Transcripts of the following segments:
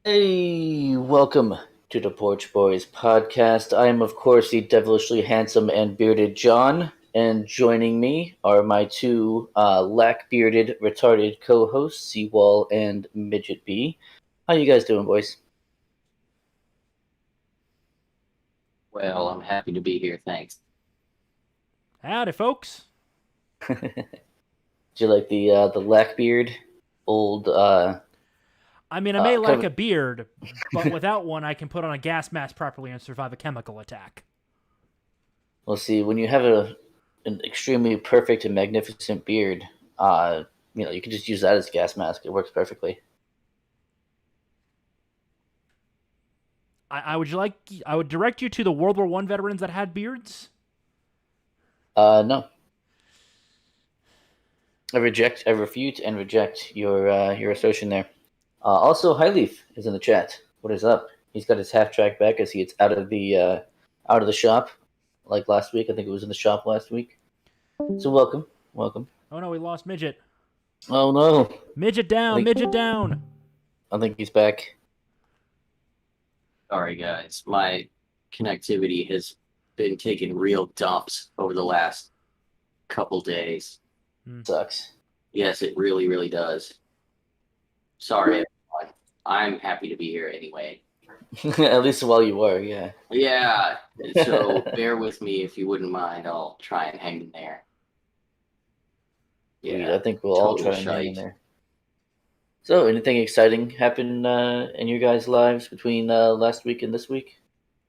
Hey, welcome to the Porch Boys podcast. I am, of course, the devilishly handsome and bearded John, and joining me are my two lack-bearded, retarded co-hosts, Seawall and Midget B. How you guys doing, boys? Well, I'm happy to be here. Thanks. Howdy, folks. Do you like the lack-beard, old? I mean, I may lack of- a beard, but without one, I can put on a gas mask properly and survive a chemical attack. Well, see, when you have an extremely perfect and magnificent beard, you can just use that as a gas mask. It works perfectly. I would direct you to the World War I veterans that had beards. No. I refute and reject your assertion there. Also, Highleaf is in the chat. What is up? He's got his half track back as he gets out of the shop, like last week. I think it was in the shop last week. So welcome. Oh no, we lost Midget. Oh no, Midget down, Midget down. I think he's back. Sorry, guys. My connectivity has been taking real dumps over the last couple days. Sucks. Yes, it really, really does. Sorry, everyone. I'm happy to be here anyway. At least while you were, yeah. Yeah, so bear with me if you wouldn't mind. I'll try and hang in there. Yeah, I think we'll all total try and hang in shite. there. So, anything exciting happened in your guys' lives between last week and this week?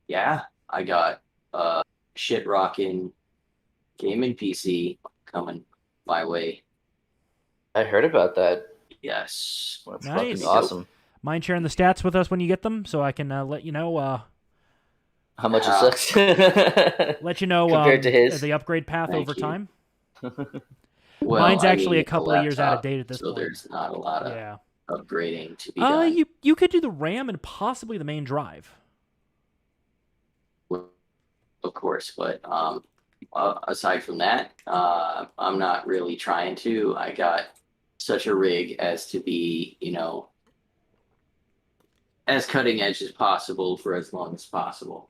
Yeah, I got shit rocking gaming PC coming my way. I heard about that. Yes. That's Nice. fucking awesome. Mind sharing the stats with us when you get them, so I can let you know. How much it sucks? Let you know Compared to his? the upgrade path Thank over you. time. Well, Mine's I actually mean, a couple of years out of laptop, date at this so point. there's not a lot of Yeah. upgrading to be done. You could do the RAM and possibly the main drive. Of course, but aside from that, I'm not really trying to. I got such a rig as to be, as cutting edge as possible for as long as possible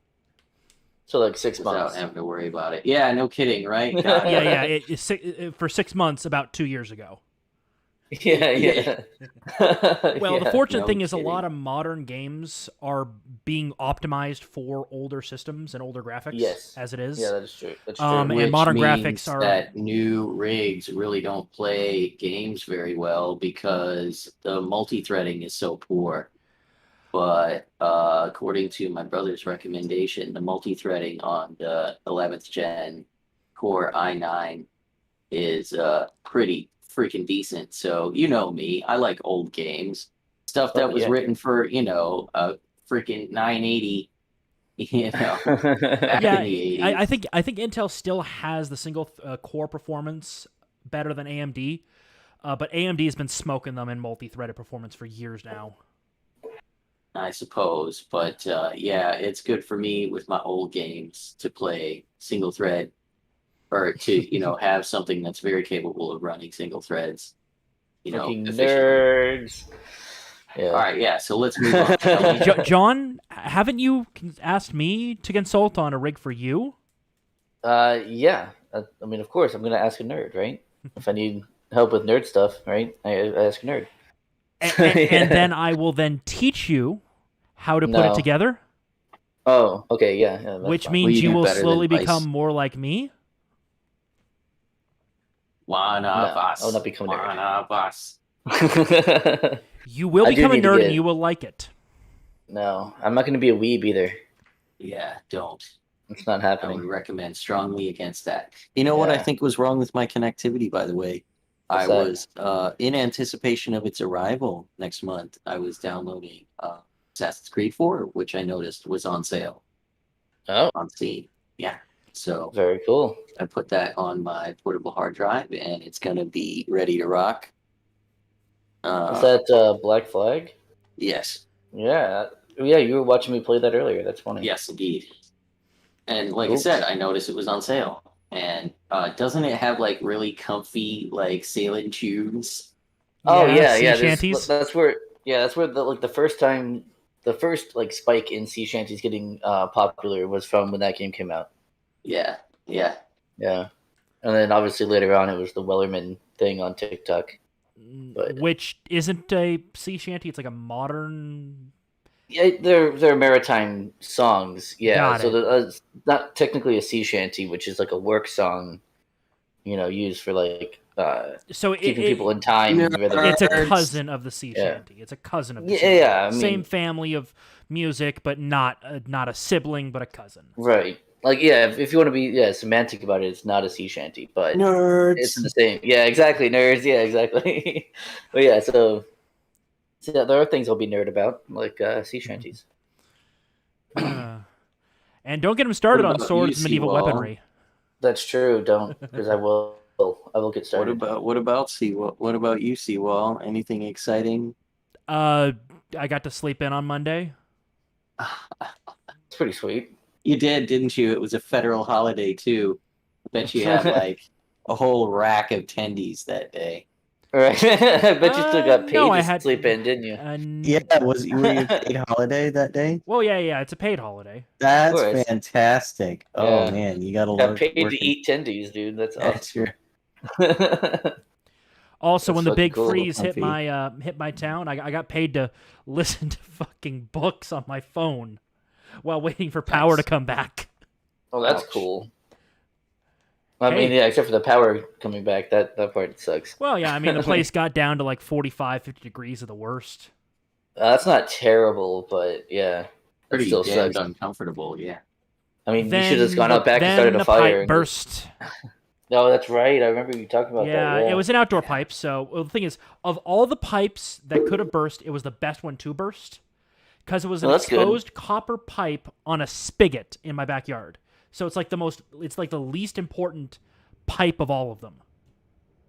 So like 6 without months. having to worry about it. Yeah, no kidding, right? God, Yeah. For 6 months, about 2 years ago. Yeah. Well, the fortunate no thing is a kidding. lot of modern games are being optimized for older systems and older graphics. Yes. As it is. Yeah, that is true. That's true. And Which modern means graphics are that new rigs really don't play games very well because the multi-threading is so poor. But according to my brother's recommendation, the multi-threading on the 11th gen Core i9 is pretty freaking decent. So you know me, I like old games, stuff that was yeah. written for a freaking 980. Back in the 80s. I think Intel still has the single core performance better than AMD, but AMD has been smoking them in multi-threaded performance for years now. I suppose, but yeah, it's good for me with my old games to play single thread, or to have something that's very capable of running single threads. Fucking efficiently. nerds. Yeah. All right, yeah. So let's move on. shall we? John, haven't you asked me to consult on a rig for you? Yeah. I mean, of course, I'm gonna ask a nerd, right? If I need help with nerd stuff, right? I ask a nerd. And then I will then teach you how to put it No. together. Oh, okay, yeah. That's Which fine. means Will you you do will better than slowly Vice? become more like me. One of No, us. I will not become a nerd. One of us. You will I do become a need to nerd get- and you will like it. No, I'm not gonna be a weeb either. Yeah, don't. It's not I would happening. recommend strongly against that. You know what I Yeah. think was wrong with my connectivity, by the way? What's I that? was in anticipation of its arrival next month. I was downloading Assassin's Creed 4, which I noticed was on sale Oh, on Steam. Yeah. So very cool. I put that on my portable hard drive and it's going to be ready to rock. Is that Black Flag? Yes. Yeah. Yeah, you were watching me play that earlier. That's funny. Yes, indeed. And like I Oops. said, I noticed it was on sale. And doesn't it have like really comfy like sailing tunes? Oh Yeah, yeah, sea yeah. shanties. That's where the first time the first like spike in sea shanties getting popular was from when that game came out. Yeah. Yeah, and then obviously later on it was the Wellerman thing on TikTok. But which isn't a sea shanty. It's like a modern. yeah, they're maritime songs. Yeah, Got so it. it's not technically a sea shanty, which is like a work song, used for like So keeping people in time. it's a Nerds. cousin of the sea Yeah. shanty. It's a cousin of the Yeah, sea yeah, shanty. I mean- Same family of music, but not a sibling, but a cousin. Right. Like, yeah, if you want to be semantic about it, it's not a sea shanty, but it's Nerds. the same. Yeah, exactly, nerds. Yeah, exactly. But yeah, so there are things I'll be nerd about, like sea shanties. And don't get him started What on about swords you, and medieval Seawall? weaponry. That's true. Don't, because I will get What started. about Seawall? What about you, Seawall? Anything exciting? I got to sleep in on Monday. It's pretty sweet. You did, didn't you? It was a federal holiday too. I bet you had like a whole rack of tendies that day. Right. I bet you still got paid no, I to had- sleep in, didn't you? Were you paid holiday that day? Well, yeah, it's a paid holiday. That's course. fantastic. Oh Yeah. man, you gotta Got work. paid work to eat tendies, dude. That's That's awesome. your Also, That's when the fucking big cool. freeze hit Comfy. my town, I got paid to listen to fucking books on my phone while waiting for power Nice. to come back. Oh, that's Ouch. cool. I Hey. mean, yeah, except for the power coming back, that part sucks. Well, yeah, I mean, the place got down to like 45, 50 degrees of the worst. That's not terrible, but yeah, it Pretty still damn sucks. uncomfortable, yeah. I mean, you should have just gone out back and then started a the fire. pipe burst. No, that's right. I remember you talking about Yeah, that. it was an outdoor pipe. So the thing is, of all the pipes that could have burst, it was the best one to burst because it was an Well, that's good. exposed copper pipe on a spigot in my backyard. So it's like the least important pipe of all of them.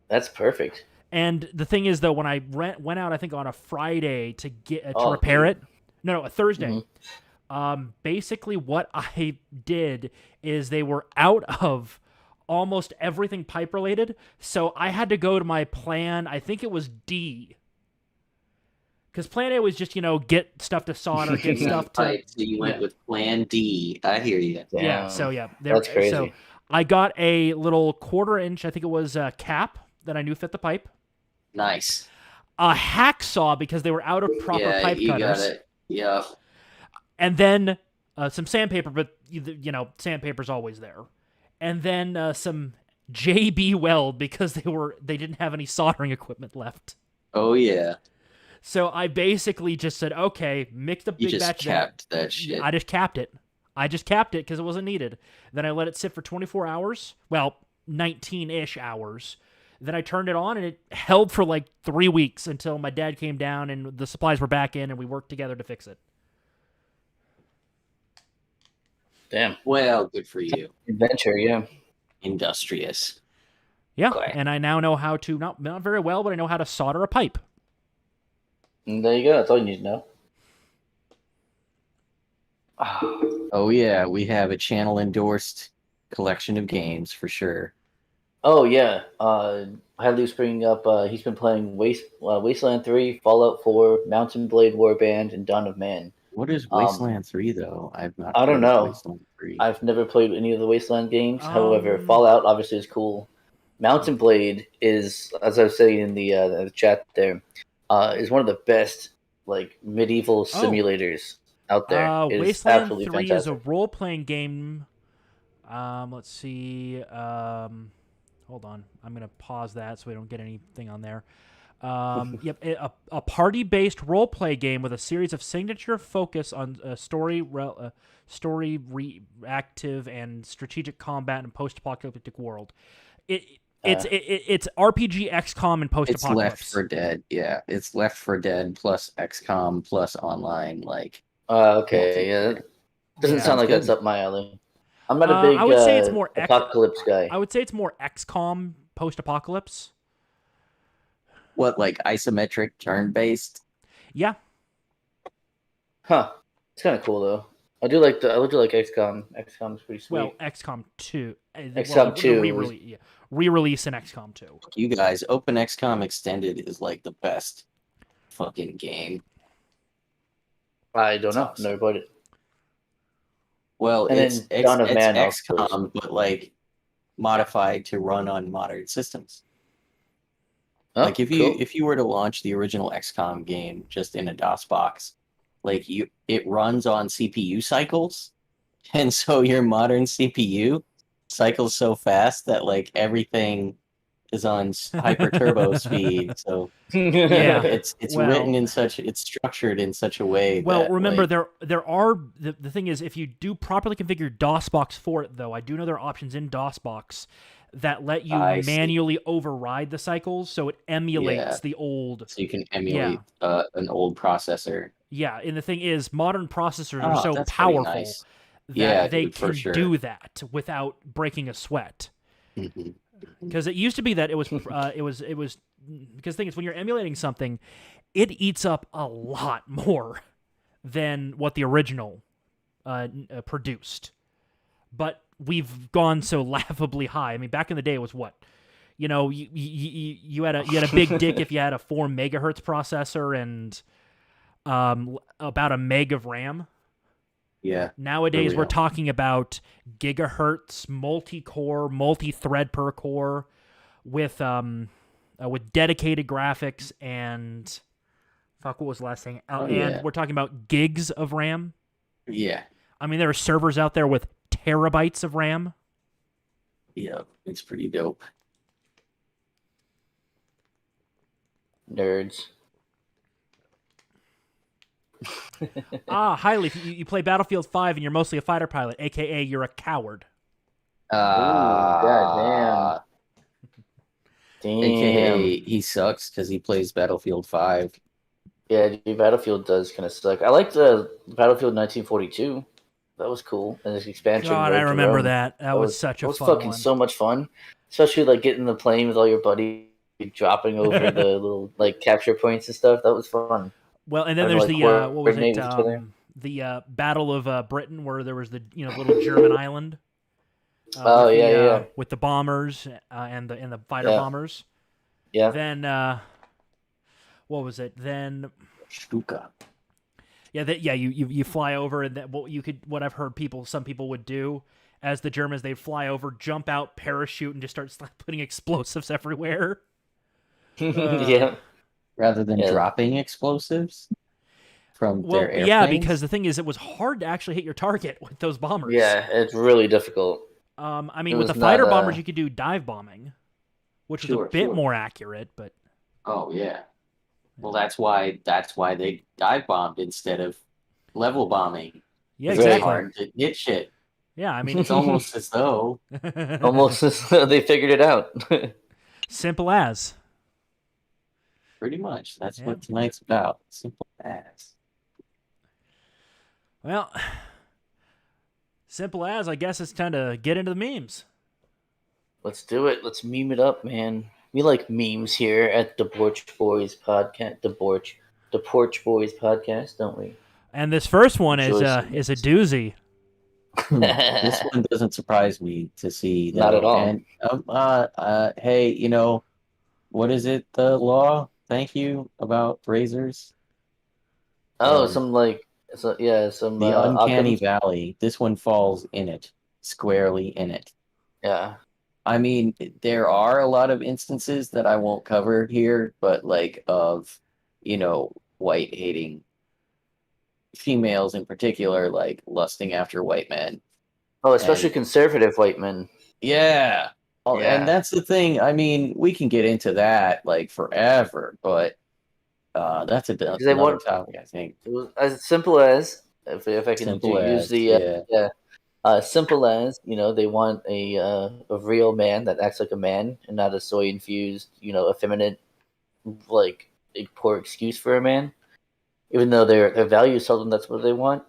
That's perfect. And the thing is, though, when I went out, I think on a Friday to get to Oh, repair dude. it. No, a Thursday. Mhm. Basically, what I did is they were out of almost everything pipe related, so I had to go to my plan. I think it was D, because plan A was just get stuff to solder, get stuff to Right, so you went with Plan D. I hear you. yeah. Damn. So yeah, That's crazy. So I got a little 1/4 inch, I think it was cap that I knew fit the pipe. Nice. A hacksaw because they were out of proper yeah, pipe you cutters. got it. Yeah. And then some sandpaper, but sandpaper's always there. And then some JB Weld because they didn't have any soldering equipment left. Oh yeah. So I basically just said, okay, mixed a You big just batch. capped that shit. I just capped it. Because it wasn't needed. Then I let it sit for 24 hours. Well, 19-ish hours. Then I turned it on and it held for like 3 weeks until my dad came down and the supplies were back in and we worked together to fix it. Damn. Well, good for you. Adventure, yeah. Industrious. Yeah, Okay. and I now know how to, not very well, but I know how to solder a pipe. And there you go. That's all you need to know. Oh yeah, we have a channel endorsed collection of games for sure. Oh yeah. Hadley's bringing up. He's been playing Wasteland 3, Fallout 4, Mountain Blade Warband, and Dawn of Man. What is Wasteland 3 though? I've not I don't played know. Wasteland 3. I've never played any of the Wasteland games. However, Fallout obviously is cool. Mountain Blade is, as I was saying in the chat there, is one of the best like medieval simulators out there. It is Wasteland absolutely 3 fantastic. is a role-playing game. Let's see. Hold on. I'm going to pause that so we don't get anything on there. Yep, a party-based role-play game with a series of signature focus on story reactive and strategic combat in post-apocalyptic world. It's RPG, XCOM, and It's post-apocalypse. Left 4 Dead. Yeah, it's Left 4 Dead plus XCOM plus online. Like, Okay, yeah. That doesn't Yeah. sound like Good. that's up my alley. I'm not a big I would say it's more apocalypse guy. I would say it's more XCOM post-apocalypse. what, like isometric turn-based? Yeah. Huh. It's kind of cool though. I do like XCOM. XCOM is pretty sweet. Well, XCOM 2. XCOM 2 Re-release in XCOM 2. You guys, Open XCOM Extended is like the best fucking game. I don't know. awesome. Never played it. Well, And it's then Dawn of Man, of course. XCOM, but like modified to run on modern systems. Oh, Like if cool. you were to launch the original XCOM game just in a DOS box, like it runs on CPU cycles, and so your modern CPU cycles so fast that like everything is on hyper turbo speed. So Yeah. it's Well- it's structured in such a way Well, that remember like, there are the thing is if you do properly configure DOSBox for it though, I do know there are options in DOSBox that let you I see. manually override the cycles so it emulates Yeah. the old. so you can emulate an old processor. Yeah, and the thing is modern processors are so That's pretty powerful nice. that Yeah, they dude, for can sure. do that without breaking a sweat. Mhm. Because it used to be that it was because the thing is when you're emulating something, it eats up a lot more than what the original produced. But we've gone so laughably high. I mean, back in the day, it was what, you had a big dick if you had a 4 megahertz processor and about a meg of RAM. Yeah. Nowadays, For we're real. talking about gigahertz, multi-core, multi-thread per core, with dedicated graphics and fuck, what was the last thing? Oh, And yeah. we're talking about gigs of RAM. Yeah. I mean, there are servers out there with terabytes of RAM. Yeah. It's pretty dope. Nerds. Hi, Leaf. You play Battlefield 5 and you're mostly a fighter pilot, aka you're a coward. goddamn. Damn. AKA he sucks because he plays Battlefield 5. Yeah, dude, Battlefield does kind of suck. I liked the Battlefield 1942. That was cool. And this expansion. God, Road I to remember Rome. that. That was such a It was fun fucking one. so much fun. Especially like getting in the plane with all your buddies, dropping over the little like capture points and stuff. That was fun. Well, and then Having there's to, like, the what was it? coordinate with each other. The Battle of Britain, where there was the little German island. Oh, yeah. With the bombers and the fighter Yeah. bombers. Yeah. Then what was it? Then Stuka. you fly over, and that what I've heard some people would do as the Germans, they'd fly over, jump out, parachute, and just start putting explosives everywhere. Yeah. Rather than Yeah. dropping explosives from Well, their airplanes. yeah, because the thing is, it was hard to actually hit your target with those bombers. Yeah, it's really difficult. I mean, It with the was fighter not, bombers, you could do dive bombing, which is a Sure, bit sure. more accurate, but Oh yeah. Well, that's why they dive bombed instead of level bombing. yeah, It's exactly. hard to hit shit. Yeah, I mean, It's almost as though Almost as though they figured it out. simple as. pretty much that's Yeah. what tonight's about. Simple as. Well, simple as. I guess it's time to get into the memes. Let's do it. Let's meme it up, man. We like memes here at the Porch Boys podcast. The Porch Boys podcast, don't we? And this first one is Enjoy a doozy. This one doesn't surprise me to see. Not at all. And hey, what is it? The law? Thank you about razors. Oh, Um, some The uncanny Occam's- valley. This one falls in it, squarely in it. Yeah. I mean, there are a lot of instances that I won't cover here, but like of, white hating females in particular, like lusting after white men. Oh, especially And- conservative white men. Yeah. Oh, Yeah. And that's the thing. I mean, we can get into that like forever, but that's they another want- topic, I think. It was as simple as if I can Simple use as, the simple as they want a real man that acts like a man and not a soy infused effeminate like a poor excuse for a man, even though their values tell them that's what they want,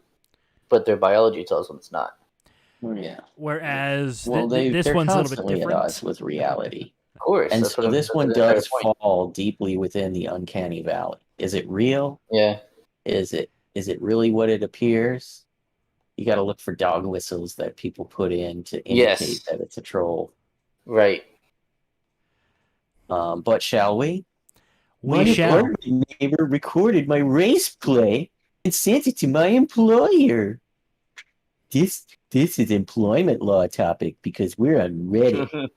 but their biology tells them it's not. Yeah. Whereas Well, this they're one's a little bit constantly at different. odds with reality. Of course, And that's so what this one that's the does entire point. fall deeply within the uncanny valley. Is it real? Yeah, Is it really what it appears? You got to look for dog whistles that people put in to indicate Yes. that it's a troll. right. But shall we? We shall. Apartment neighbor recorded my race play and sent it to my employer. This is employment law topic because we're on Reddit.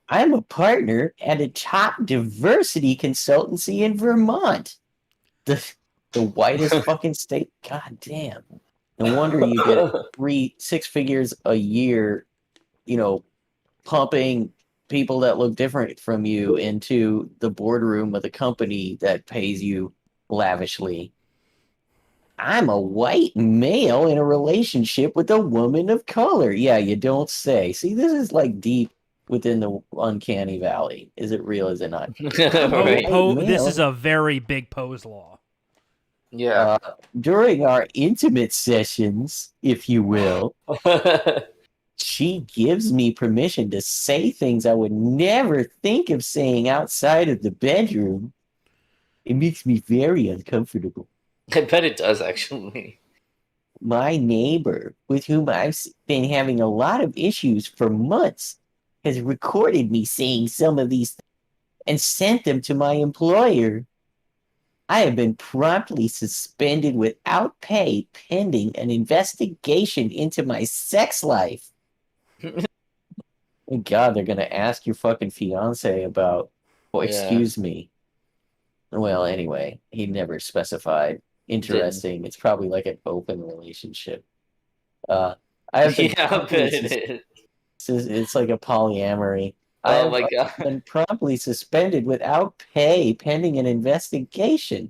I'm a partner at a top diversity consultancy in Vermont. The whitest fucking state. God damn. No wonder you get 6 figures a year, pumping people that look different from you into the boardroom of the company that pays you lavishly. I'm a white male in a relationship with a woman of color. Yeah, you don't say. See, this is like deep within the uncanny valley. Is it real? Is it not? Right. This is a very big pose law. Yeah. During our intimate sessions, if you will, she gives me permission to say things I would never think of saying outside of the bedroom. It makes me very uncomfortable. I bet it does, actually. My neighbor, with whom I've been having a lot of issues for months, has recorded me saying some of these things and sent them to my employer. I have been promptly suspended without pay pending an investigation into my sex life. Thank God they're going to ask your fucking fiance about, excuse me. Well, anyway, he never specified. Interesting. It's probably like an open relationship. I have been it's like a polyamory. Oh my God. I've been promptly suspended without pay pending an investigation.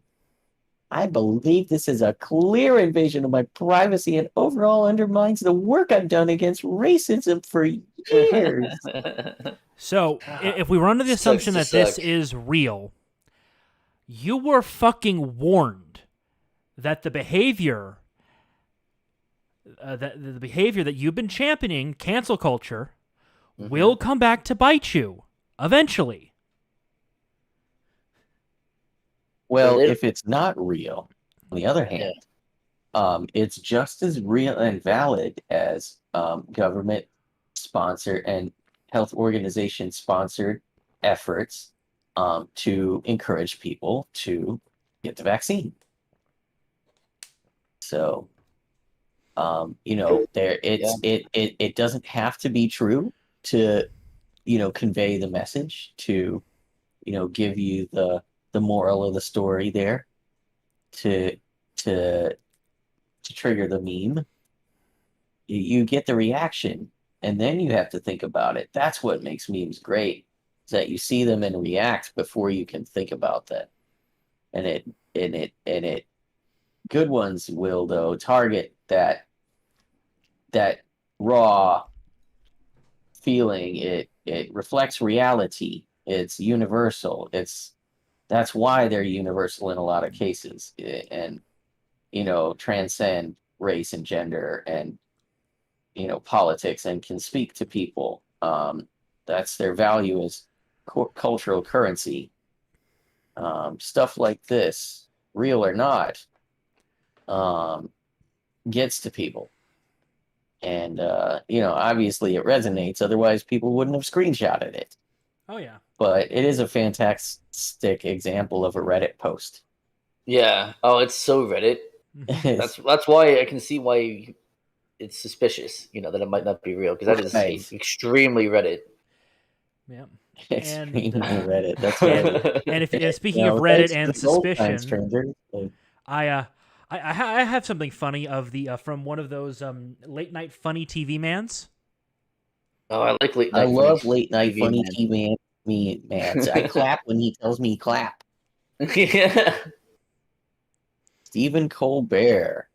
I believe this is a clear invasion of my privacy and overall undermines the work I've done against racism for years. So, if we run to the assumption that this is real, you were fucking warned that the behavior that you've been championing, cancel culture, will come back to bite you eventually. Well, if it's not real, on the other hand, it's just as real and valid as government sponsored and health organization sponsored efforts to encourage people to get the vaccine. So, it doesn't have to be true to, convey the message, to, give you the moral of the story there, to trigger the meme. You get the reaction, and then you have to think about it. That's what makes memes great, is that you see them and react before you can think about that. And it good ones will, though, target that raw feeling. It reflects reality. It's universal. That's why they're universal in a lot of cases, and transcend race and gender and politics, and can speak to people. That's their value as cultural currency. Stuff like this, real or not, gets to people. And, obviously it resonates. Otherwise, people wouldn't have screenshotted it. Oh, yeah. But it is a fantastic example of a Reddit post. Yeah. Oh, it's so Reddit. That's why I can see why it's suspicious, that it might not be real, because that is extremely Reddit. Yeah. Extremely Reddit. That's right. And if speaking of Reddit and suspicion, I have something funny of the from one of those late night funny TV mans. Oh, I like late night. I love late night funny TV mans. I clap when he tells me clap. Yeah. Stephen Colbert.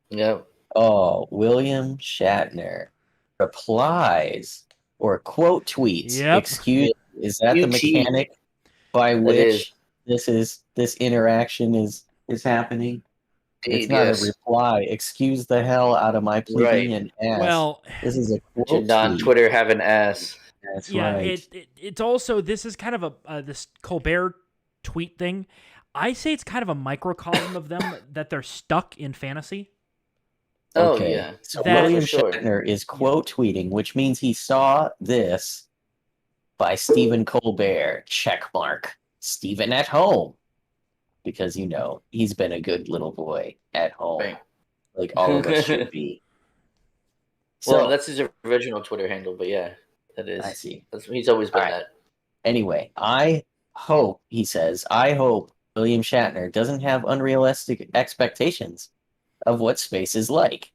Yep. Oh, William Shatner replies or quote tweets. Yep. Excuse, is that the mechanic by which this interaction is happening? It's not a reply. Excuse the hell out of my plebeian ass. Well, this is a quote to non-Twitter have an ass. That's right. It's also, this is kind of this Colbert tweet thing. I say it's kind of a microcosm of them that they're stuck in fantasy. Okay. Oh, yeah. So William Shatner is quote tweeting, which means he saw this by Stephen Colbert. Check mark. Stephen at home. because he's been a good little boy at home, Right. like all of us should be. Well, So that's his original Twitter handle, but yeah, that is. I see. He's always been All right. that. Anyway, I hope William Shatner doesn't have unrealistic expectations of what space is like.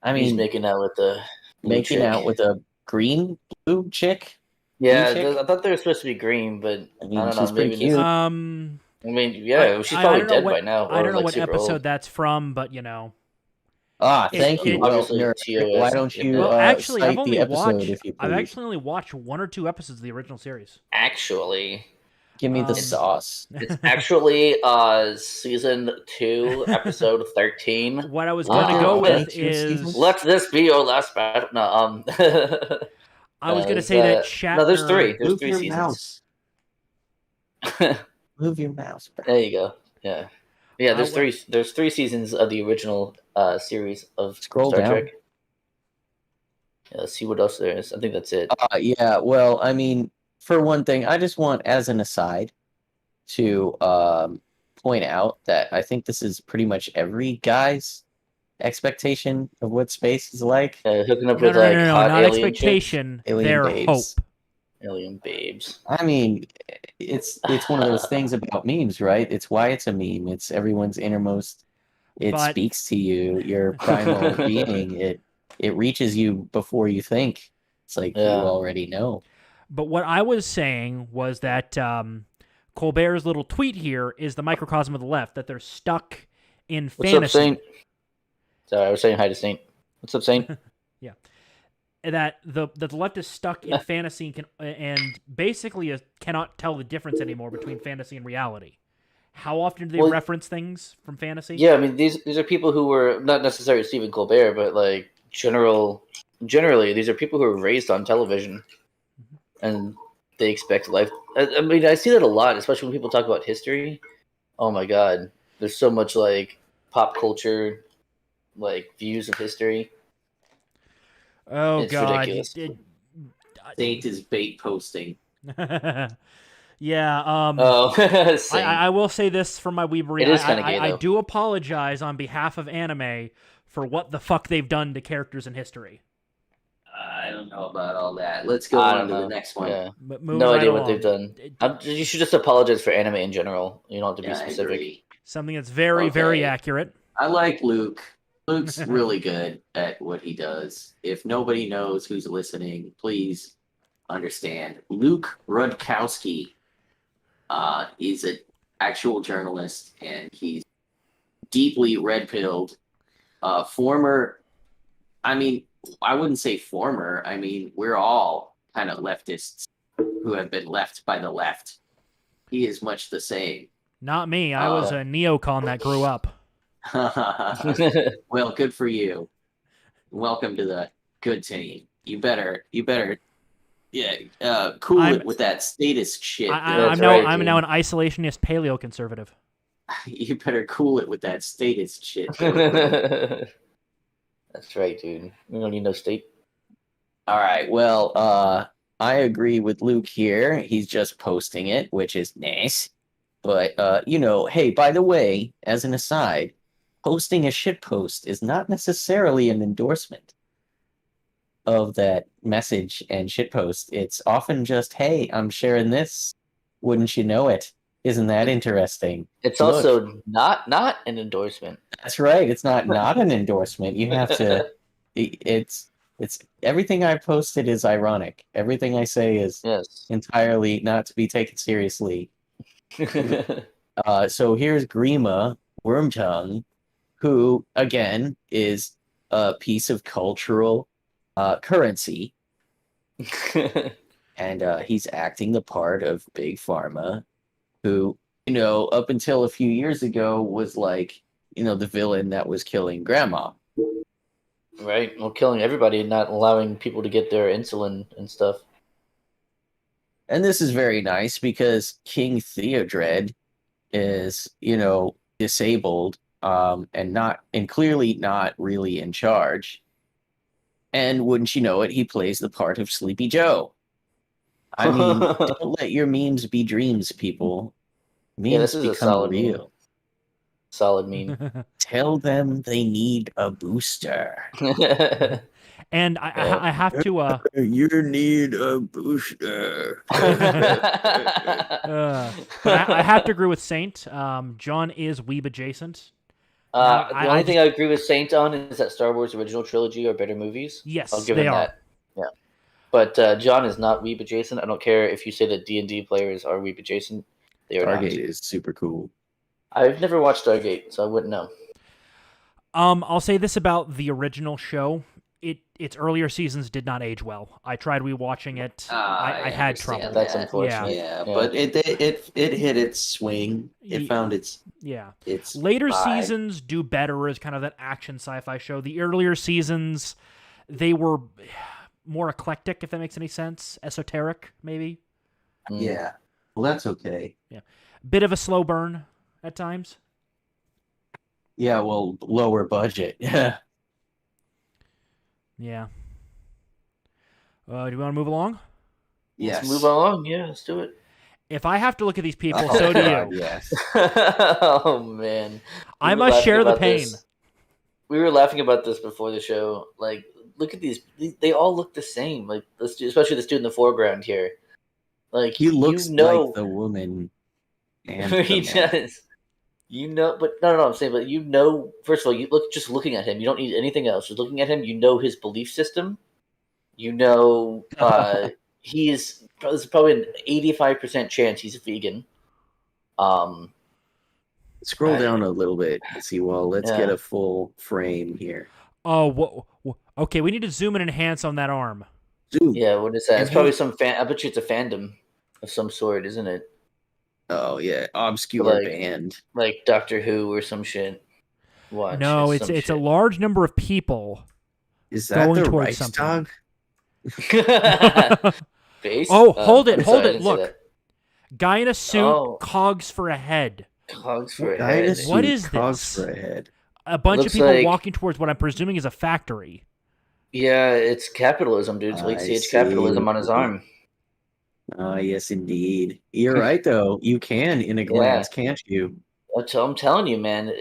I He's mean, making out with the blue chick. out with a blue chick. Yeah, blue chick? I thought they were supposed to be green, but I mean, I don't she's know. pretty Maybe cute. I mean, yeah, she's probably don't know dead what, by now. I or, don't know like, what super episode old. that's from, but Thank you. Obviously, Well, TOS. why don't you well, actually, cite I've only the episode watched. if you I've please? actually only watched 1 or 2 episodes of the original series. Actually, Give me the Um, sauce. it's actually season 2, episode 13. What I was Wow. gonna go with 22 is seasons? Let this be your last battle. No, I was gonna it's, say that Shatner. No, there's 3. There's Move 3 your seasons. mouse. Move your mouse. Bro. There you go. Yeah. Yeah, there's wa- 3. There's 3 seasons of the original series of Scroll Star down. Trek. Yeah, let's see what else there is. I think that's it. Yeah. Well, I mean, for one thing, I just want, as an aside, to point out that I think this is pretty much every guy's expectation of what space is like. Hooking up No, with no, like no, no, hot not alien expectation. Alien Their babes. hope. alien babes. I mean, it's one of those things about memes, right? It's why it's a meme. It's everyone's innermost. It But- speaks to you, your primal being. It reaches you before you think. It's like you Yeah. already know. But what I was saying was that Colbert's little tweet here is the microcosm of the left, that they're stuck in What's fantasy. up, Saint? Sorry, I was saying hi to Saint. What's up, Saint? That the left is stuck in fantasy and basically cannot tell the difference anymore between fantasy and reality. How often do they Well, reference things from fantasy? Yeah, I mean these are people who were not necessarily Stephen Colbert, but like generally these are people who are raised on television, and they expect life. I mean, I see that a lot, especially when people talk about history. Oh my god, there's so much like pop culture, like views of history. Oh It's God. ridiculous. Saint is bait posting. Yeah. Oh, Saint. I will say this from my Weebery. It is kinda gay, I though. do apologize on behalf of anime for what the fuck they've done to characters in history. I don't know about all that. Let's go I on don't to know. the next one. Yeah. But moving No right idea what along. they've done. It- You should just apologize for anime in general. You don't have to be Yeah, I specific. agree. Something that's very, very Okay. accurate. I like Luke. Luke's really good at what he does. If nobody knows who's listening, please understand. Luke Rudkowski is an actual journalist, and he's deeply red-pilled. Former, I mean, I wouldn't say former. I mean, we're all kind of leftists who have been left by the left. He is much the same. Not me. I was a neocon that grew up. Well, good for you. Welcome to the good team. You better, cool I'm- it with that statist shit. That's I'm right, I'm dude. now an isolationist paleoconservative. You better cool it with that statist shit. That's right, dude. We don't need no state. All right. Well, I agree with Luke here. He's just posting it, which is nice. But hey, by the way, as an aside, posting a shit post is not necessarily an endorsement of that message and shit post. It's often just, hey, I'm sharing this. Wouldn't you know it? Isn't that interesting? It's Look. also not an endorsement. That's right. It's not an endorsement. You have to. It's everything I posted is ironic. Everything I say is Yes. entirely not to be taken seriously. So here's Grima Wormtongue, who again is a piece of cultural currency, and he's acting the part of Big Pharma, who up until a few years ago was like the villain that was killing Grandma. Right. Well, killing everybody and not allowing people to get their insulin and stuff. And this is very nice because King Theodred is, disabled, and clearly not really in charge. And wouldn't you know it, he plays the part of Sleepy Joe. I mean, don't let your memes be dreams, people. Memes this is a become solid real. meme. Solid meme. Tell them they need a booster. And I have to You need a booster. but I have to agree with Saint. John is weeb adjacent. Now, The only thing I agree with Saint on is that Star Wars original trilogy are better movies. Yes, I'll give they him are. that. Yeah, but John is not weeb adjacent. I don't care if you say that D&D players are weeb adjacent. They are Stargate not. is super cool. I've never watched Stargate, so I wouldn't know. I'll say this about the original show. Its earlier seasons did not age well. I tried rewatching it. I had understand trouble. That's that. unfortunate. Yeah, Yeah. but it hit its swing. It found its Later vibe. seasons do better as kind of that action sci-fi show. The earlier seasons, they were more eclectic, if that makes any sense. Esoteric, maybe. Yeah. Well, that's okay. Yeah. Bit of a slow burn at times. Yeah, well, lower budget. Yeah. Yeah. Do you want to move along? Yes. Let's move along. Yeah, let's do it. If I have to look at these people, so do God, you. yes. Oh man, I were must laughing share the about pain. this. We were laughing about this before the show. Like, look at these; they all look the same. Like, especially this dude in the foreground here. Like, He looks you know, like the woman. And he the man. does. You know, but no. I'm saying, but you know, first of all, you look just looking at him. You don't need anything else. Just looking at him, you know his belief system. You know, there's probably an 85% chance he's a vegan. Scroll down a little bit, Seawall. Let's get a full frame here. Oh, okay. We need to zoom and enhance on that arm. Zoom. Yeah, what is that? It's probably some fan. I bet you it's a fandom of some sort, isn't it? Oh yeah, obscure band like Doctor Who or some shit. Watch. No, it's a large number of people. Is that going the towards Reichstag? Face? Oh, hold it. Sorry, Look. Guy in a suit, cogs for a head. Cogs for a Guy in a head. suit, What is cogs this? for a head. A bunch of Looks people like- walking towards what I'm presuming is a factory. Yeah, it's capitalism, dude. It's late I stage see. capitalism on his arm. Yes, indeed. You're right, though. You can in a glance, can't you? I'm telling you, man.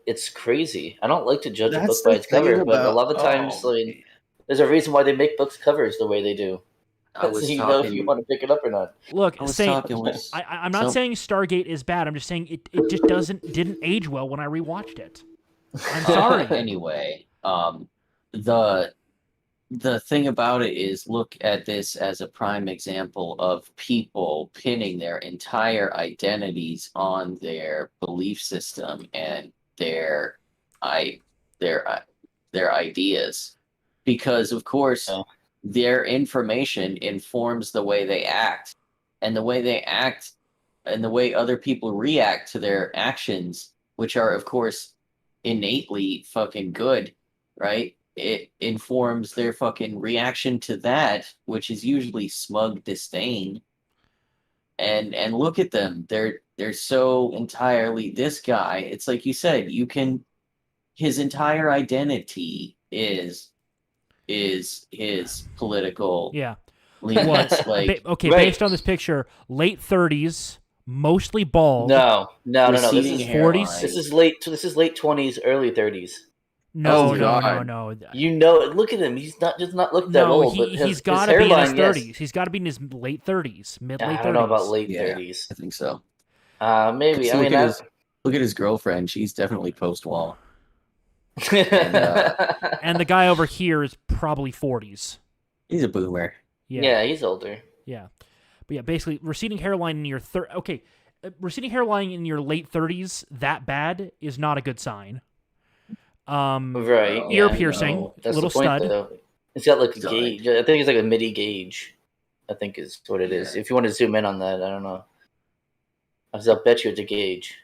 It's crazy. I don't like to judge a book That's by the its cover, thing but a about- lot of times, oh, like, man. there's a reason why they make books covers the way they do. I was So you know talking. if you want to pick it up or not. Look, I was Saint, talking with. I'm not saying Stargate is bad. I'm just saying it just didn't age well when I rewatched it. I'm sorry. Anyway, the thing about it is, look at this as a prime example of people pinning their entire identities on their belief system and their ideas, because of course their information informs the way they act, and the way they act and the way other people react to their actions, which are of course innately fucking good, right? It informs their fucking reaction to that, which is usually smug disdain. And look at them. They're so entirely this guy. It's like you said, his entire identity is his political leanings. Like based on this picture, late 30s, mostly bald. No. This receding is hairline. 40s. This is late 20s, early 30s. No. You know, look at him. He's does not look that old. But he's got to be in his 30s. He's got to be in his late 30s, mid late 30s. I don't know about late 30s. I think so. Maybe. So look at his girlfriend. She's definitely post-wall. And the guy over here is probably 40s. He's a boomer. Yeah, he's older. Yeah. But yeah, basically, receding hairline in your receding hairline in your late 30s, that bad is not a good sign. Right. Ear piercing, That's little the point, stud. Though. It's got like a gauge. I think it's like a MIDI gauge. I think is what it is. If you want to zoom in on that, I don't know. I'll bet you it's a gauge.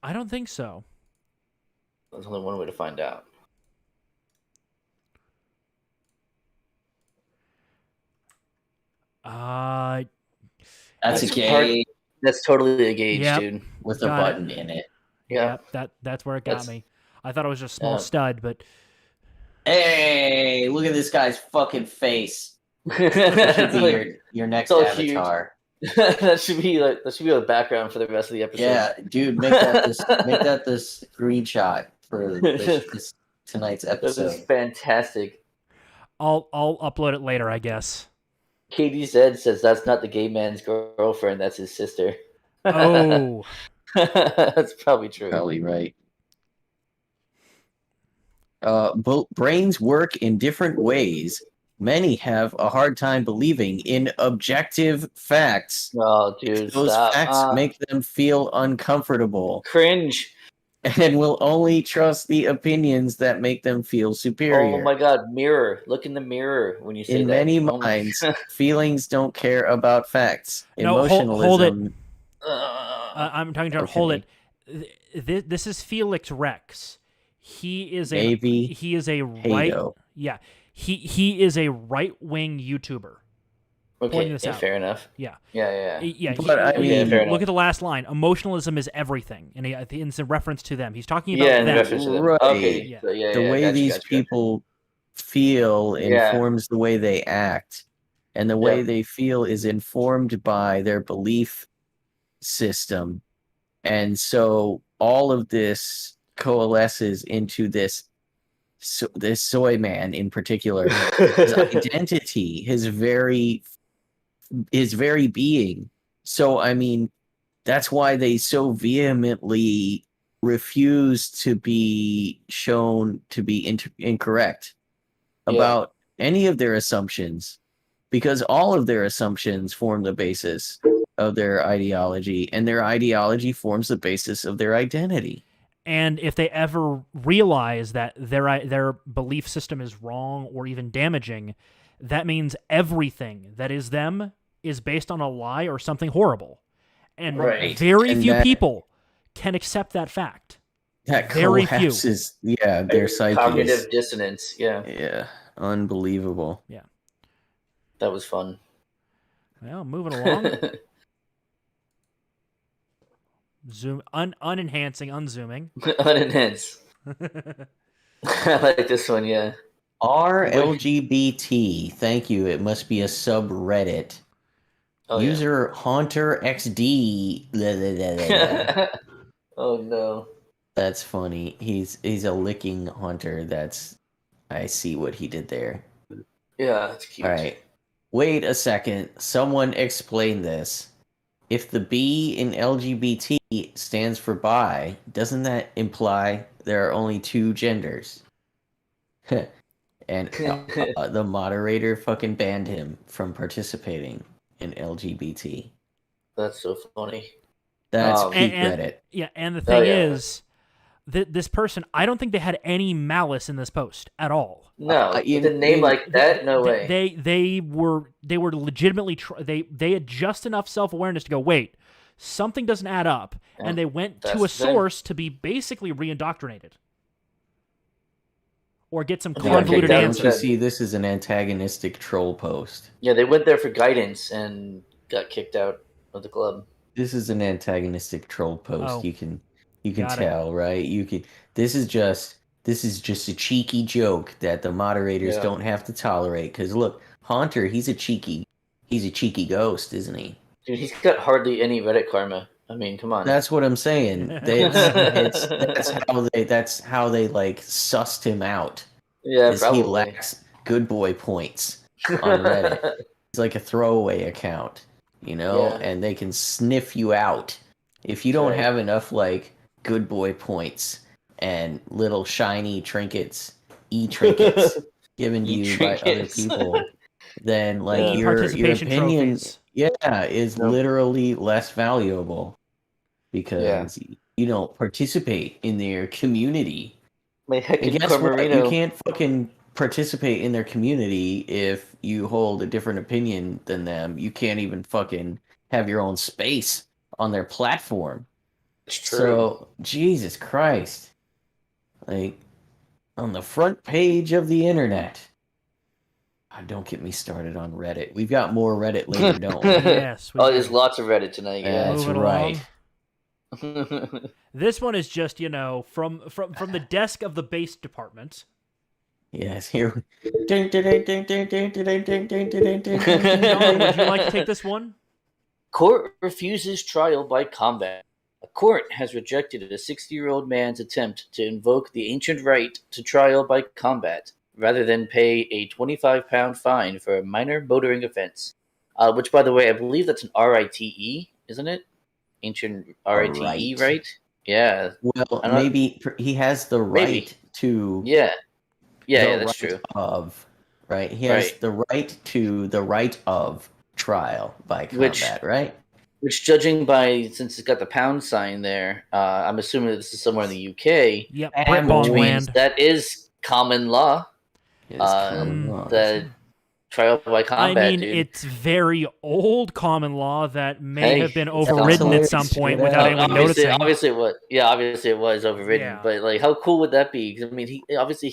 I don't think so. There's only one way to find out. That's a gauge. That's totally a gauge, Yep. dude. With a button in it. Yeah. That's where it got me. I thought it was just a small stud, but hey, look at this guy's fucking face. That should be your next so avatar. that should be the background for the rest of the episode. Yeah, dude, make that the screenshot for this tonight's That is episode. fantastic. I'll upload it later, I guess. Katie Zed says that's not the gay man's girlfriend, that's his sister. Oh, That's probably true. Probably right. Brains work in different ways. Many have a hard time believing in objective facts. Oh, dude, Those stop. facts make them feel uncomfortable Cringe. and will only trust the opinions that make them feel superior. Oh my god, mirror. Look in the mirror when you say In that. many Oh my- minds, feelings don't care about facts. No, Emotionalism. hold it. I'm talking to Okay. hold it. This is Felix Rex. He is a Maybe he is a right Hato. yeah. He is a right-wing YouTuber. Okay, pointing this yeah, out. fair enough. Yeah. Yeah. Yeah, But I mean, fair enough. look at the last line. Emotionalism is everything, and it's a reference to them. He's talking about Yeah, in them. reference to them. Right. Okay. Yeah. So, yeah, The way gotcha, these gotcha. people feel Yeah. informs the way they act, and the way Yeah. they feel is informed by their belief system. And so all of this coalesces into this soy man in particular, his identity, his very being. So I mean, that's why they so vehemently refuse to be shown to be incorrect Yeah. about any of their assumptions, because all of their assumptions form the basis of their ideology, and their ideology forms the basis of their identity. And if they ever realize that their belief system is wrong or even damaging, that means everything that is them is based on a lie or something horrible. And Right. very And few that- people can accept that fact. That Very few. collapses, yeah, their psyches. Cognitive dissonance. Yeah, Yeah, unbelievable. that was fun. Well, moving along. Unenhancing, unzooming. Unenhanced. I like this one. Yeah. RLGBT, thank you. It must be a subreddit. Oh, User Haunter XD. Blah, blah, blah, blah, blah. yeah. Oh no. That's funny. He's a licking hunter. I see what he did there. Yeah, that's cute. All right. Wait a second. Someone explain this. If the B in LGBT stands for bi, doesn't that imply there are only two genders? And the moderator fucking banned him from participating in LGBT. That's so funny. That's Oh. peak And- Reddit. Yeah, and the thing yeah. is, this person, I don't think they had any malice in this post at all. No, with a name like that, no way. They were legitimately they had just enough self-awareness to go, wait, something doesn't add up, Yeah, and they went that's to the a thing. source to be basically re-indoctrinated or get some Yeah, convoluted kicked out. Don't answers. you see, this is an antagonistic troll post. Yeah, they went there for guidance and got kicked out of the club. This is an antagonistic troll post. Oh. You can Got it. tell, right? You can. This is just a cheeky joke that the moderators Yeah. don't have to tolerate. Because look, Haunter, he's a cheeky ghost, isn't he? Dude, he's got hardly any Reddit karma. I mean, come on. That's what I'm saying. That's how they like sussed him out. yeah, Is he probably. lacks good boy points on Reddit. It's like a throwaway account, you know, Yeah. and they can sniff you out if you don't Right. have enough like good boy points and little shiny trinkets, trinkets given to you by other E-trinkets. people. Then like Yeah. your Participation opinion, trophies. is Nope. literally less valuable because you don't participate in their community. My And heckin' guess what? You Cormarino. can't fucking participate in their community if you hold a different opinion than them. You can't even fucking have your own space on their platform. It's true. So, Jesus Christ. Like, on the front page of the internet. Don't get me started on Reddit. We've got more Reddit later, don't we? Yes. we Oh, do. there's lots of Reddit tonight. Yeah. That's Moving right. along. This one is just, from the desk of the base department. Yes, here. John, would you like to take this one? Court refuses trial by combat. A court has rejected a 60-year-old man's attempt to invoke the ancient right to trial by combat rather than pay a £25 fine for a minor motoring offense. Which, by the way, I believe that's an RITE, isn't it? Ancient RITE, right? Yeah. Well, maybe he has the right to. Yeah. Yeah, the that's right true. Of, right? He has the right to the right of trial by combat, right? Which, judging by, since it's got the pound sign there, I'm assuming that this is somewhere in the UK. Yep, Britbong land. That is common law. That trial by combat. I mean, dude. it's very old common law that may have been overridden at some point without anyone obviously, noticing. Obviously, it was overridden. Yeah. But like, how cool would that be? 'Cause, I mean, he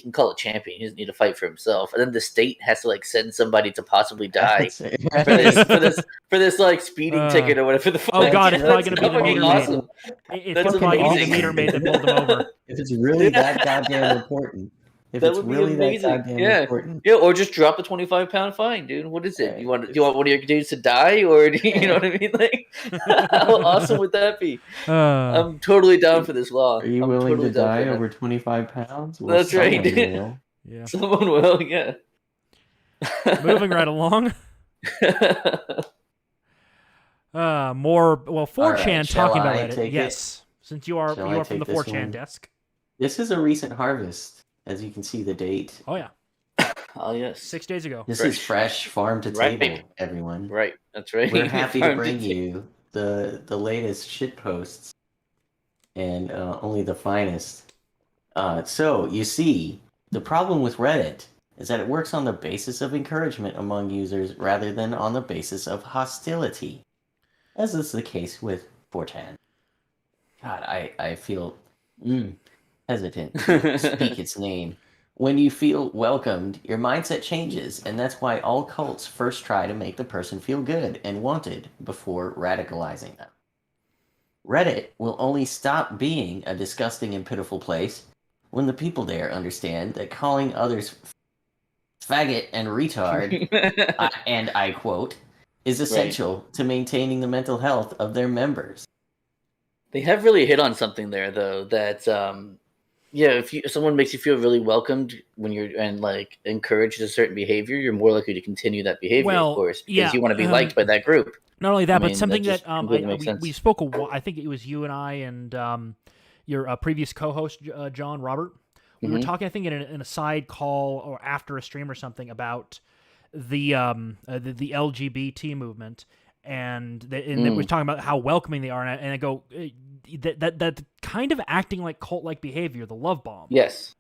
can call it champion. He doesn't need to fight for himself, and then the state has to like send somebody to possibly die for this like speeding ticket or whatever the fuck. Oh god, it's probably going to be the meter awesome. maid. It's probably going to be the meter maid that pulled him over. If it's really that goddamn important. If that it's would really be amazing. that goddamn important. Yeah, or just drop a £25 fine, dude. What is it? Do you want one of your dudes to die, or do you know what I mean? Like, how awesome would that be? I'm totally down for this law. Are you willing to die over 25 pounds? Well, that's right. Yeah, someone will. Yeah. Moving right along. More 4chan talking about Reddit. Yes, since you are from the 4chan desk. This is a recent harvest. As you can see, the date. Oh, yeah. Oh, yes. 6 days ago. This is fresh farm to table, everyone. Right. That's right. We're happy to bring you the latest shit posts and only the finest. So, you see, the problem with Reddit is that it works on the basis of encouragement among users rather than on the basis of hostility, as is the case with 4chan. God, I feel... hesitant to speak its name. When you feel welcomed, your mindset changes, and that's why all cults first try to make the person feel good and wanted before radicalizing them. Reddit will only stop being a disgusting and pitiful place when the people there understand that calling others faggot and retard, and I quote, is essential to maintaining the mental health of their members. They have really hit on something there, though, that if someone makes you feel really welcomed when you're and like encouraged a certain behavior, you're more likely to continue that behavior, of course, because you want to be liked by that group. Not only that, but something that we spoke. I think it was you and I and your previous co-host John Robert. We were talking, I think, in a side call or after a stream or something about the LGBT movement. And they were talking about how welcoming they are, and I go that kind of acting like cult-like behavior, the love bomb. Yes,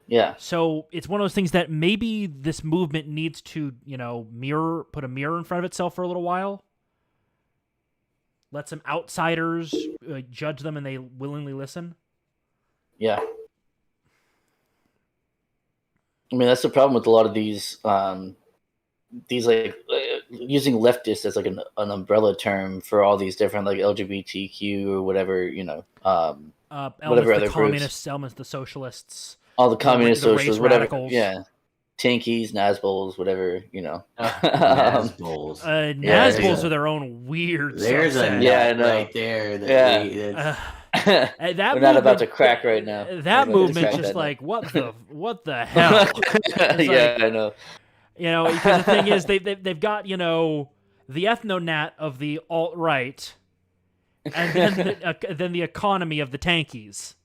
yeah. So it's one of those things that maybe this movement needs to, put a mirror in front of itself for a little while. Let some outsiders judge them, and they willingly listen. Yeah. I mean, that's the problem with a lot of these like using leftist as like an umbrella term for all these different like LGBTQ or whatever, whatever other the communists, groups, elements, the socialists, all the communist socialists, whatever, radicals. yeah, Tankies, Nazbols, whatever, Nazbols. Nazbols are their own weird. There's subset. right there. That we're not about to crack right now. That movement's just like what the hell? I know. Because the thing is, they've got the ethnonat of the alt-right, and then the economy of the tankies.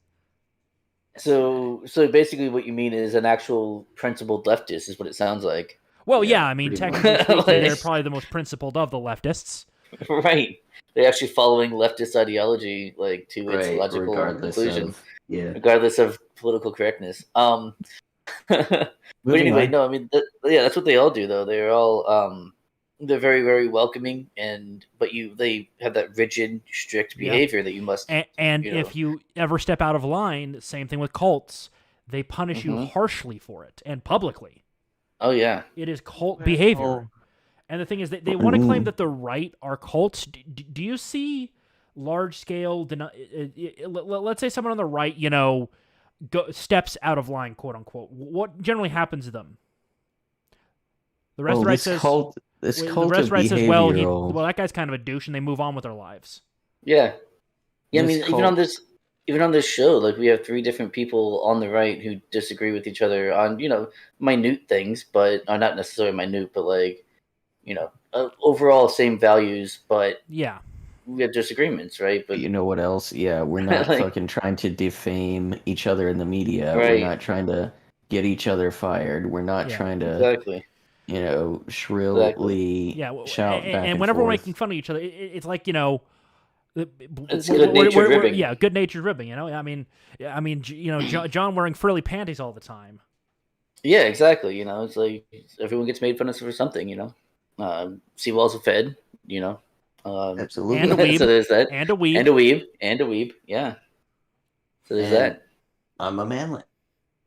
So basically, what you mean is an actual principled leftist, is what it sounds like. Well, yeah, I mean, technically speaking, they're probably the most principled of the leftists. Right. They're actually following leftist ideology, like to its logical conclusion, regardless of political correctness. But anyway, no, I mean, that's what they all do, though. They're all, they're very, very welcoming, but they have that rigid, strict behavior that you must. And if you ever step out of line, same thing with cults. They punish you harshly for it and publicly. Oh yeah, it is cult behavior. And the thing is, they want to claim that the right are cults. Do you see large scale? Let's say someone on the right, steps out of line, quote unquote. What generally happens to them? The rest of the right says This The cult of rest says, well, behavioral. that guy's kind of a douche, and they move on with their lives. Yeah. Yeah, I This mean, cult- even on this show, like we have 3 different people on the right who disagree with each other on, minute things, but not necessarily minute, but like, overall same values, but Yeah. we have disagreements, right? But But you know what else? Yeah, we're not like, fucking trying to defame each other in the media. We're right, not trying to get each other fired. We're not Yeah. trying to, exactly. shrilly Yeah. shout back and whenever we're forth. making fun of each other, it's like, It's good-natured ribbing. Yeah, good natured ribbing. I mean, John wearing frilly panties all the time. Yeah, exactly. It's like everyone gets made fun of for something. Seawalls are fed. Absolutely. And a weeb. So there's that, And a weeb. and a weeb. Yeah. So there's And that. I'm a manlet.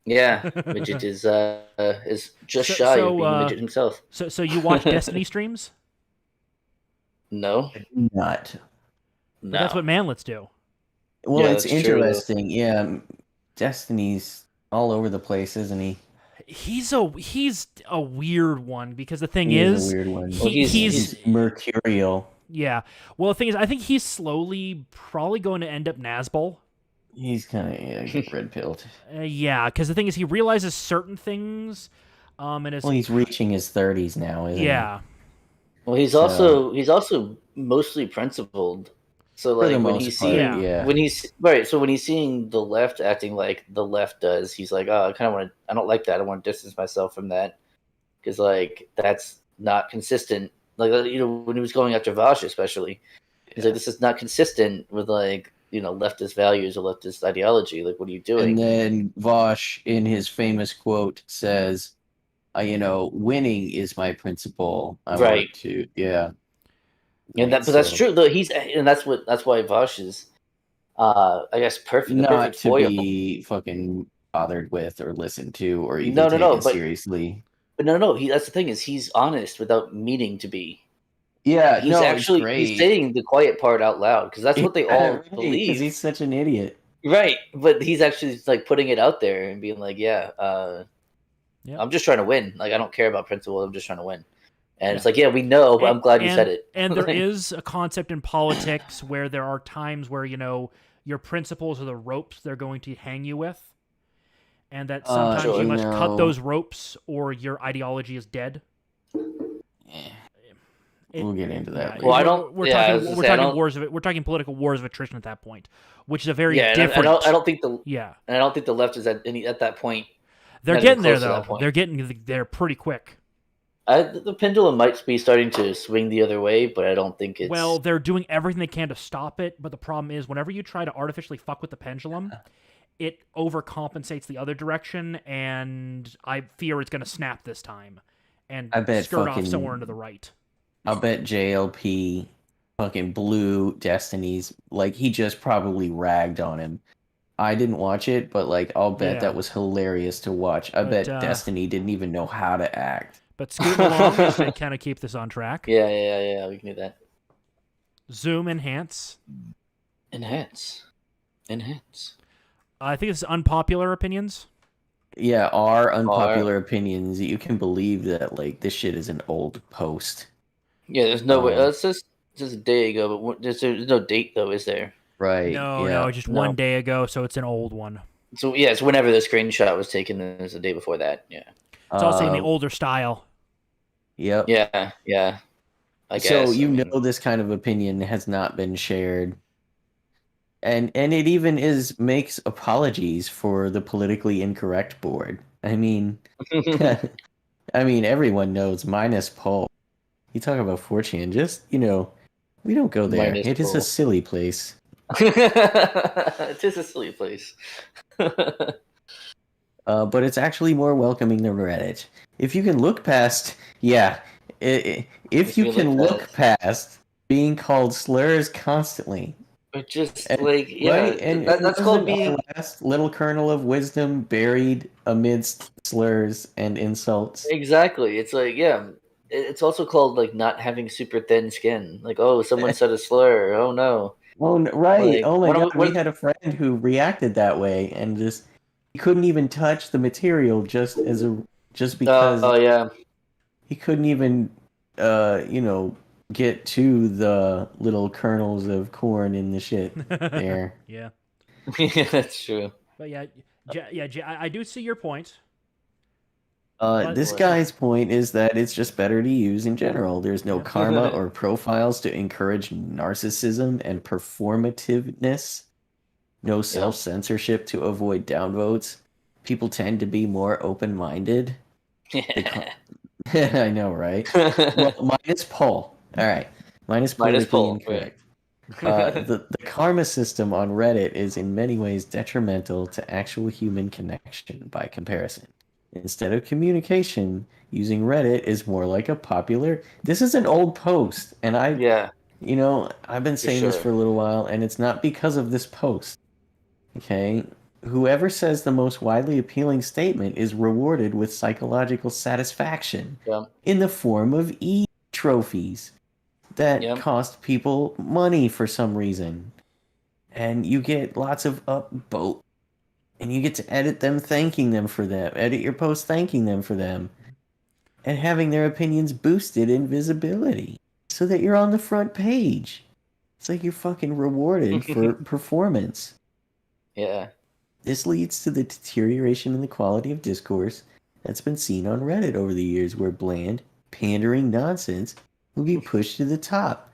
Yeah, Midget is just So- shy so, of being a midget himself. So you watch Destiny streams? No, Not. But no. that's what manlets do. Well, Yeah, it's that's true, though. interesting. Yeah, Destiny's all over the place, isn't he? He's a weird one because the thing He is, a weird one. Well, he's mercurial. yeah. Well, the thing is, I think he's slowly probably going to end up Nazbol. He's kind of red pilled. Yeah, because the thing is, he realizes certain things, and it's Well, he's reaching his 30s now, isn't yeah. Well, he's So- also mostly principled. So For the like when most he's part, seeing yeah. when he's right, so when he's seeing the left acting like the left does, he's like, oh, I don't like that. I want to distance myself from that because like that's not consistent. Like when he was going after Vash, especially, he's like, this is not consistent with like leftist values or leftist ideology. Like, what are you doing? And then Vosh, in his famous quote, says, winning is my principle. I Right. want to, yeah. And Like, but that's so- true though. That's why Vash is, I guess, the Not perfect to foil. be fucking bothered with or listened to or even No, taken but- seriously. But no. That's the thing is he's honest without meaning to be. Yeah, He's no, actually it's great. he's saying the quiet part out loud because that's what they all Because believe, he's such an idiot. right? But he's actually like putting it out there and being like, "Yeah, Yep. I'm just trying to win. Like I don't care about principle. I'm just trying to win." And it's Yeah. like, "Yeah, we know, but I'm glad you said it." And there is a concept in politics where there are times where your principles are the ropes they're going to hang you with, and that sometimes Sure. you must cut No. those ropes or your ideology is dead. Eh, It- we'll get into that. Yeah, Well, I later. don't- We're yeah, I talking. was gonna We're say, I talking don't- wars of it. We're talking political wars of attrition at that point, which is a very Yeah, and different. I don't think the Yeah, left is at that point. they're not even getting there close to that though. point. They're getting there pretty quick. The pendulum might be starting to swing the other way, but I don't think it's Well, they're doing everything they can to stop it, but the problem is whenever you try to artificially fuck with the pendulum, it overcompensates the other direction, and I fear it's going to snap this time and I bet skirt off fucking- somewhere into the right. I'll bet JLP fucking blew Destiny's, like, he just probably ragged on him. I didn't watch it, but like I'll bet Yeah. that was hilarious to watch. I But, bet Destiny didn't even know how to act. But scooting along to kind of keep this on track. yeah. We can do that. Zoom enhance. Enhance. I think this is unpopular opinions. Yeah, our unpopular opinions. You can believe that like this shit is an old post. Yeah, there's no way. Um, It's just a day ago, but there's no date though, is there? Right. No, just one day ago, so it's an old one. So yeah, it's whenever the screenshot was taken. There's the day before that. Yeah. It's also in the older style. Yep. Yeah. I guess. So I you mean, know this kind of opinion has not been shared. And it even makes apologies for the politically incorrect board. I mean everyone knows minus Paul. You talk about 4chan, just we don't go there. Minus It is a Paul. silly place. it is a silly place. But it's actually more welcoming than Reddit. If you can look past, if you can look past being called slurs constantly, But just And- like right? And that's wasn't called our being. last little kernel of wisdom buried amidst slurs and insults. Exactly. It's like it's also called like not having super thin skin. Like someone said a slur. Oh no. Oh, right. Like, Oh my what- god, we had a friend who reacted that way and just he couldn't even touch the material just because Oh yeah. he couldn't even get to the little kernels of corn in the shit there. Yeah. Yeah, that's true. But yeah, I do see your point. This What? guy's point is that it's just better to use in general. There's no Yeah. karma or profiles to encourage narcissism and performativeness. No self-censorship to avoid downvotes. People tend to be more open-minded. I know, right? Well, minus Paul. All right. Minus Minus politically Paul, incorrect. The karma system on Reddit is in many ways detrimental to actual human connection by comparison. Instead of communication, using Reddit is more like a popular. This is an old post, and Yeah, I've been for saying this sure. for a little while, and it's not because of this post. Okay? Whoever says the most widely appealing statement is rewarded with psychological satisfaction Yeah. in the form of trophies that Yep. cost people money for some reason. And you get lots of upvote. And you get to edit them thanking them for them. Edit your post thanking them for them. And having their opinions boosted in visibility. So that you're on the front page. It's like you're fucking rewarded for performance. Yeah. This leads to the deterioration in the quality of discourse that's been seen on Reddit over the years, where bland, pandering nonsense will be pushed to the top.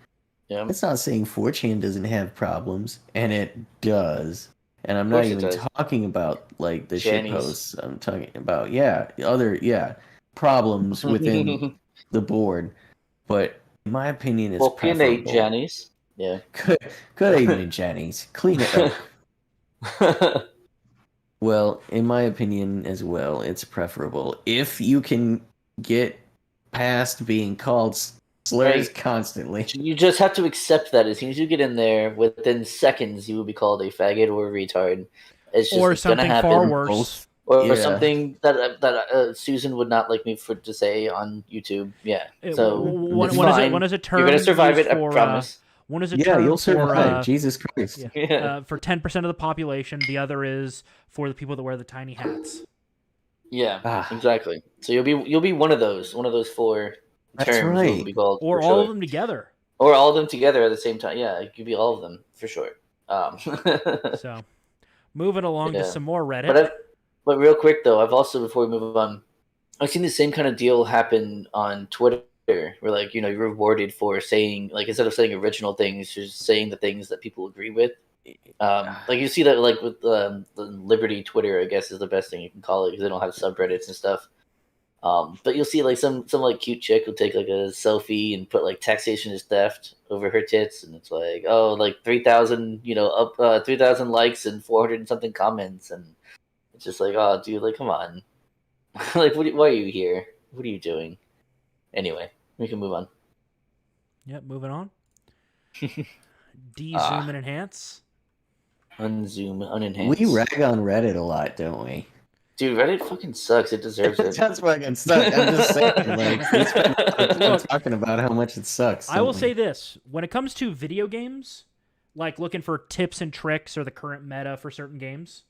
Yeah. It's not saying 4chan doesn't have problems, and it does. And I'm Of not course it even does. talking about like the Jannies. shitposts. I'm talking about problems within the board. But in my opinion, it's Well, P&A preferable. Jannies. Yeah. Good evening, Jennies. Clean it up. Well, in my opinion as well, it's preferable if you can get past being called slurs Right. constantly. You just have to accept that as soon as you get in there, within seconds, you will be called a faggot or a retard. It's just Or gonna something happen. far worse. Both. Or Yeah. something that Susan would not like me to say on YouTube. Yeah. So When it's is fine. when is a term You're gonna survive used it. I for, promise. one is a Yeah, term you'll for survive. Jesus Christ. Yeah. for 10% of the population. The other is for the people that wear the tiny hats. Yeah. Ah. Exactly. So you'll be one of those four That's terms right. will be called, Or for all sure. of them together. Or all of them together at the same time. Yeah, it could be all of them for sure. So, moving along to Yeah. some more Reddit. But real quick though, I've also, before we move on, I've seen the same kind of deal happen on Twitter, where like you're rewarded for saying, like, instead of saying original things, you're just saying the things that people agree with. Like you see that like with the Liberty Twitter, I guess is the best thing you can call it, because they don't have subreddits and stuff. But you'll see like some like cute chick will take like a selfie and put like taxation is theft over her tits, and it's like, oh, like 3,000 3,000 likes and 400 and something comments, and it's just like, oh dude, like, come on. Like, why are you here? What are you doing? Anyway, we can move on. Yep, moving on. De-zoom and enhance. Unzoom, unenhance. We rag on Reddit a lot, don't we? Dude, Reddit fucking sucks. It deserves it. That's fucking sucks. I'm just saying, like, we spend a lot of time Look, talking about how much it sucks. I will don't we? say this. When it comes to video games, like looking for tips and tricks or the current meta for certain games,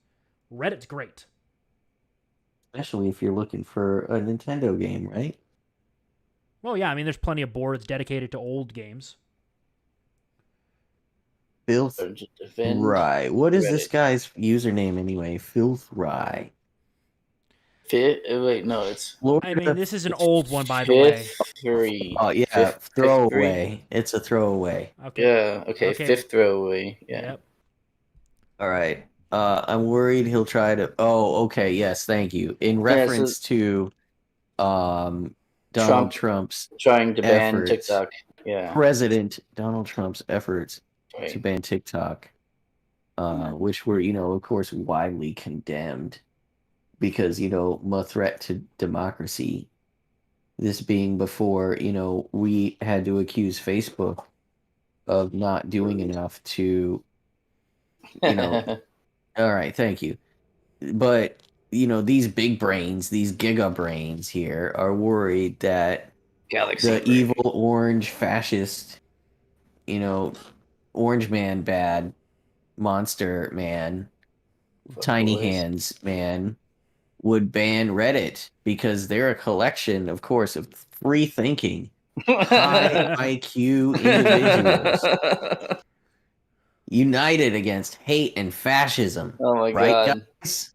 Reddit's great. Especially if you're looking for a Nintendo game, right? Well, yeah, I mean, there's plenty of boards dedicated to old games. Filth Defend Rye. What is this Reddit. guy's username anyway? Filth Rye. Wait, no, it's I mean, this is an old one, by the way. Three. Oh yeah, Fifth throwaway. It's a throwaway. Okay. Yeah. Okay. Fifth throwaway. Yeah. Yep. All right. I'm worried he'll try to. Oh, okay. Yes, thank you. In reference to, Donald Trump's trying to ban efforts. TikTok. Yeah. President Donald Trump's efforts Right. to ban TikTok, which were, of course, widely condemned because, a threat to democracy. This being before, we had to accuse Facebook of not doing enough to, all right, thank you. But, these big brains, these giga brains here are worried that Galaxy the brain. evil orange fascist, orange man bad, monster man, Fuck tiny boys. hands man would ban Reddit because they're a collection, of course, of free thinking, high IQ individuals united against hate and fascism. Oh my right, god. guys?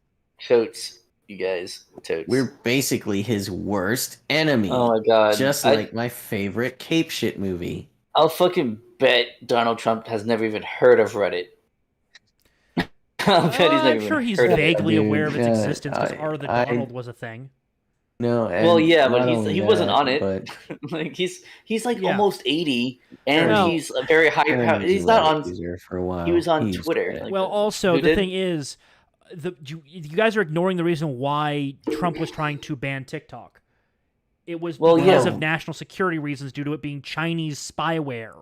Totes, you guys. Totes. We're basically his worst enemy. Oh my god. Just like my favorite cape shit movie. I'll fucking bet Donald Trump has never even heard of Reddit. I'll bet he's never I'm even sure he's heard of it. vaguely Dude, aware of its yeah, existence because R the Donald was a thing. No, Well, and yeah, but not he only wasn't that, on it. But Like he's like Yeah. almost 80, and No. he's a very high. Aaron was He's a not Reddit on. user for a while. He was on He's Twitter. dead. Like, Well, also who the did? thing is, you guys are ignoring the reason why Trump was trying to ban TikTok. It was Well, because yeah. of national security reasons due to it being Chinese spyware.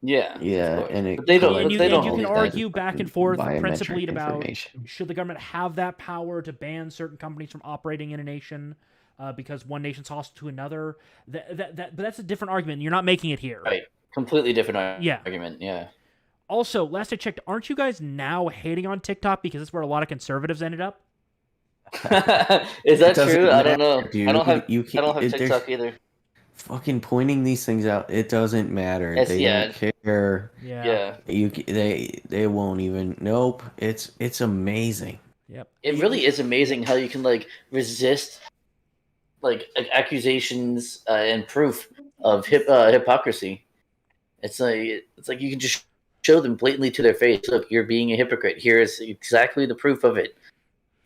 Yeah, Yeah, of course. and it But they don't. And but you, they and don't you can hold argue back and forth biometric principally about information. should the government have that power to ban certain companies from operating in a nation because one nation's hostile to another. But that's a different argument. You're not making it here. Right. Completely different Yeah. argument. Yeah. Also, last I checked, aren't you guys now hating on TikTok because that's where a lot of conservatives ended up? Is that doesn't true? I don't matter, know. dude. I don't have. You I can't- don't have there's- TikTok either. Fucking pointing these things out, it doesn't matter. It's- They yeah. don't care. Yeah. Yeah. They won't even. Nope. It's amazing. Yep. It really is amazing how you can like resist like accusations and proof of hypocrisy. It's like you can just show them blatantly to their face. Look, you're being a hypocrite. Here is exactly the proof of it,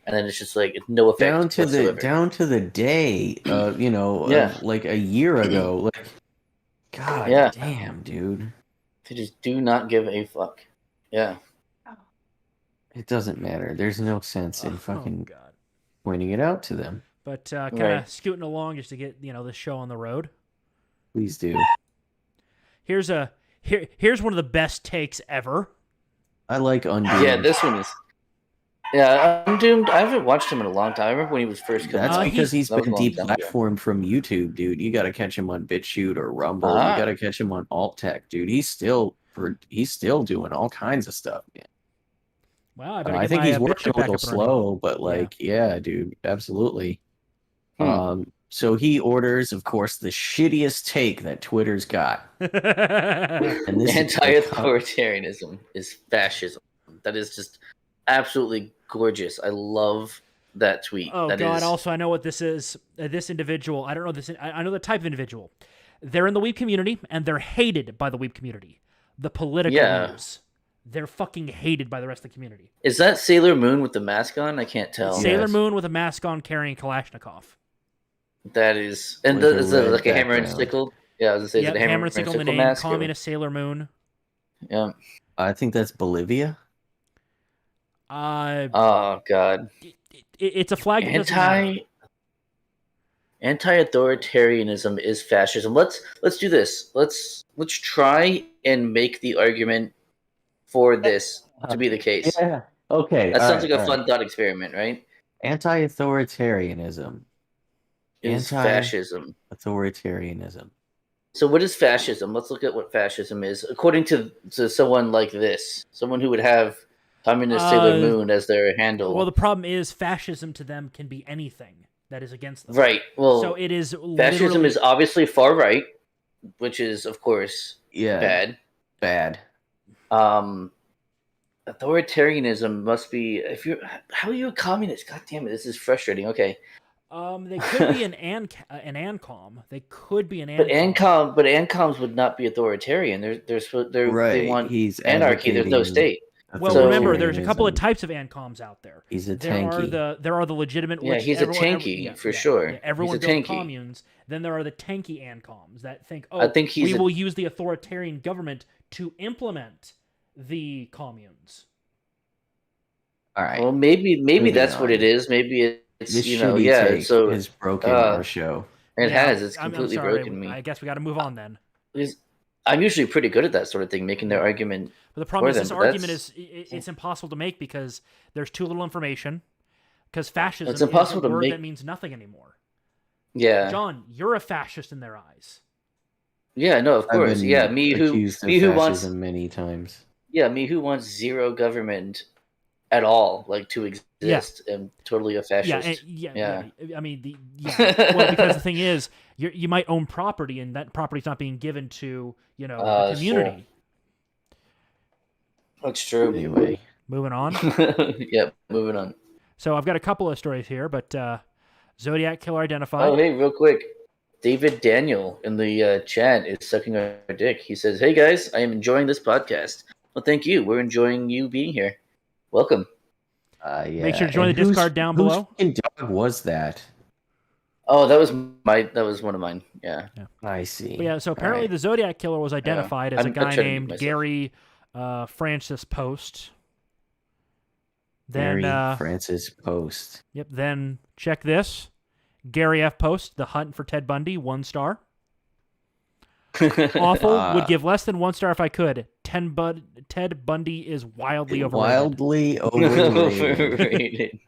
and then it's just like no effect whatsoever. down to the day. Yeah. Like a year ago. Like, God Yeah. damn, dude. They just do not give a fuck. Yeah. It doesn't matter. There's no sense in fucking Oh, God. pointing it out to them. But kind of Right. scooting along just to get this show on the road. Please do. Here's one of the best takes ever. I like Undoomed. Yeah, this one is. Yeah, Undoomed. I haven't watched him in a long time. I remember when he was first coming That's out. because he's That was been a long time ago. deplatformed from YouTube, dude. You got to catch him on BitChute or Rumble. Ah. You got to catch him on Alt Tech, dude. He's still doing all kinds of stuff. Man. Wow, I better I get think my he's BitChute working a back little up and running. slow, but like, yeah, dude, absolutely. Hmm. So he orders, of course, the shittiest take that Twitter's got, and this is Anti-authoritarianism is fascism. That is just absolutely gorgeous. I love that tweet. Oh That God! is- Also, I know what this is. This individual. I don't know this. I know the type of individual. They're in the weeb community, and they're hated by the weeb community. The political Yeah. news. They're fucking hated by the rest of the community. Is that Sailor Moon with the mask on? I can't tell. Yeah. Sailor Yes. Moon with a mask on, carrying Kalashnikov. That is, and With a is it red like a hammer and background. sickle? Yeah, I was gonna say, is Yep, it a hammer and sickle in the name. mask? or- Communist Sailor Moon. Yeah. I think that's Bolivia. Oh God. It's a flag that doesn't matter. Anti-authoritarianism is fascism. Let's do this. Let's try and make the argument for this to be the case. Yeah. Okay. That all sounds right, like a all fun right. thought experiment, right? Anti-authoritarianism. Is Anti- fascism. Authoritarianism. So what is fascism? Let's look at what fascism is. According to someone like this, someone who would have Communist Sailor Moon as their handle. Well, the problem is fascism to them can be anything that is against them. Right. Well, So it is fascism literally- is obviously far right, which is of course Yeah. bad. Bad. Authoritarianism must be how are you a communist? God damn it, this is frustrating. Okay. They could be an ANCOM. They could be an ANCOM. But ANCOMs would not be authoritarian. They Right. want He's anarchy. There's no advocating state. Well, So- remember, there's a couple of authoritarianism. types of ANCOMs out there. He's a There tanky. are the legitimate. Yeah, which he's a everyone- tanky, for sure. Yeah, everyone He's a builds tanky. communes. Then there are the tanky ANCOMs that think, I think he's we a- will use the authoritarian government to implement the communes. All right. Well, maybe Moving that's what on. it is. Maybe it's This yeah. take So has broken uh, our show. it Yeah, has. It's I'm completely sorry, broken me. I guess we got to move on then. I'm usually pretty good at that sort of thing, making their argument. But the problem is them, this but argument that's- it's impossible to make because there's too little information. Because fascism It's impossible is a to word make- that means nothing anymore. Yeah. John, you're a fascist in their eyes. Yeah. No, of I've course. been Yeah. Me accused of who wants fascism many times. me who wants zero government at all, like to exist, and totally a fascist. Yeah. I mean, well, because the thing is, you might own property, and that property's not being given to the community. That's true. Anyway, Moving on. Yep, moving on. So I've got a couple of stories here, but Zodiac killer identified. Oh, hey, real quick. David Daniel in the chat is sucking our dick. He says, "Hey guys, I am enjoying this podcast." Well, thank you. We're enjoying you being here. Welcome. yeah. Make sure to join the Discord down below. Whose dog was that? Oh, that was one of mine. Yeah. I see. But yeah, so apparently the Zodiac killer was identified as a I'm guy trying to named myself. Gary Francis Post. Then Gary Francis Post. Yep. Then check this. Gary F. Post, The Hunt for Ted Bundy, 1 star. Awful. Would give less than 1 star if I could. Ted Bundy is wildly overrated. Wildly overrated. Overrated.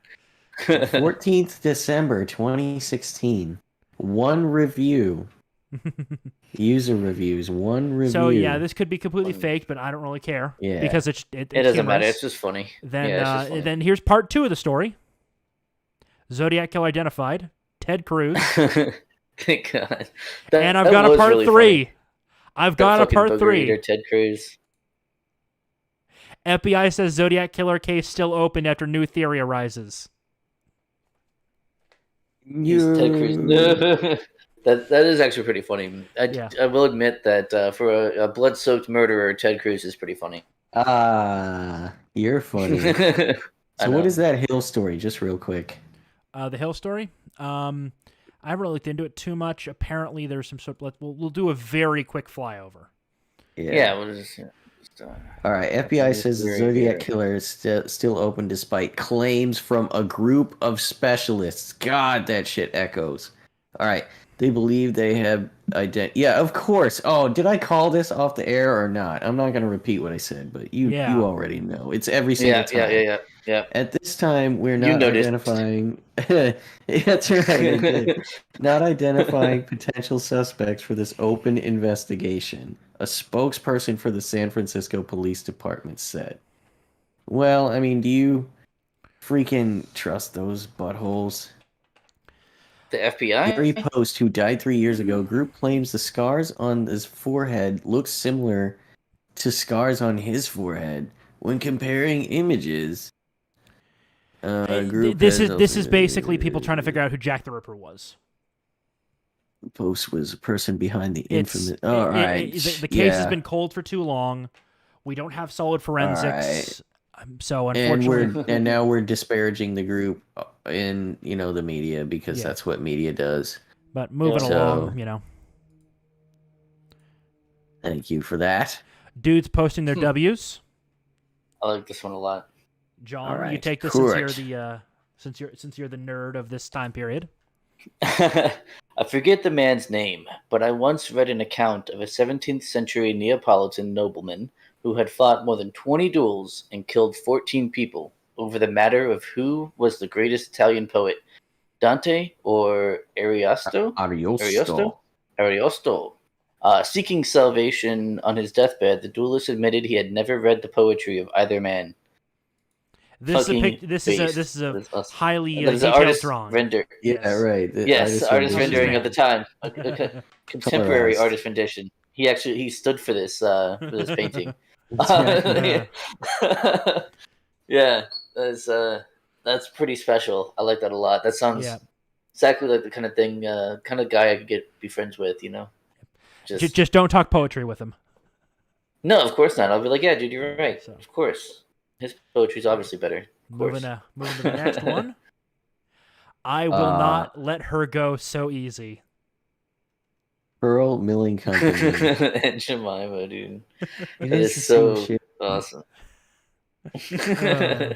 14th December 2016. 1 review. User reviews. 1 review. So yeah, this could be completely faked, but I don't really care. Yeah. Because it's It doesn't matter. humorous. It's just funny. Then Yeah, it's just funny. then here's part 2 of the story. Zodiac killer identified. Ted Cruz. Thank God. And I've got a part really 3. funny. I've got a Fucking part booger 3. eater, Ted Cruz. FBI says Zodiac killer case still open after new theory arises. He's Ted Cruz. That is actually pretty funny. I will admit that for a blood-soaked murderer, Ted Cruz is pretty funny. You're funny. So what is that Hill story? Just real quick. The Hill story? I haven't really looked into it too much. Apparently, there's some sort of... We'll do a very quick flyover. Yeah. We'll just, all right. FBI says the Zodiac killer is still open despite claims from a group of specialists. God, that shit echoes. All right. They believe they have Yeah, of course. Oh, did I call this off the air or not? I'm not going to repeat what I said, but you already know. It's every single time. Yeah. At this time, we're not identifying. That's right. Not identifying potential suspects for this open investigation. A spokesperson for the San Francisco Police Department said. Well, I mean, do you freaking trust those buttholes? The FBI? Gary Post, who died 3 years ago, group claims the scars on his forehead look similar to scars on his forehead when comparing images. This is basically people trying to figure out who Jack the Ripper was. Post was a person behind the infamous. The case has been cold for too long. We don't have solid forensics. So unfortunately, and now we're disparaging the group in the media because that's what media does. But moving along, Thank you for that. Dudes posting their W's. I like this one a lot. John, you take this since you're the nerd of this time period. I forget the man's name, but I once read an account of a 17th century Neapolitan nobleman who had fought more than 20 duels and killed 14 people over the matter of who was the greatest Italian poet, Dante or Ariosto? Ariosto. Seeking salvation on his deathbed, the duelist admitted he had never read the poetry of either man. This is a highly detailed drawing. Render. Yeah, right. Artist rendering of the time. A contemporary artist rendition. He stood for this painting. Yeah, that's pretty special. I like that a lot. That sounds exactly like the kind of thing, kind of guy I could be friends with. Just don't talk poetry with him. No, of course not. I'll be like, yeah, dude, you're right. Of course. His poetry's obviously better. Moving to the next one. I will not let her go so easy. Pearl Milling Company. And Jemima, dude. It is so awesome. I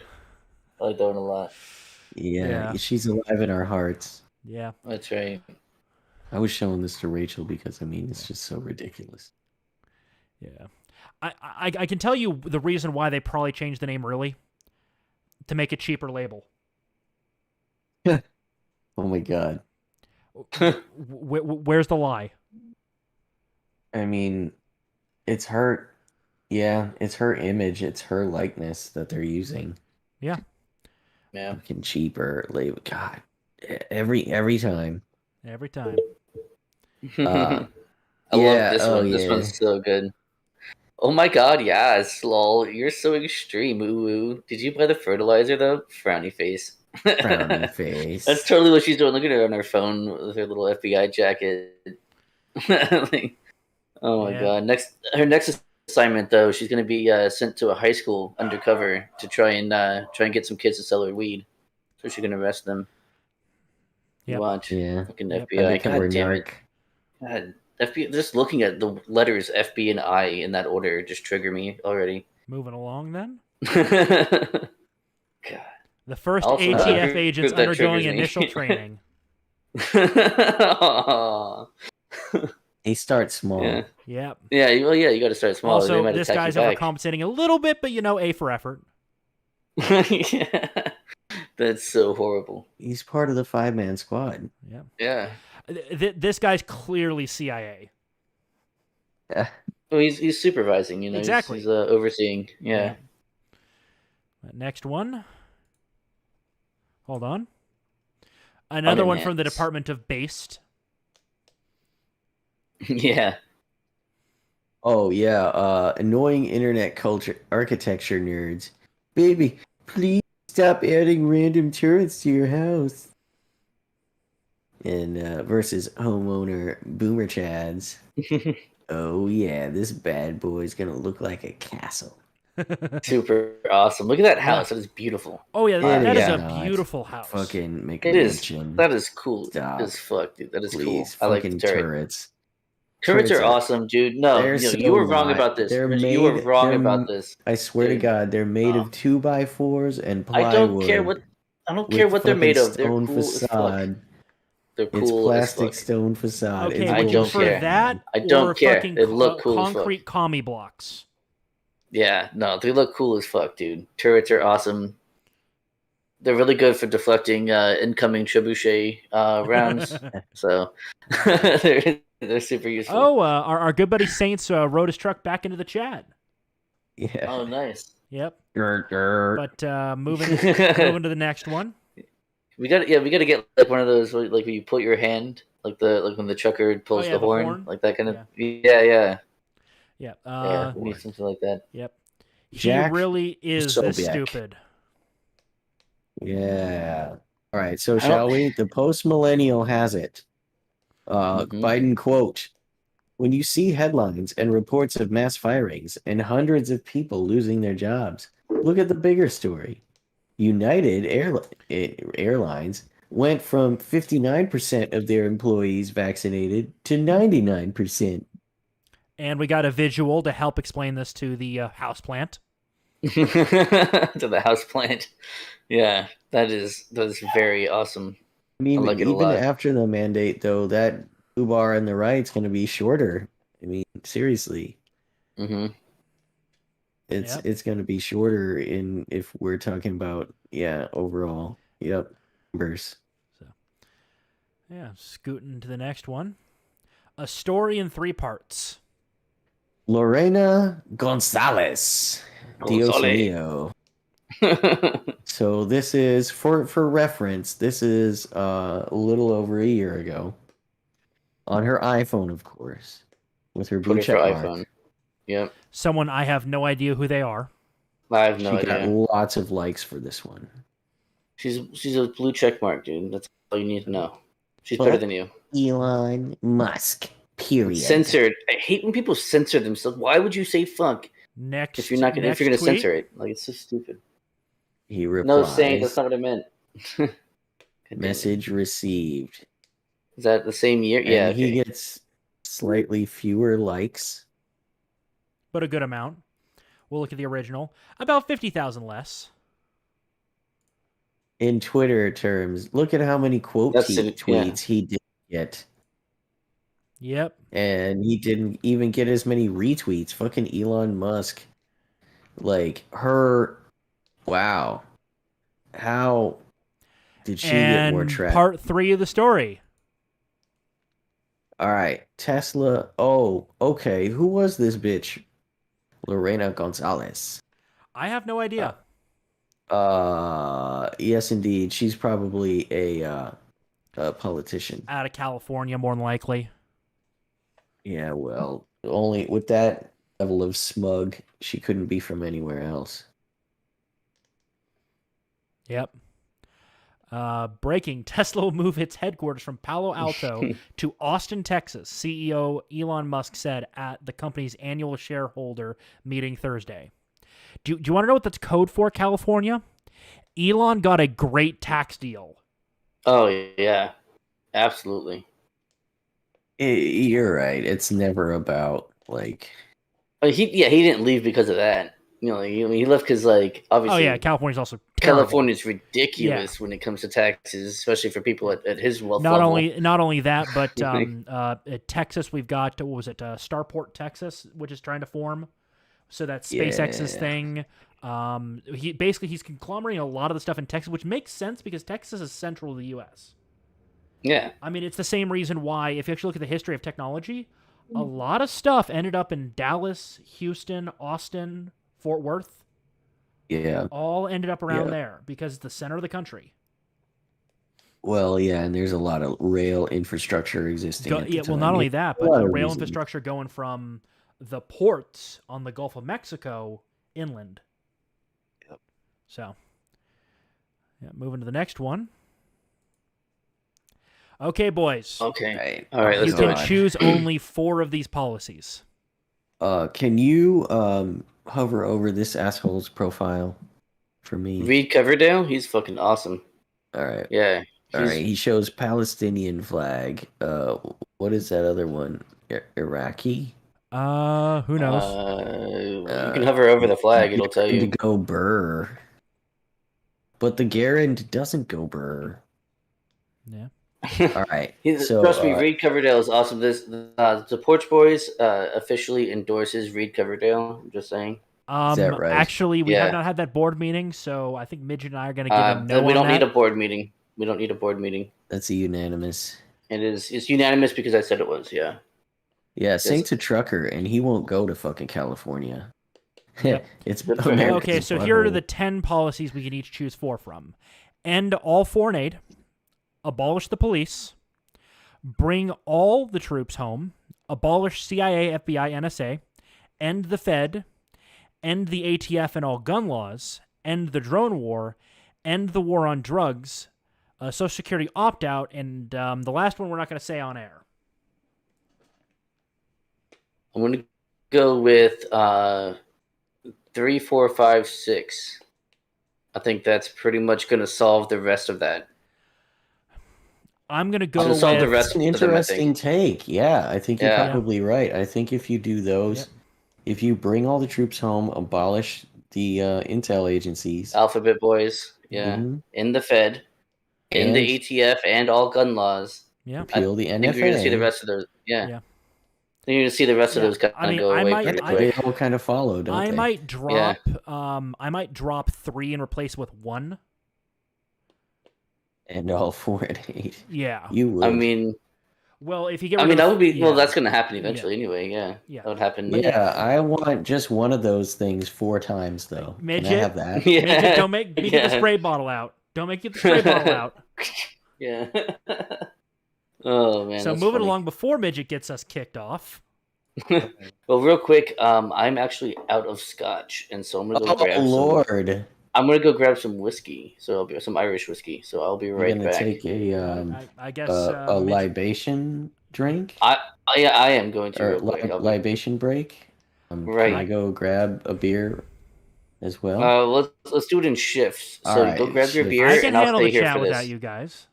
like that one a lot. Yeah, she's alive in our hearts. Yeah. That's right. I was showing this to Rachel because, it's just so ridiculous. Yeah. I can tell you the reason why they probably changed the name early. To make a cheaper label. Oh my God. Where's the lie? It's her. Yeah, it's her image. It's her likeness that they're using. Yeah. Yeah. Fucking cheaper. Like, God, every time. Every time. I love Yeah. this Oh one. This yeah. one's so good. Oh my god, yes, lol. You're so extreme, ooh. Did you buy the fertilizer though? Frowny face. Frowny That's face. totally what she's doing. Look at her on her phone with her little FBI jacket. Like, oh my Yeah. god. Her next assignment though, she's gonna be sent to a high school undercover to try and get some kids to sell her weed. So she's gonna arrest them. Yep. Watch. Yeah. Fucking Yep. FBI. Undercover God damn it. narc. God, FBI. Just looking at the letters F, B, and I in that order just trigger me already. Moving along then. God. The first Also, another ATF group agents that undergoing triggers me. initial training. Aw. They start small. Yeah. Yep. Yeah, well, yeah, you got to start small. They Also, might this attack guy's you back. overcompensating a little bit, but A for effort. Yeah. That's so horrible. He's part of the 5-man squad. Yeah. Yeah. This guy's clearly CIA. Yeah. Well, he's supervising. You know, Exactly. He's overseeing. Yeah. Next one. Hold on. Another one from the Finance. Department of Based. Yeah. Oh yeah. Annoying internet culture architecture nerds. Baby, please stop adding random turrets to your house. And versus homeowner boomer chads. Oh yeah, this bad boy's gonna look like a castle. Super awesome. Look at that house. That is beautiful. Oh yeah, It that is is a not. beautiful house. Fucking make It is. mention. That is cool Stop. as fuck, dude. That is Please, cool. I like the fucking turret. turrets. Turrets are are- awesome, dude. No, They're you were so wrong not. about this. They're You were made- wrong they're about m- this. I swear to Dude. God, they're made of 2x4s and I plywood. don't care what. I don't care with what they're fucking made of. They're stone cool as fuck. facade. They're It's cool as plastic fuck. stone facade. Okay, It's I would you don't prefer care. that I don't or care. fucking They look cool as fuck. concrete commie blocks? Yeah, no, they look cool as fuck, dude. Turrets are awesome. They're really good for deflecting incoming trebuchet rounds. So they're super useful. Oh, our good buddy Saints rode his truck back into the chat. Yeah. Oh, nice. Yep. Grr. But moving to the next one. We got to get like one of those like when you put your hand like when the trucker pulls yeah, the the horn, horn. like that kind of yeah. Yeah. We need something like that. Yep. He Jack really is this Sobiech. stupid. Yeah. All right. So shall we? The post millennial has it. Biden quote: "When you see headlines and reports of mass firings and hundreds of people losing their jobs, look at the bigger story. United Airlines went from 59% of their employees vaccinated to 99%. And we got a visual to help explain this to the house plant. To the house plant. Yeah, that is very awesome. I mean, I like it a even lot. after the mandate, though, that bar on the right's going to be shorter. I mean, seriously. Mm-hmm. It's going to be shorter if we're talking about overall numbers. So yeah, scooting to the next one. A story in 3 parts. Lorena Gonzalez. Dios mío. So this is for reference. This is a little over a year ago, on her iPhone, of course, with her blue Put it for check mark. iPhone. Yep. Someone I have no idea who they are. I have no She got idea. lots of likes for this one. She's a blue check mark, dude. That's all you need to know. She's But- better than you. Elon Musk. Period. Censored. I hate when people censor themselves. Why would you say fuck Next, if you're gonna tweet. censor it? Like it's so stupid. He replies. No, Saint. That's not what I meant. God damn it. Message received. Is that the same year? And Yeah. he Okay. gets slightly fewer likes. But a good amount. We'll look at the original. About 50,000 less. In Twitter terms, look at how many quote That's it, tweets he did get. Yep. And he didn't even get as many retweets. Fucking Elon Musk. Like, her... Wow. How did she get more And traction? part 3 of the story. All right. Tesla. Oh, okay. Who was this bitch? Lorena Gonzalez. I have no idea. Yes, indeed. She's probably a politician. Out of California, more than likely. Yeah, well, only with that level of smug, she couldn't be from anywhere else. Yep. Breaking: Tesla will move its headquarters from Palo Alto to Austin, Texas. CEO Elon Musk said at the company's annual shareholder meeting Thursday. Do you want to know what that's code for, California? Elon got a great tax deal. Oh yeah, absolutely. You're right. It's never about like. He didn't leave because of that. He left because Oh obviously yeah, California's also terrible. California's ridiculous when it comes to taxes, especially for people at his wealth Not level. not only that, but at Texas we've got what was it Starport, Texas, which is trying to form. So that's SpaceX's thing. He's conglomerating a lot of the stuff in Texas, which makes sense because Texas is central to the U.S. Yeah. I mean, it's the same reason why, if you actually look at the history of technology, a lot of stuff ended up in Dallas, Houston, Austin, Fort Worth. Yeah. All ended up around there because it's the center of the country. Well, yeah, and there's a lot of rail infrastructure existing. Well, not only that, but the rail infrastructure going from the ports on the Gulf of Mexico inland. Yep. So, moving to the next one. Okay, boys. Okay. All right. You Let's do can it. choose only 4 of these policies. Can you hover over this asshole's profile for me? Reed Coverdale. He's fucking awesome. All right. Yeah. All right. He shows Palestinian flag. What is that other one? Iraqi. Who knows? You can hover over the flag; it'll tell you. To go Burr. But the Garand doesn't go Burr. Yeah. All right. Trust me, Reed Coverdale is awesome. The Porch Boys officially endorses Reed Coverdale. I'm just saying. Is that right? Actually, we have not had that board meeting, so I think Mijjt and I are going to give a no. We don't on need that. a board meeting. We don't need a board meeting. That's a unanimous. It's unanimous because I said it was. Yeah. Yeah, Saint's a trucker, and he won't go to fucking California. Yep. It's America's okay. So here are the 10 policies we can each choose 4 from: end all foreign aid, abolish the police, bring all the troops home, abolish CIA, FBI, NSA, end the Fed, end the ATF and all gun laws, end the drone war, end the war on drugs, Social Security opt-out, and the last one we're not going to say on air. I'm going to go with 3, 4, 5, 6. I think that's pretty much going to solve the rest of that. I'm going to go with... solve the rest That's an interesting take. Yeah, I think you're probably right. I think if you do those, if you bring all the troops home, abolish the intel agencies. Alphabet Boys, in the Fed, in the ATF, and all gun laws. Yeah. Repeal the NFA. I think you're going to see the rest of those. Yeah. You're going to see the rest of those kind of go away pretty quick. They all kind of follow, don't they? I might drop. I might drop 3 and replace with 1. And all 4 and 8. Yeah. You would. I mean, well, if you get. that would be. Well, that's going to happen eventually anyway. Yeah. That would happen. Yeah, I want just one of those things 4 times though. Mijjt, can I have that? Mijjt, don't make me get the spray bottle out. Don't make you get the spray bottle out. Yeah. Oh man. So moving along before Mijjt gets us kicked off. Well, real quick, I'm actually out of scotch, and so I'm gonna go grab Lord. I'm gonna go grab some whiskey. So I'll be some Irish whiskey. So I'll be right back. Take a I guess a libation drink. I am going to real quick. Libation break. Right. Can I go grab a beer as well? Let's do it in shifts. All So right, go grab your beer, I can and I'll handle stay the here chat for without this. you guys.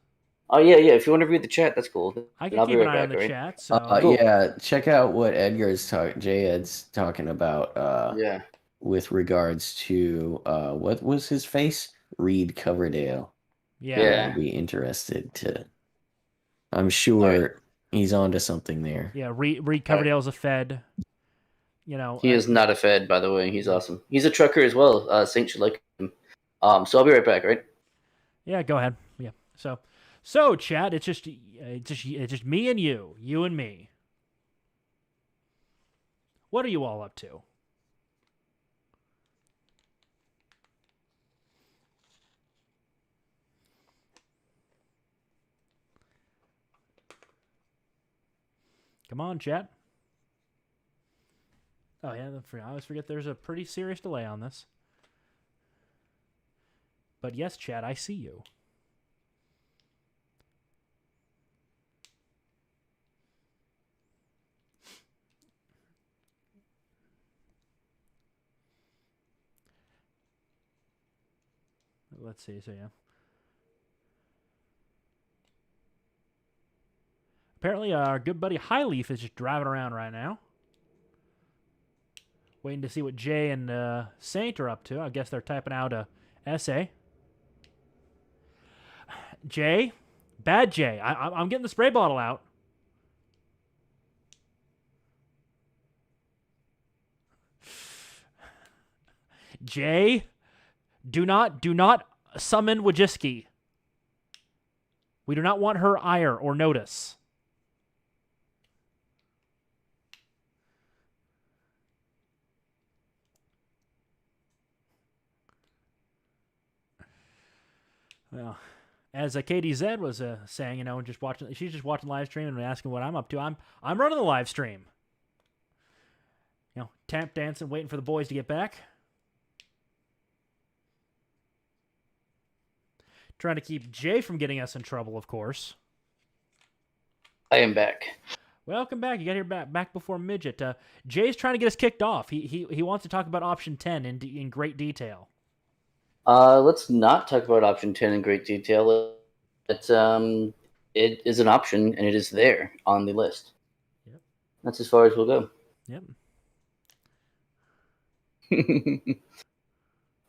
Oh yeah. If you want to read the chat, that's cool. I can keep an eye on the chat. So yeah, check out what Ed's talking about. With regards to what was his face? Reed Coverdale. Yeah. I'd be interested to. I'm sure he's onto something there. Yeah, Reed Coverdale's a Fed. You know, he is not a Fed, by the way. He's awesome. He's a trucker as well. Saint should like him. So I'll be right back. Right? Yeah, go ahead. Yeah. So chat. It's just me and you and me. What are you all up to? Come on, chat. Oh, yeah, I always forget there's a pretty serious delay on this. But yes, chat, I see you. Let's see, so yeah. Apparently, our good buddy Highleaf is just driving around right now. Waiting to see what Jay and Saint are up to. I guess they're typing out a essay. Jay? Bad Jay. I'm getting the spray bottle out. Jay? Do not summon Wajiski. We do not want her ire or notice. Well, as KDZ was saying, just watching, she's just watching live stream and asking what I'm up to. I'm running the live stream. Tap dancing, waiting for the boys to get back. Trying to keep Jay from getting us in trouble, of course. I am back. Welcome back. You got here back before Mijjt. Jay's trying to get us kicked off. He wants to talk about option 10 in great detail. Let's not talk about option 10 in great detail. It is an option, and it is there on the list. Yep. That's as far as we'll go. Yep.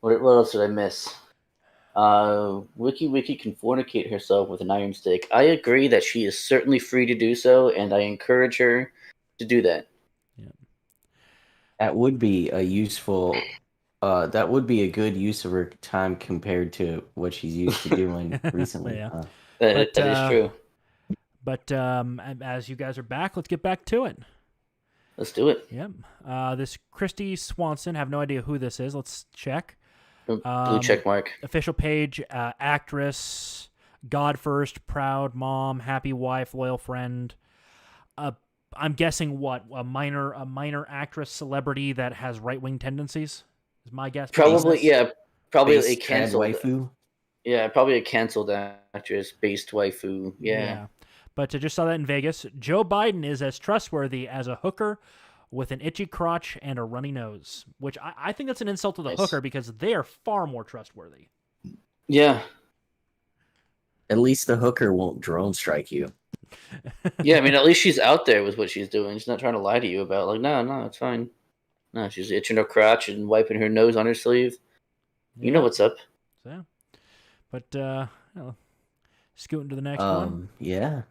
What else did I miss? Wiki can fornicate herself with an iron stick. I agree that she is certainly free to do so, and I encourage her to do that. Yeah. That would be a useful. That would be a good use of her time compared to what she's used to doing recently. Yeah. That is true. But as you guys are back, let's get back to it. Let's do it. Yep. This Christy Swanson, have no idea who this is. Let's check. Blue check mark. Official page, actress, God first, proud mom, happy wife, loyal friend. I'm guessing what a minor actress celebrity that has right wing tendencies is my guess. Probably, yeah. Probably Base a canceled waifu. Yeah, probably a canceled actress based waifu. Yeah. But just saw that in Vegas. Joe Biden is as trustworthy as a hooker with an itchy crotch and a runny nose, which I think that's an insult to the hooker because they are far more trustworthy. Yeah. At least the hooker won't drone strike you. Yeah, I mean, at least she's out there with what she's doing. She's not trying to lie to you about, like, no, it's fine. No, she's itching her crotch and wiping her nose on her sleeve. You know what's up. So, but, scooting to the next one. Yeah.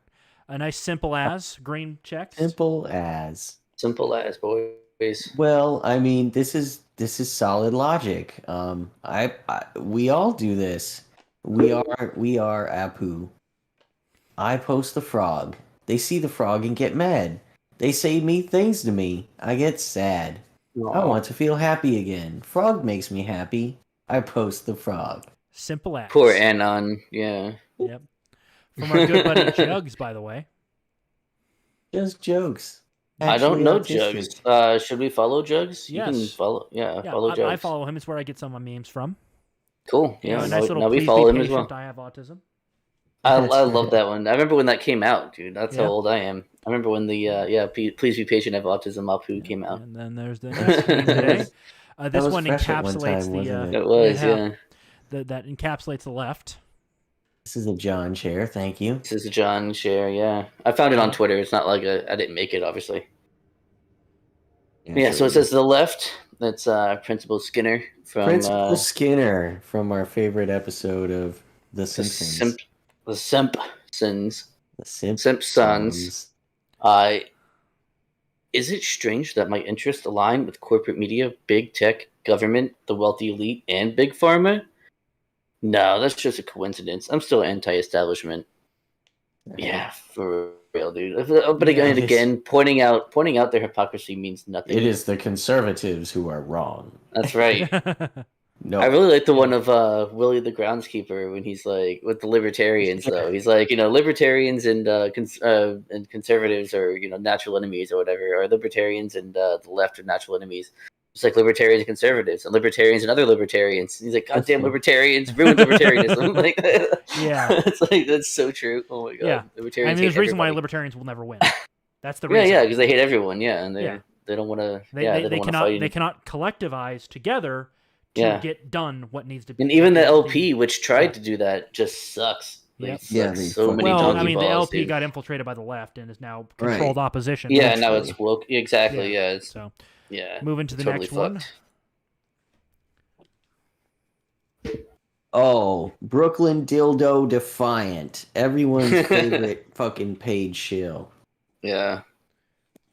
A nice simple as green checks. Simple as Boys. Well, I mean, this is solid logic. We all do this. We are Apu. I post the frog. They see the frog and get mad. They say mean things to me. I get sad. Aww. I want to feel happy again. Frog makes me happy. I post the frog. Simple as. Poor Anon. Yeah. Yep. From our good buddy Jugs, by the way. Just jokes. I don't know autistic. Jugs. Should we follow Jugs? Yes. You can follow. Yeah, follow Jugs. I follow him. It's where I get some of my memes from. Cool. Yeah. A nice little now we please follow be him as well. patient, I have autism. I love that one. I remember when that came out, dude. That's how old I am. I remember when the please be patient, I have autism. Apu came out. And then there's the next meme today. This one encapsulates It was, yeah. That encapsulates the left. This is a John share. Thank you. This is a John share. Yeah, I found it on Twitter. It's not like I didn't make it, obviously. Yeah. So it says to the left. That's Principal Skinner from Principal Skinner from our favorite episode of The Simpsons. The Simpsons. The Simpsons. Is it strange that my interests align with corporate media, big tech, government, the wealthy elite, and big pharma? No, that's just a coincidence. I'm still anti-establishment. Yeah, for real, dude. But again, pointing out their hypocrisy means nothing. It is the conservatives who are wrong. That's right. No, I really like the one of Willie the Groundskeeper when he's like with the libertarians though. He's like, libertarians and conservatives are natural enemies or whatever, or libertarians and the left are natural enemies. It's like libertarians and conservatives, and libertarians and other libertarians. And he's like, goddamn libertarians ruined libertarianism. Like, Yeah. it's like that's so true. Oh my god, Yeah. libertarians. There's a reason why everybody. libertarians will never win. That's the reason. Yeah, because they hate everyone. Yeah, and Yeah. they don't want to. They don't want to fight. They cannot collectivize together to get done what needs to be. And even the LP, which tried to do that, just sucks. Yep. So many well, donkey I mean, balls, the LP dude. got infiltrated by the left and is now controlled opposition. Yeah, and now it's woke. Exactly. Yeah. It's, so, yeah. Moving to the totally next one. Oh, Brooklyn Dildo Defiant. Everyone's favorite fucking page shill. Yeah.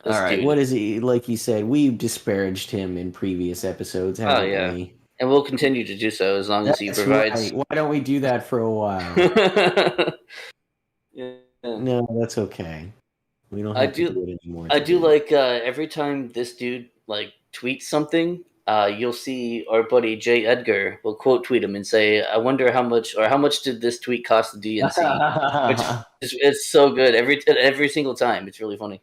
All right, what is he? Like you said, we've disparaged him in previous episodes, haven't we? And we'll continue to do so as long as he provides. Right. Why don't we do that for a while? Yeah. No, that's okay. We don't have to do it anymore. I do like every time this dude like tweets something, you'll see our buddy Jay Edgar will quote tweet him and say, "I wonder how much did this tweet cost the DNC?" Which it's so good every single time. It's really funny.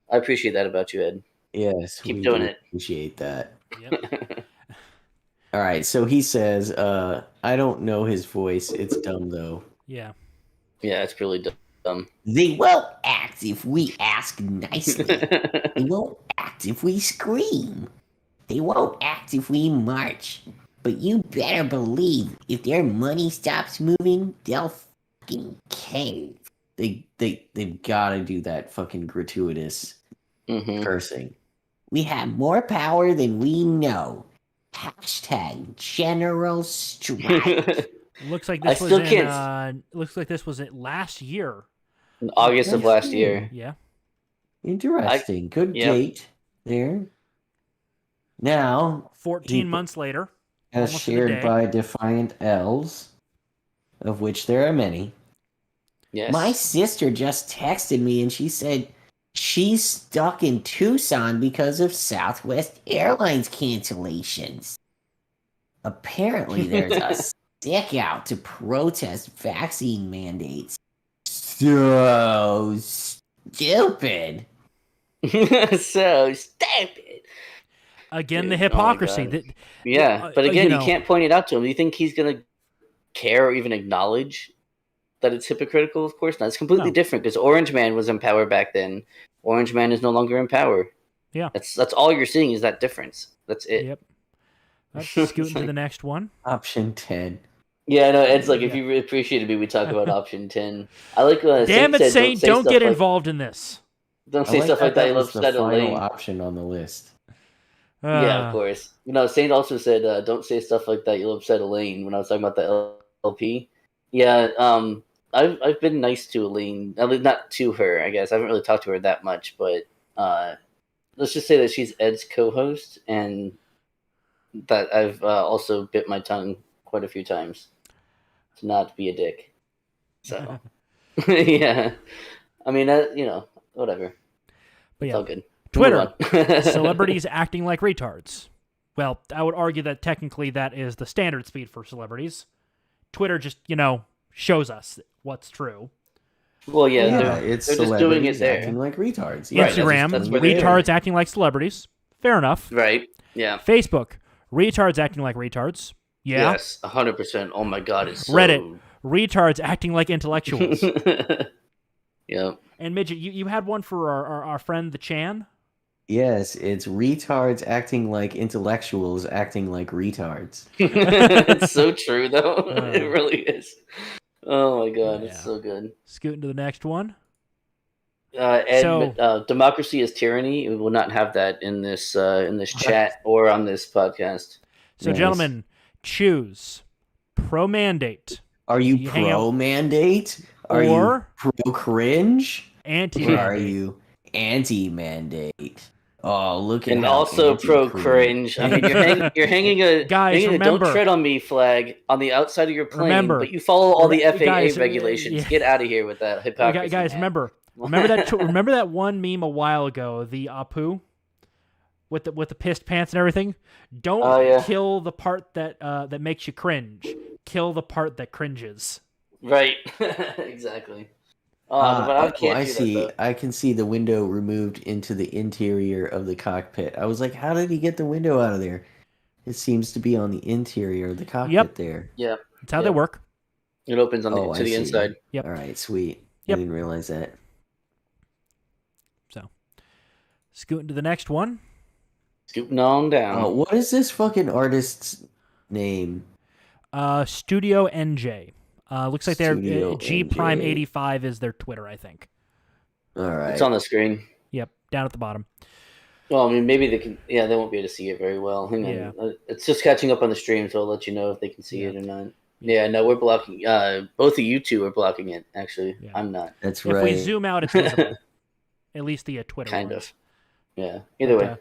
I appreciate that about you, Ed. Yes, keep doing it. Appreciate that. Yep. All right, so he says, I don't know his voice. It's dumb, though. Yeah. Yeah, it's really dumb. They won't act if we ask nicely. They won't act if we scream. They won't act if we march. But you better believe if their money stops moving, they'll fucking cave. They've got to do that fucking gratuitous cursing. We have more power than we know. Hashtag General Strike. Looks like this was looks like this was last year. In August of last year. Yeah. Interesting. Good date there. Now 14 months later. As shared by Defiant Elves, of which there are many. Yes. My sister just texted me and she said she's stuck in Tucson because of Southwest Airlines cancellations. Apparently there's a stick out to protest vaccine mandates. So stupid. So stupid. Again, the hypocrisy. But again, you can't point it out to him. Do you think he's going to care or even acknowledge that it's hypocritical? Of course not. It's completely different because Orange Man was in power back then. Orange Man is no longer in power. Yeah. That's all you're seeing is that difference. That's it. Yep. Let's scoot into the next one. Option 10. Yeah, no, Ed's like, if you really appreciated me, we talk about option 10. I like Damn it, Saint, don't get involved in this. Don't say stuff like that. You love the final option on the list. Yeah, of course. Saint also said, don't say stuff like that. You'll upset Elaine when I was talking about the LP. Yeah, I've been nice to Elaine. At least not to her, I guess. I haven't really talked to her that much, but let's just say that she's Ed's co-host and that I've also bit my tongue quite a few times to not be a dick. So, yeah. I mean, whatever. But yeah. It's all good. Twitter, celebrities acting like retards. Well, I would argue that technically that is the standard speed for celebrities. Twitter just, shows us what's true. Well, yeah, it's they're just doing it there. Acting like retards. Instagram, that's retards acting like celebrities. Fair enough. Right, yeah. Facebook, retards acting like retards. Yeah. Yes, 100%. Oh my god, it's so... Reddit, retards acting like intellectuals. Yep. And Midget, you had one for our friend the Chan? Yes, it's retards acting like intellectuals acting like retards. It's so true, though. It really is. Oh my god, it's so good. Scooting to the next one. Democracy is tyranny. We will not have that in this chat or on this podcast. So, gentlemen, choose pro-mandate. Are you pro-mandate? Are you pro-cringe? Anti-mandate. Or are you anti-mandate? Oh, look at and also pro-cringe. I mean, you're hanging a "Don't tread on me" flag on the outside of your plane, but you follow all the FAA regulations. Yeah. Get out of here with that hypocrisy. Guys, remember that one meme a while ago, the Apu, with the pissed pants and everything. Don't Oh, yeah. kill the part that makes you cringe. Kill the part that cringes. Right. Exactly. But I can't I do see. that, though. I can see the window removed into the interior of the cockpit. I was like, how did he get the window out of there? It seems to be on the interior of the cockpit there. Yeah. That's how they work. It opens on Oh, to I the see. inside. Yep. All right, sweet. Yep. I didn't realize that. So, scooting to the next one. Scooting on down. What is this fucking artist's name? Studio NJ. Looks like they're Studio G Prime NJ. 85 is their Twitter, I think. All right. It's on the screen. Yep, down at the bottom. Well, I mean, maybe they can. Yeah, they won't be able to see it very well. Hang on. Yeah. It's just catching up on the stream, so I'll let you know if they can see it or not. Yeah, no, we're blocking. Both of you two are blocking it. Actually, Yeah. I'm not. That's If right. we zoom out, it's visible. At least the Twitter Kind ones. of. Yeah. Either way.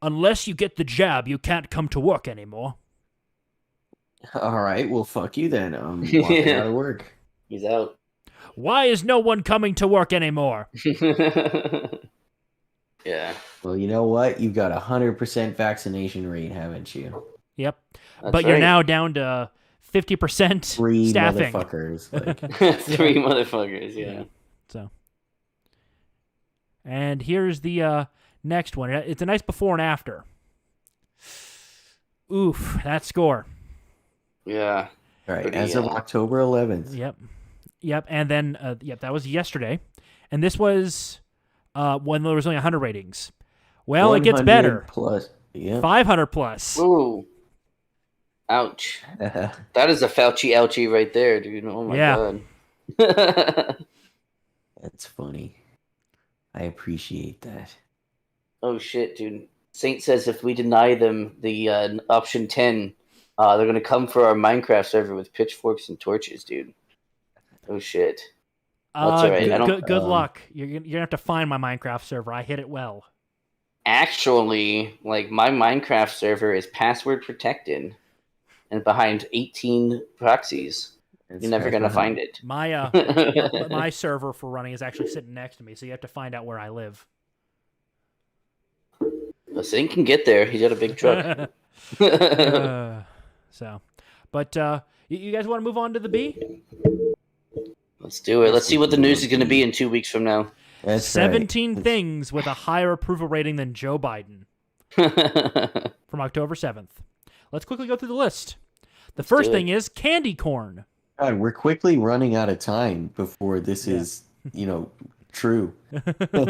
Unless you get the jab, you can't come to work anymore. All right. Well, fuck you then. I'm walking out of work. He's out. Why is no one coming to work anymore? Yeah. Well, you know what? You've got 100% vaccination rate, haven't you? Yep. That's But you're right. now down to 50% Three staffing. motherfuckers. Like, Three motherfuckers. Yeah. So, and here's the next one. It's a nice before and after. Oof, that score. Yeah. all right. Pretty, As of October 11th. Yep. And then, that was yesterday. And this was when there was only 100 ratings. Well, it gets 100 better. Plus. Yeah. 500 plus. Ooh. Ouch. That is a Fauci ouchie right there, dude. Oh my god. That's funny. I appreciate that. Oh shit, dude. Saint says if we deny them the option 10, they're gonna come for our Minecraft server with pitchforks and torches, dude. Oh shit. That's all right. Good luck. You're gonna have to find my Minecraft server. I hit it well. Actually, like my Minecraft server is password protected and behind 18 proxies. You're never gonna find it. My my server for running is actually sitting next to me, so you have to find out where I live. Well, Saint can get there. He's got a big truck. You guys want to move on to the B? Let's do it. Let's see what the news is going to be in 2 weeks from now. That's 17 right. things with a higher approval rating than Joe Biden from October 7th. Let's quickly go through the list. The first thing is candy corn. God, we're quickly running out of time before this is, true.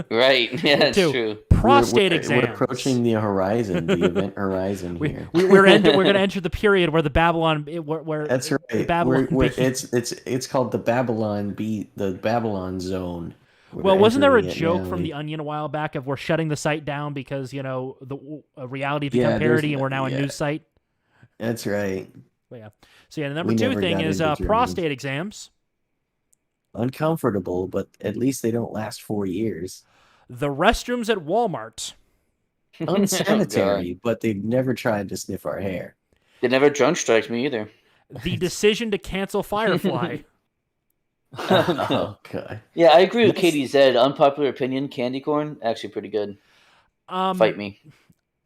Right. Yeah, it's true. Prostate exams. We're approaching the horizon, the event horizon here. We're going to enter the period where the Babylon. Where That's right. The Babylon it's called the Babylon zone. Well, wasn't there a joke now. from The Onion a while back of we're shutting the site down because the reality become parody and we're now a news site? That's right. But yeah. So the number 2 thing is prostate exams. Uncomfortable, but at least they don't last 4 years. The restrooms at Walmart. Unsanitary, but they've never tried to sniff our hair. They never drunk strikes me either. The decision to cancel Firefly. Oh god. Yeah, I agree with Katie Z. Unpopular opinion: candy corn actually pretty good. Fight me.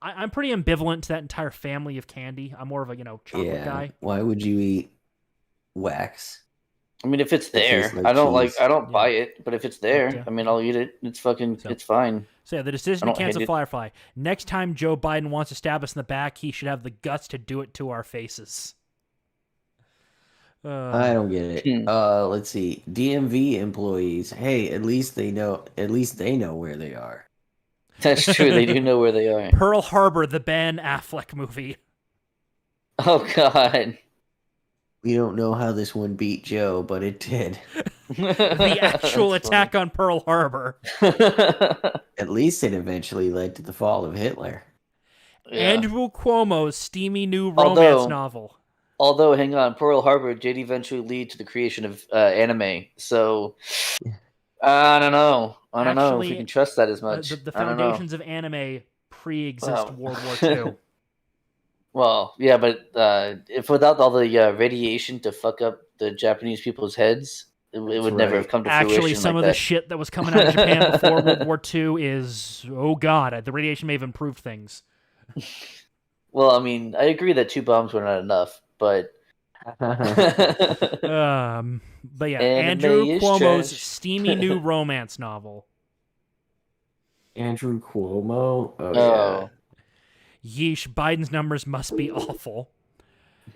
I'm pretty ambivalent to that entire family of candy. I'm more of a chocolate guy. Why would you eat wax? I mean, if it's there, like I don't cheese. I don't buy it, but if it's there, Yeah. I mean, I'll eat it. It's it's fine. So yeah, the decision to cancel Firefly. Next time Joe Biden wants to stab us in the back, he should have the guts to do it to our faces. I don't get it. Let's see. DMV employees. Hey, at least they know where they are. That's true. They do know where they are. Pearl Harbor, the Ben Affleck movie. Oh God. We don't know how this one beat Joe, but it did. The actual attack on Pearl Harbor. At least it eventually led to the fall of Hitler. Yeah. Andrew Cuomo's steamy new romance novel. Although, hang on, Pearl Harbor did eventually lead to the creation of anime. So, I don't know. I don't know if we can trust that as much. The foundations of anime pre-exist World War II. Well, yeah, but if without all the radiation to fuck up the Japanese people's heads, it would never have come to Actually, fruition some like of the that. shit that was coming out of Japan before World War II is, oh god, the radiation may have improved things. Well, I mean, I agree that 2 bombs were not enough, but But yeah, Anime Andrew is Cuomo's trash. steamy new romance novel. Andrew Cuomo. Oh, Oh. Yeesh, Biden's numbers must be awful.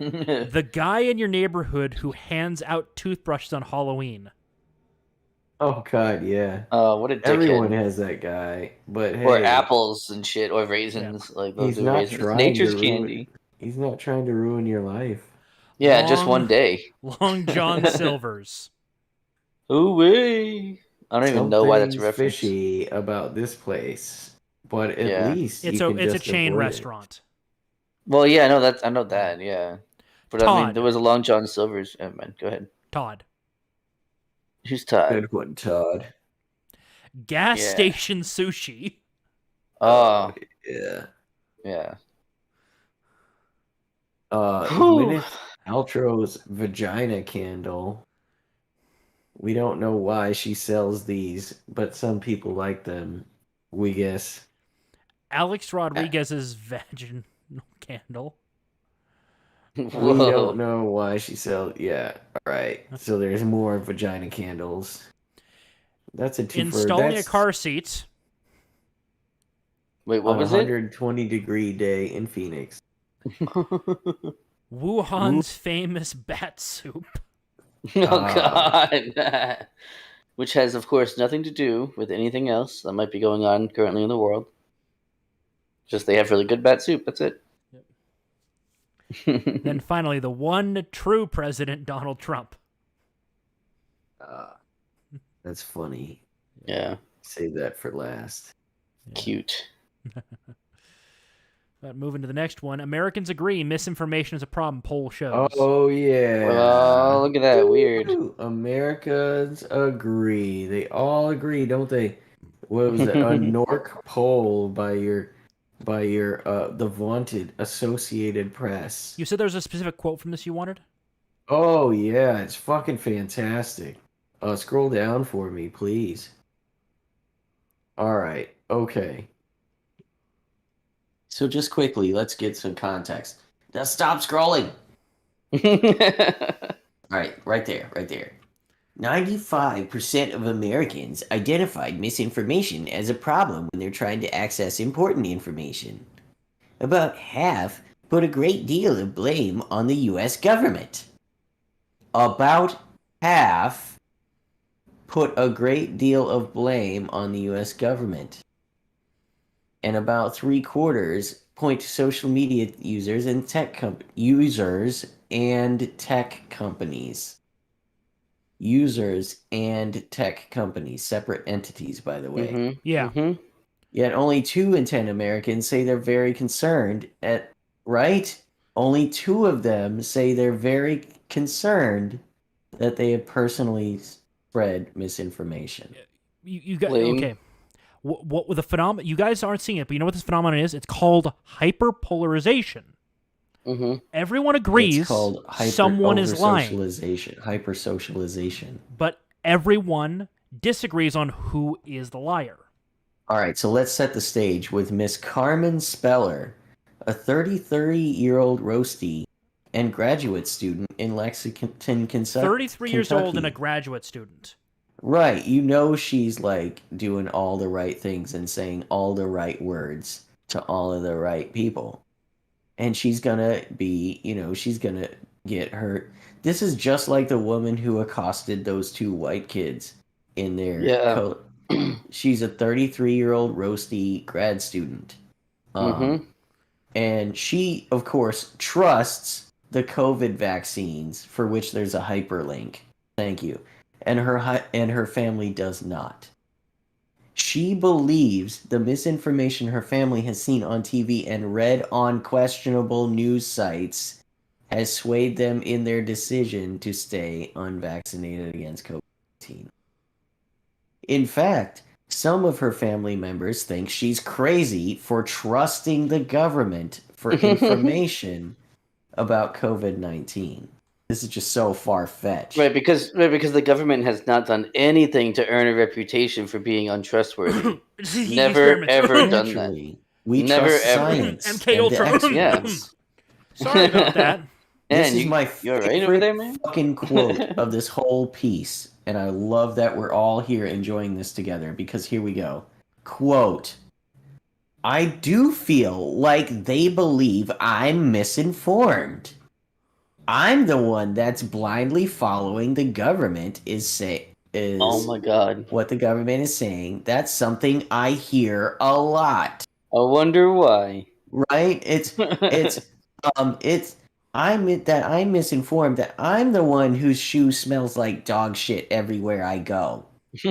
Oh. The guy in your neighborhood who hands out toothbrushes on Halloween. Oh God, yeah. What a dickhead. Everyone has that guy, but hey, Or apples and shit, or raisins. Like those he's are not raisins. trying Nature's to ruin. candy. He's not trying to ruin your life. Yeah, just one day. Long John Silver's. Ooh-wee. I don't even know why that's a Something's reference. fishy about this place, but at Yeah. least It's you a can it's a just chain avoid it. restaurant. Well, yeah, I know that, yeah. But I mean, Todd. there was a Long John Silver's. Oh, man, go ahead. Todd. Who's Todd? Good one, Todd. Gas Yeah. station sushi. Oh, Yeah. yeah. Gwyneth Paltrow's vagina candle. We don't know why she sells these, but some people like them. We guess. Alex Rodriguez's vaginal candle. We Whoa. don't know why she sells. Yeah, all right. So there's more vagina candles. That's a two Installing a car seat. Wait, what on was 120-degree day in Phoenix. Wuhan's famous bat soup. Oh, God. Which has, of course, nothing to do with anything else that might be going on currently in the world. Just they have really good bat soup. That's it. Then finally, the one true president, Donald Trump. That's funny. Yeah, Save that for last. cute. But moving to the next one, Americans agree misinformation is a problem, poll shows. Oh yeah. Oh, look at that. Weird. Woo! Americans agree. They all agree, don't they? What was it? A Nork poll by your the vaunted Associated Press. You said there was a specific quote from this you wanted? Oh yeah, it's fucking fantastic. Scroll down for me, please. All right. Okay. So just quickly, let's get some context. Now stop scrolling. All right, right there. 95% of Americans identified misinformation as a problem when they're trying to access important information. About half put a great deal of blame on the U.S. government. About half put a great deal of blame on the U.S. government. And about 3/4 point to social media users and tech companies. Users and tech companies, separate entities, by the way. Mhm, Yeah. mhm. Yet only 2 in 10 Americans say they're very concerned right? Only 2 of them say they're very concerned that they have personally spread misinformation. You got Blame. okay. What the phenomenon? You guys aren't seeing it, but you know what this phenomenon is? It's called hyperpolarization. Mhm. Everyone agrees It's called someone is lying, hypersocialization. but everyone disagrees on who is the liar. All right, so let's set the stage with Miss Carmen Speller, a 33-year-old roastie and graduate student in Lexington, Kentucky. 33 years old and a graduate student. Right, you know she's like doing all the right things and saying all the right words to all of the right people. And she's gonna be, she's gonna get hurt. This is just like the woman who accosted those 2 white kids in their Yeah. She's a 33-year-old roastie grad student. And she, of course, trusts the COVID vaccines, for which there's a hyperlink. Thank you. And her family does not. She believes the misinformation her family has seen on TV and read on questionable news sites has swayed them in their decision to stay unvaccinated against COVID-19. In fact, some of her family members think she's crazy for trusting the government for information about COVID-19. This is just so far-fetched. Right, because the government has not done anything to earn a reputation for being untrustworthy. Never ever done that. Naturally, we Never trust ever. science MK and the Ultra. experts. Yes. Sorry about that. This And is my you're favorite right over there, man. fucking quote of this whole piece, and I love that we're all here enjoying this together, because here we go. Quote, I do feel like they believe I'm misinformed. I'm the one that's blindly following the government is Oh my god. what the government is saying. That's something I hear a lot. I wonder why. Right? I'm misinformed, that I'm the one whose shoe smells like dog shit everywhere I go.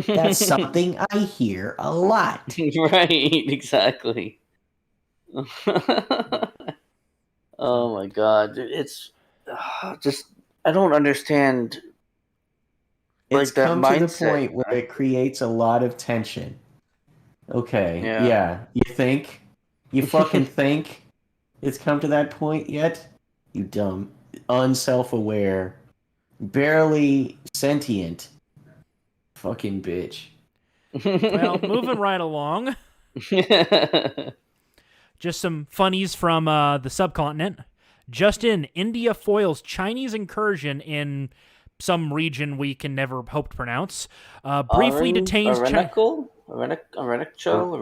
That's something I hear a lot. Right, exactly. Oh my god. It's just I don't understand. It's that come to the mindset. point where it creates a lot of tension. Okay, Yeah. yeah. You think? You fucking think it's come to that point yet? You dumb, unself-aware, barely sentient fucking bitch. Well, moving right along. Just some funnies from the subcontinent. Just in, India foils Chinese incursion in some region we can never hope to pronounce. Briefly detains Arunachal? Yeah, Arunachal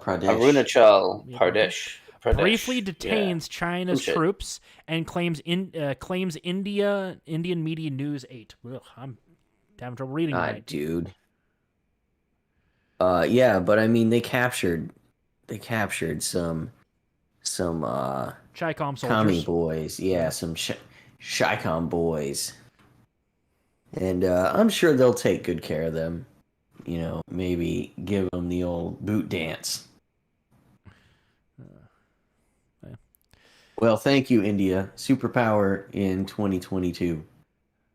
Pradesh. Arunachal Pradesh. briefly Yeah. detains China's Some shit. troops and claims Indian Media News 8. Ugh, I'm having trouble reading tonight. Dude. Yeah, but I mean, they captured some Chi-Com commie soldiers. boys. Yeah, some Chi-Com boys. And I'm sure they'll take good care of them. You know, maybe give them the old boot dance. Yeah. Well, thank you, India. Superpower in 2022.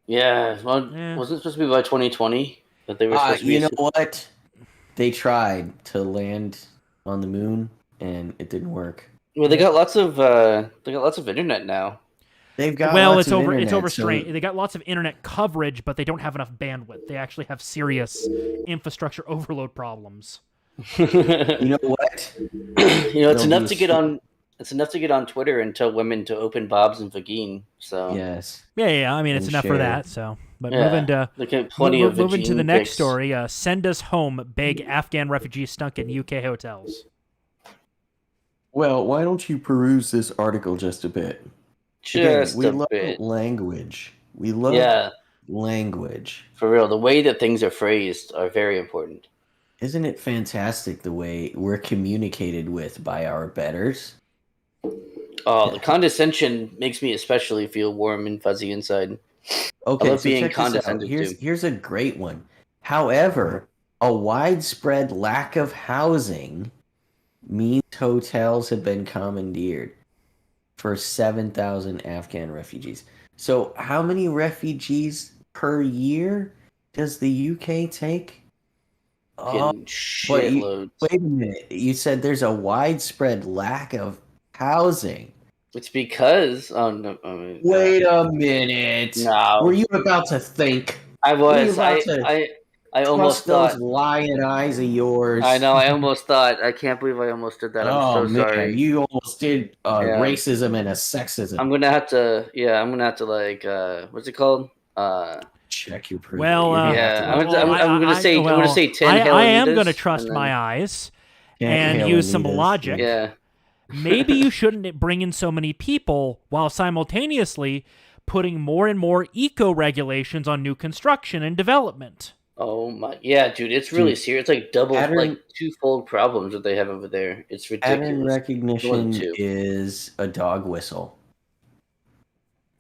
Yeah, well, Yeah. wasn't it supposed to be by 2020 that they were supposed to be? You know what? They tried to land on the moon, and it didn't work. Well, they got lots of internet now. They've got Well, lots it's of over. It's internet, overstrained. They got lots of internet coverage, but they don't have enough bandwidth. They actually have serious infrastructure overload problems. You know what? It's They'll enough do to get on. It's enough to get on Twitter and tell women to open Bob's and Vagine. So Yes. Yeah. I mean, it's And enough for share. that. So, but yeah, moving to they get plenty of moving to Vagine the next pics. story. Send us home. Big Afghan refugees stunk in UK hotels. Well, why don't you peruse this article just a bit? Just we a love bit. language. We love Yeah, language. for real. The way that things are phrased are very important. Isn't it fantastic the way we're communicated with by our betters? Oh, the condescension makes me especially feel warm and fuzzy inside. Okay, I love so being check this out. condescended to. Here's a great one. However, a widespread lack of housing means hotels have been commandeered for 7,000 Afghan refugees. So how many refugees per year does the UK take? Oh, Fucking shitloads. wait a minute. You said there's a widespread lack of housing. It's because no. I mean, Wait a minute. No. Were you about to think? I Were you was. about to I almost trust those thought. lion eyes of yours? I know. I almost thought. I can't believe I almost did that. I'm Oh so man, sorry. you almost did Yeah. racism and a sexism. I'm gonna have to. Yeah, I'm gonna have to like. What's it called? Check your privilege. Well, You're gonna yeah, have to- I'm gonna say. I'm gonna say 10. I am Hail going to Anitas, trust and my then- eyes Can't and hail use some Anitas. logic. Yeah. Maybe you shouldn't bring in so many people while simultaneously putting more and more eco regulations on new construction and development. Oh my. Yeah, dude. It's really serious. It's like double, like twofold problems that they have over there. It's Pattern ridiculous. recognition One, two. is a dog whistle.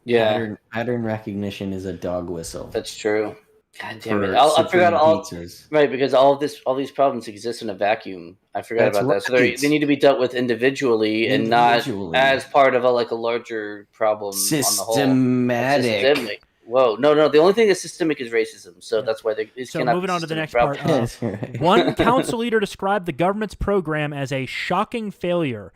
Yeah, Pattern recognition is a dog whistle. that's true. God damn it! for I forgot Supreme all. pizzas. Right, because all these problems exist in a vacuum. I forgot That's about that. So right. they need to be dealt with individually and not as part of a larger problem on the whole. Systematic. Systemic. Whoa, no. The only thing that's systemic is racism. So that's why they. So moving on to the next part. That's right. One council leader described the government's program as a shocking failure.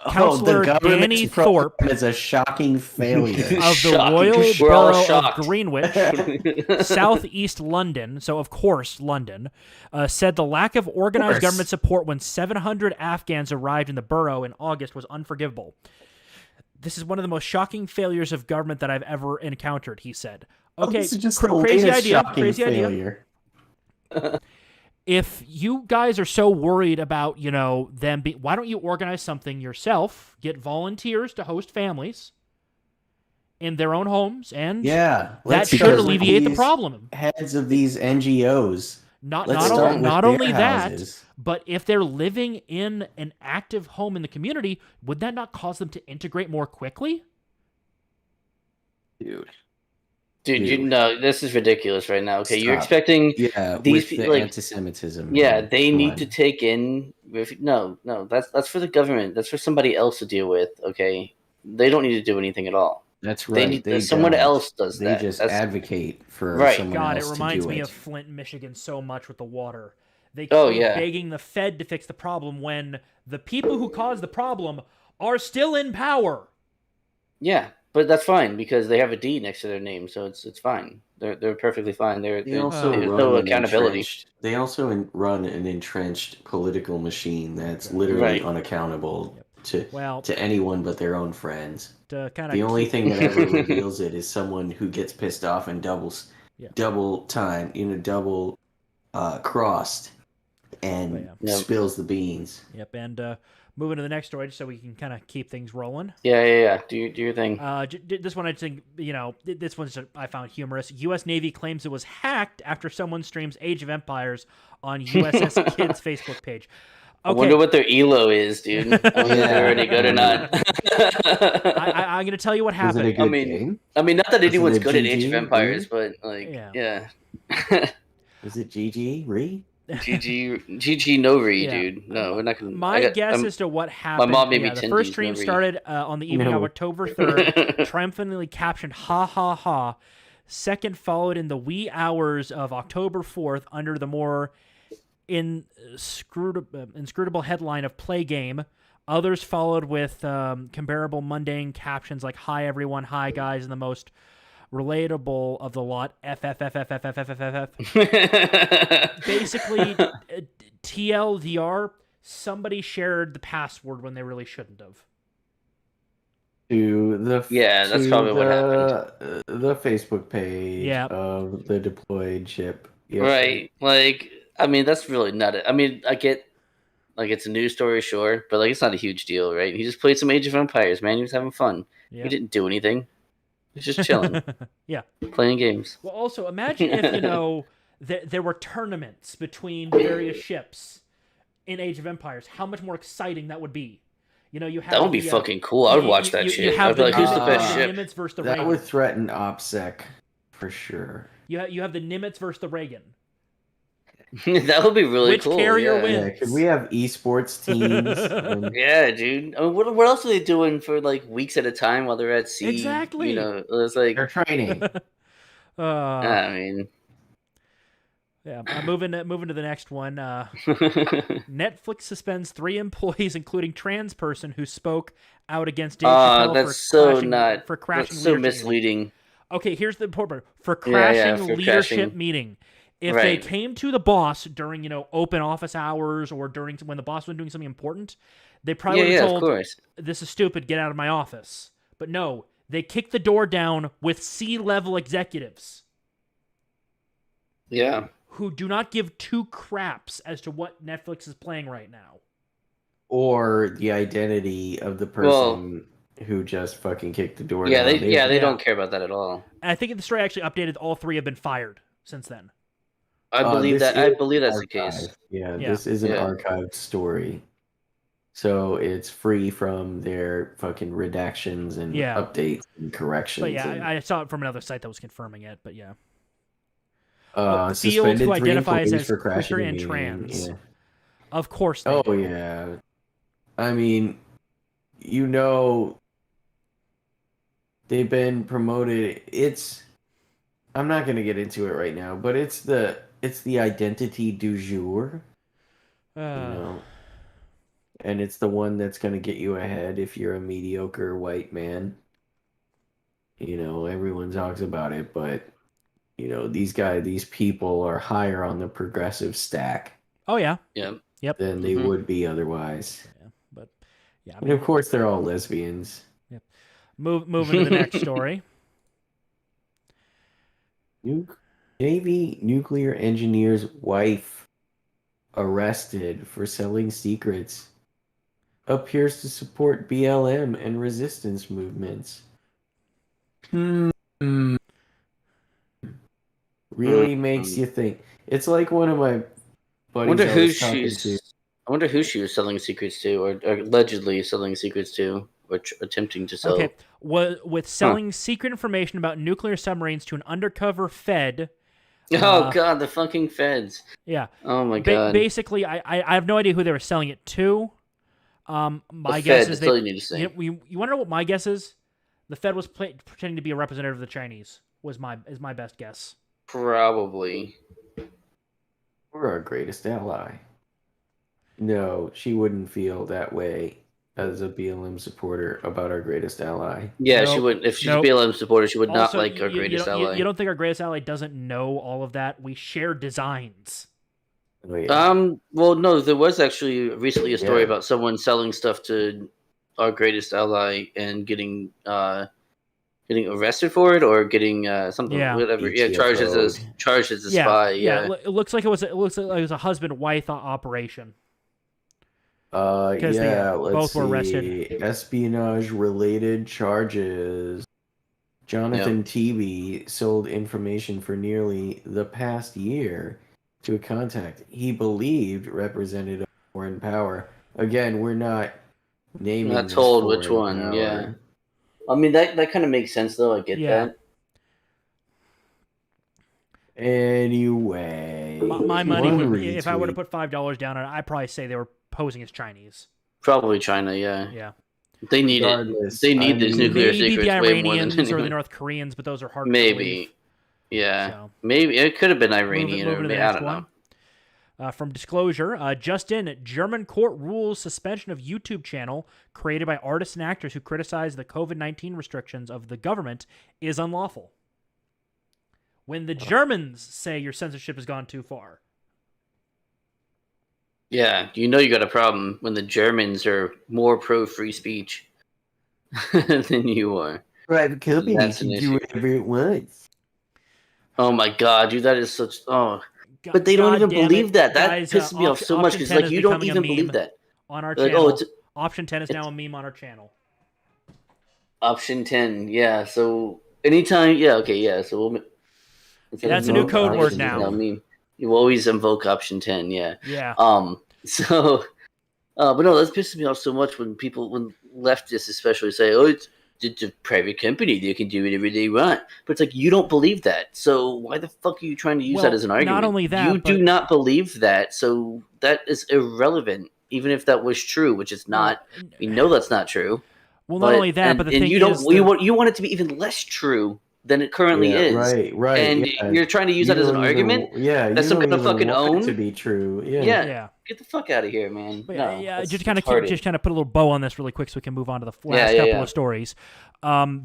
Counselor Danny Thorpe is a shocking failure. of the Shocking. Royal We're all Borough of shocked. Greenwich, Southeast London, so of course London, said the lack of organized government support when 700 Afghans arrived in the borough in August was unforgivable. This is one of the most shocking failures of government that I've ever encountered, he said. Okay, this is just crazy idea. Crazy failure. idea. If you guys are so worried about, them why don't you organize something yourself? Get volunteers to host families in their own homes, and that should alleviate the problem. Heads of these NGOs. Not Not only that, but if they're living in an active home in the community, would that not cause them to integrate more quickly? Dude, you know this is ridiculous right now. Okay, Stop. You're expecting these with the anti-Semitism. Yeah, they need to take in. No, that's for the government. That's for somebody else to deal with. Okay, they don't need to do anything at all. That's right. Someone else does that. They just advocate for someone God, else it reminds to do me it. of Flint, Michigan so much with the water. They Oh, keep yeah. begging the Fed to fix the problem when the people who caused the problem are still in power. Yeah, but that's fine because they have a D next to their name, so it's fine. They're perfectly fine. They also there's run no an accountability. run an entrenched political machine that's literally unaccountable to anyone but their own friends. The only thing that ever reveals it is someone who gets pissed off and double crossed and spills the beans. Yep, and moving to the next story so we can kind of keep things rolling. Yeah. Do your thing. This one I think, this one's I found humorous. U.S. Navy claims it was hacked after someone streams Age of Empires on USS Kids Facebook page. Okay. I wonder what their ELO is, dude. I wonder if they're already good or not. I'm going to tell you what happened. Is it a good game? I mean, not that anyone's it good at GG, Age of Empires, but yeah. Is it GG? GG no re, dude. No, we're not gonna. My guess as to what happened. My mom made me the first stream started on the evening of October 3rd, triumphantly captioned "ha ha ha." Second followed in the wee hours of October 4th under the more inscrutable headline of "Play Game." Others followed with comparable mundane captions like "Hi everyone," "Hi guys," and the most relatable of the lot, FFFFFFFFF. Basically, TLDR, somebody shared the password when they really shouldn't have. That's probably what happened. The Facebook page of the deployed ship. Yes. Right. Like, I mean, that's really not it. I mean, I get, like, it's a news story, sure, but, like, it's not a huge deal, right? He just played some Age of Empires, man. He was having fun. He didn't do anything. He's just chilling. Playing games. Well, also, imagine if, there were tournaments between various ships in Age of Empires. How much more exciting that would be. You have that would be fucking cool. I would watch that shit. I'd be like, who's the best ship? Nimitz versus the that Reagan. would threaten OPSEC for sure. You have the Nimitz versus the Reagan. That would be really Which cool. carrier wins? Yeah, could we have esports teams? Yeah, dude. I mean, what else are they doing for like weeks at a time while they're at sea? Exactly. It's like they're training. I mean, yeah. Moving to the next one. Netflix suspends 3 employees, including trans person who spoke out against Dave Chappelle for crashing. That's so misleading. Meeting. Okay, here's the important part. For crashing leadership meeting. If they came to the boss during, open office hours or during when the boss was doing something important, they probably would have told, this is stupid, get out of my office. But no, they kicked the door down with C-level executives. Yeah. Who do not give 2 craps as to what Netflix is playing right now. Or the identity of the person who just fucking kicked the door down. They don't care about that at all. And I think the story actually updated, all 3 have been fired since then. I believe that's the case. Yeah, this is an archived story. So it's free from their fucking redactions and updates and corrections. But I saw it from another site that was confirming it, but yeah. Field who identifies as queer and trans. Yeah. Of course they do. Yeah. I mean, they've been promoted. I'm not going to get into it right now, but it's the identity du jour. and it's the one that's going to get you ahead if you're a mediocre white man. Everyone talks about it, but these people are higher on the progressive stack. Oh yeah. Yeah. Than they would be otherwise. Yeah, but yeah. And of course, they're all lesbians. Yep. Moving to the next story. Navy nuclear engineer's wife arrested for selling secrets. Appears to support BLM and resistance movements. Really makes you think. It's like one of my buddies I wonder who she was selling secrets to, or allegedly selling secrets to, or attempting to sell. Okay, with selling secret information about nuclear submarines to an undercover Fed. Oh God, the fucking feds! Yeah. Oh my God. Basically, I have no idea who they were selling it to. My guess is that's all you need to say. You want to know what my guess is? The Fed was pretending to be a representative of the Chinese. Is my best guess. Probably. We're our greatest ally. No, she wouldn't feel that way as a BLM supporter about our greatest ally. Yeah, she wouldn't. If she's a BLM supporter, she would also, not like our greatest ally. You don't think our greatest ally doesn't know all of that? We share designs. Oh, yeah. Well, no, there was actually recently a story about someone selling stuff to our greatest ally and getting arrested for it, or getting something, whatever. Yeah, charged as a spy. Yeah. It looks like it was a husband-wife operation. Let's both were arrested. Espionage-related charges. Jonathan Tebey sold information for nearly the past year to a contact he believed represented a foreign power. Again, we're not naming. Not told which one. Power. Yeah. I mean that kind of makes sense though. I get that. Anyway, my money. If I were to put $5 down on it, I'd probably say they were posing as Chinese. Probably China. Yeah. Yeah. They need it. They need these nuclear secrets the way more than Iranians or the North Koreans, but those are hard. Maybe. To believe. Yeah. So, maybe it could have been Iranian or maybe, I don't know. From Disclosure, just in, German court rules suspension of YouTube channel created by artists and actors who criticize the COVID-19 restrictions of the government is unlawful. When the Germans say your censorship has gone too far. Yeah, you got a problem when the Germans are more pro-free speech than you are. Private company can do whatever it wants. Oh my God, dude, that is such... Oh... But they don't even believe that. That pisses me off so much because, like, you don't even believe that. On our channel. Option 10 is now a meme on our channel. Option 10, yeah. So anytime, So we'll. That's a new code word now. You always invoke option 10, yeah. Yeah. So, but no, that pisses me off so much when leftists especially say, "Oh, it's a private company; they can do whatever they want." But it's like you don't believe that, so why the fuck are you trying to use that as an argument? Not only that, you do not believe that, so that is irrelevant. Even if that was true, which is not, we know that's not true. Well, not only that, but the thing is, you want it to be even less true than it currently is. Right. And you're trying to use that as an argument. That's some kind of fucking own to be true. Yeah. Get the fuck out of here, man. Just kind of put a little bow on this really quick so we can move on to the last couple of stories.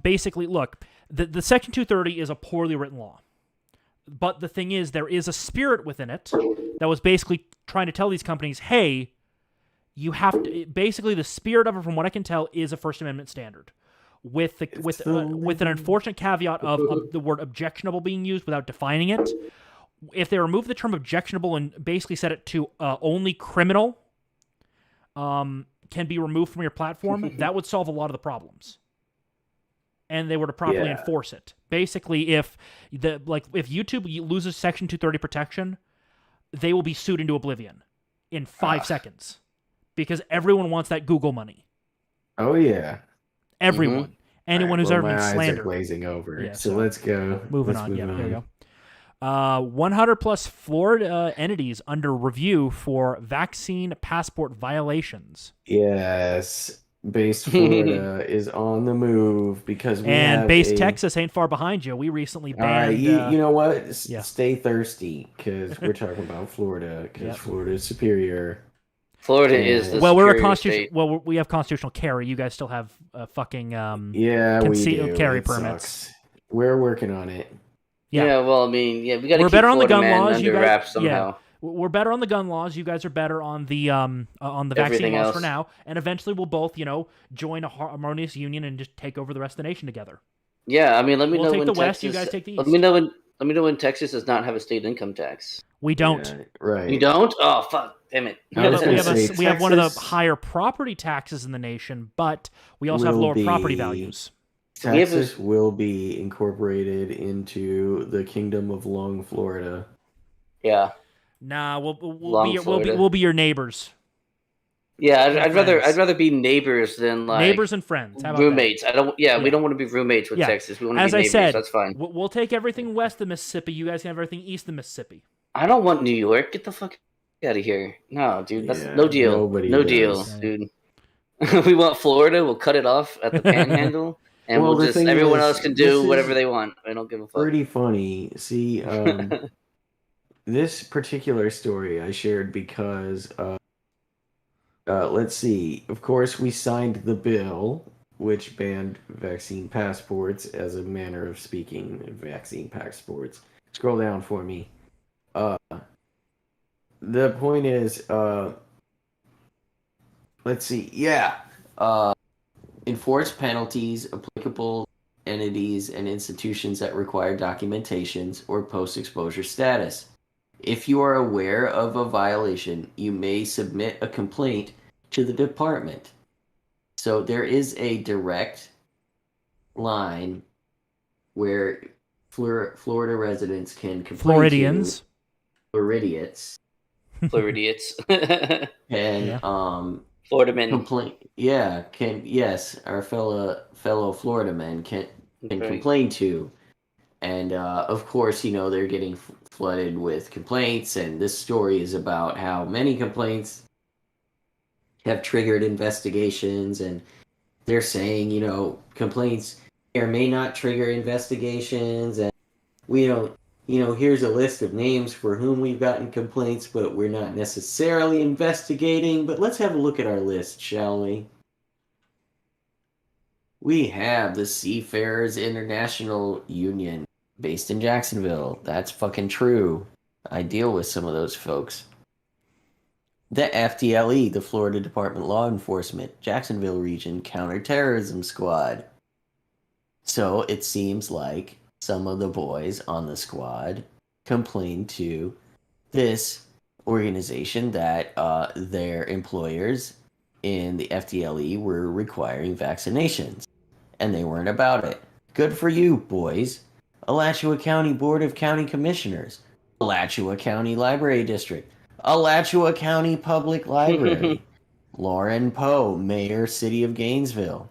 Basically, look, the Section 230 is a poorly written law. But the thing is, there is a spirit within it that was basically trying to tell these companies, hey, you have to... Basically, the spirit of it, from what I can tell, is a First Amendment standard. With an unfortunate caveat of the word objectionable being used without defining it. If they remove the term objectionable and basically set it to only criminal can be removed from your platform, that would solve a lot of the problems. And they were to properly enforce it. Basically, if YouTube loses Section 230 protection, they will be sued into oblivion in 5 seconds because everyone wants that Google money. Oh yeah. Everyone. Mm-hmm. Anyone who's ever been slandered. Glazing over. Yeah, so let's go. Moving on. There you go. 100 plus Florida entities under review for vaccine passport violations. Yes. Based Florida is on the move because Texas ain't far behind you. We recently banned... you know what? Stay thirsty because we're talking about Florida because Florida is superior. Florida is the Well, we're a superior constitution. state. Well, we have constitutional carry. You guys still have fucking Yeah, we concealed do. carry It permits. sucks. We're working on it. Yeah. Yeah, well, I mean, yeah, we got to We're keep better on the Florida gun man laws. You under guys, wraps somehow. we're better on the gun laws. You guys are better on the vaccine Everything laws else. for now, and eventually we'll both, join a harmonious union and just take over the rest of the nation together. Yeah, I mean, let me We'll know take when the Texas. West, you guys take the Let East. me know when. Let me know when Texas does not have a state income tax. We don't. Yeah, right. You don't? Oh fuck! Damn it! I was gonna say, We have one of the Texas higher property taxes in the nation, but we also have will lower property be- values. Texas will be incorporated into the Kingdom of Long Florida. Yeah, Nah, Long Florida. we'll be your neighbors. yeah. We're I'd friends. rather be neighbors than like Neighbors and friends. How about roommates. I don't. Yeah, Yeah. we don't want to be roommates with Yeah. Texas. We want to As be I neighbors. said, That's fine. that? We'll take everything west of Mississippi. You guys can have everything east of Mississippi. I don't want New York. Get the fuck out of here. No, dude. That's Yeah, no deal. nobody No does. deal, dude. We want Florida. We'll cut it off at the Panhandle, and Well, we'll the just thing everyone is, else can this do is whatever they want. I don't give a fuck. Pretty funny. See, this particular story I shared because, let's see. Of course, we signed the bill which banned vaccine passports, as a manner of speaking. Vaccine passports. Scroll down for me. The point is, let's see. Yeah. Enforce penalties applicable entities and institutions that require documentations or post-exposure status. If you are aware of a violation, you may submit a complaint to the department. So there is a direct line where Florida residents can complain Floridians. to Floridians Floridians. and Yeah. Florida men. complain. Our fellow Florida men can Right. complain to, and of course, they're getting flooded with complaints, and this story is about how many complaints have triggered investigations, and they're saying, complaints here may not trigger investigations, and we don't. Here's a list of names for whom we've gotten complaints, but we're not necessarily investigating. But let's have a look at our list, shall we? We have the Seafarers International Union, based in Jacksonville. That's fucking true. I deal with some of those folks. The FDLE, the Florida Department of Law Enforcement, Jacksonville Region Counterterrorism Squad. So it seems like some of the boys on the squad complained to this organization that their employers in the FDLE were requiring vaccinations, and they weren't about it. Good for you, boys. Alachua County Board of County Commissioners, Alachua County Library District, Alachua County Public Library, Lauren Poe, Mayor, City of Gainesville,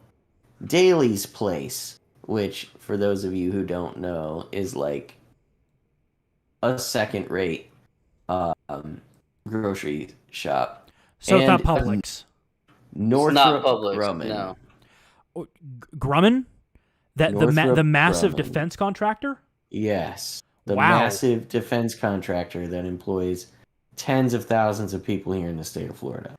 Daly's Place, which, for those of you who don't know, is like a second-rate grocery shop. So it's not And, Publix. It's Northrop not Publix. Grumman. No. Grumman? The Northrop massive Grumman. defense contractor? Yes. The Wow. massive defense contractor that employs tens of thousands of people here in the state of Florida.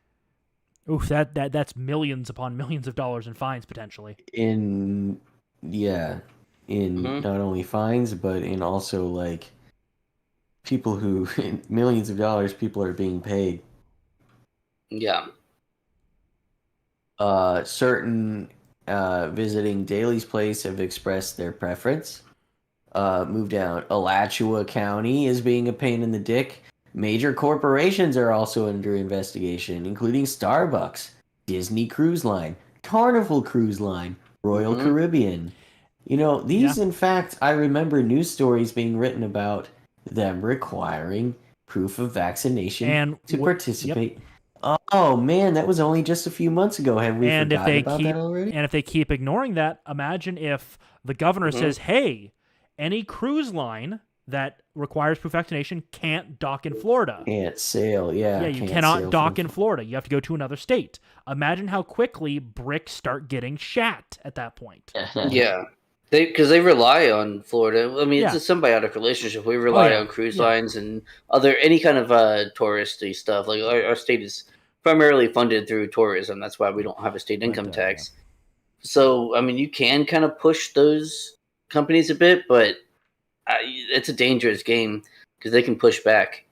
Oof, that's millions upon millions of dollars in fines potentially. In Mhm. not only fines, but in also like people who millions of dollars people are being paid. Yeah. Certain visiting Daly's Place have expressed their preference. Move down. Alachua County is being a pain in the dick. Major corporations are also under investigation, including Starbucks, Disney Cruise Line, Carnival Cruise Line, Royal Mhm. Caribbean. These, in fact, I remember news stories being written about them requiring proof of vaccination And to yep. participate. Oh man, that was only just a few months ago. Have we And if forgotten they about keep that already? and if they keep ignoring that, imagine if the governor Mhm. says, "Hey, any cruise line that requires proof of vaccination can't dock in Florida." Can't sail, yeah. Yeah, you can't cannot sail dock from- in Florida. You have to go to another state. Imagine how quickly bricks start getting shat at that point. Yeah. Because they rely on Florida. I mean, Yeah. it's a symbiotic relationship. We rely yeah. on cruise Yeah. lines and any kind of touristy stuff. Like our state is primarily funded through tourism. That's why we don't have a state income tax. Yeah. So, I mean, you can kind of push those companies a bit, but it's a dangerous game because they can push back.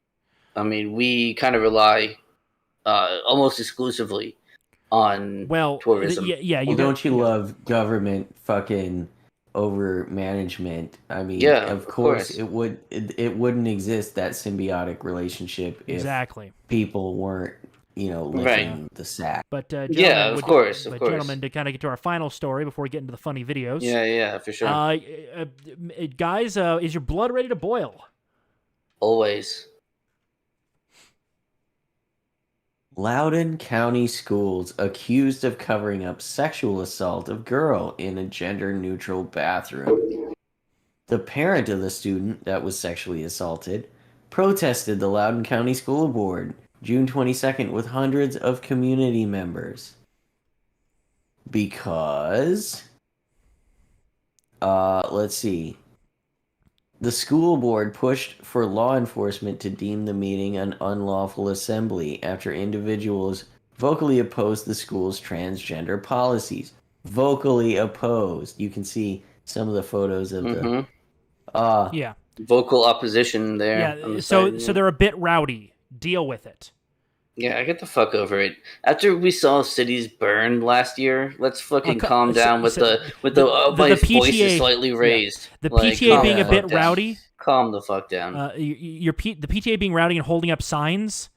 I mean, we kind of rely almost exclusively on tourism. Don't you love government fucking over management? I mean, of course. it wouldn't exist, that symbiotic relationship, if people weren't, lifting the sack. But of course. Gentlemen, to kind of get to our final story before we get into the funny videos. Yeah, for sure. Guys, is your blood ready to boil? Always. Loudoun County schools accused of covering up sexual assault of girl in a gender-neutral bathroom. The parent of the student that was sexually assaulted protested the Loudoun County School Board June 22nd with hundreds of community members. Because, let's see. The school board pushed for law enforcement to deem the meeting an unlawful assembly after individuals vocally opposed the school's transgender policies. Vocally opposed. You can see some of the photos of the... vocal opposition there. Yeah, so they're a bit rowdy. Deal with it. Yeah, get the fuck over it. After we saw cities burn last year, let's fucking calm down with the PTA, voice is slightly raised. The PTA being a bit rowdy. Calm the fuck down. The PTA being rowdy and holding up signs.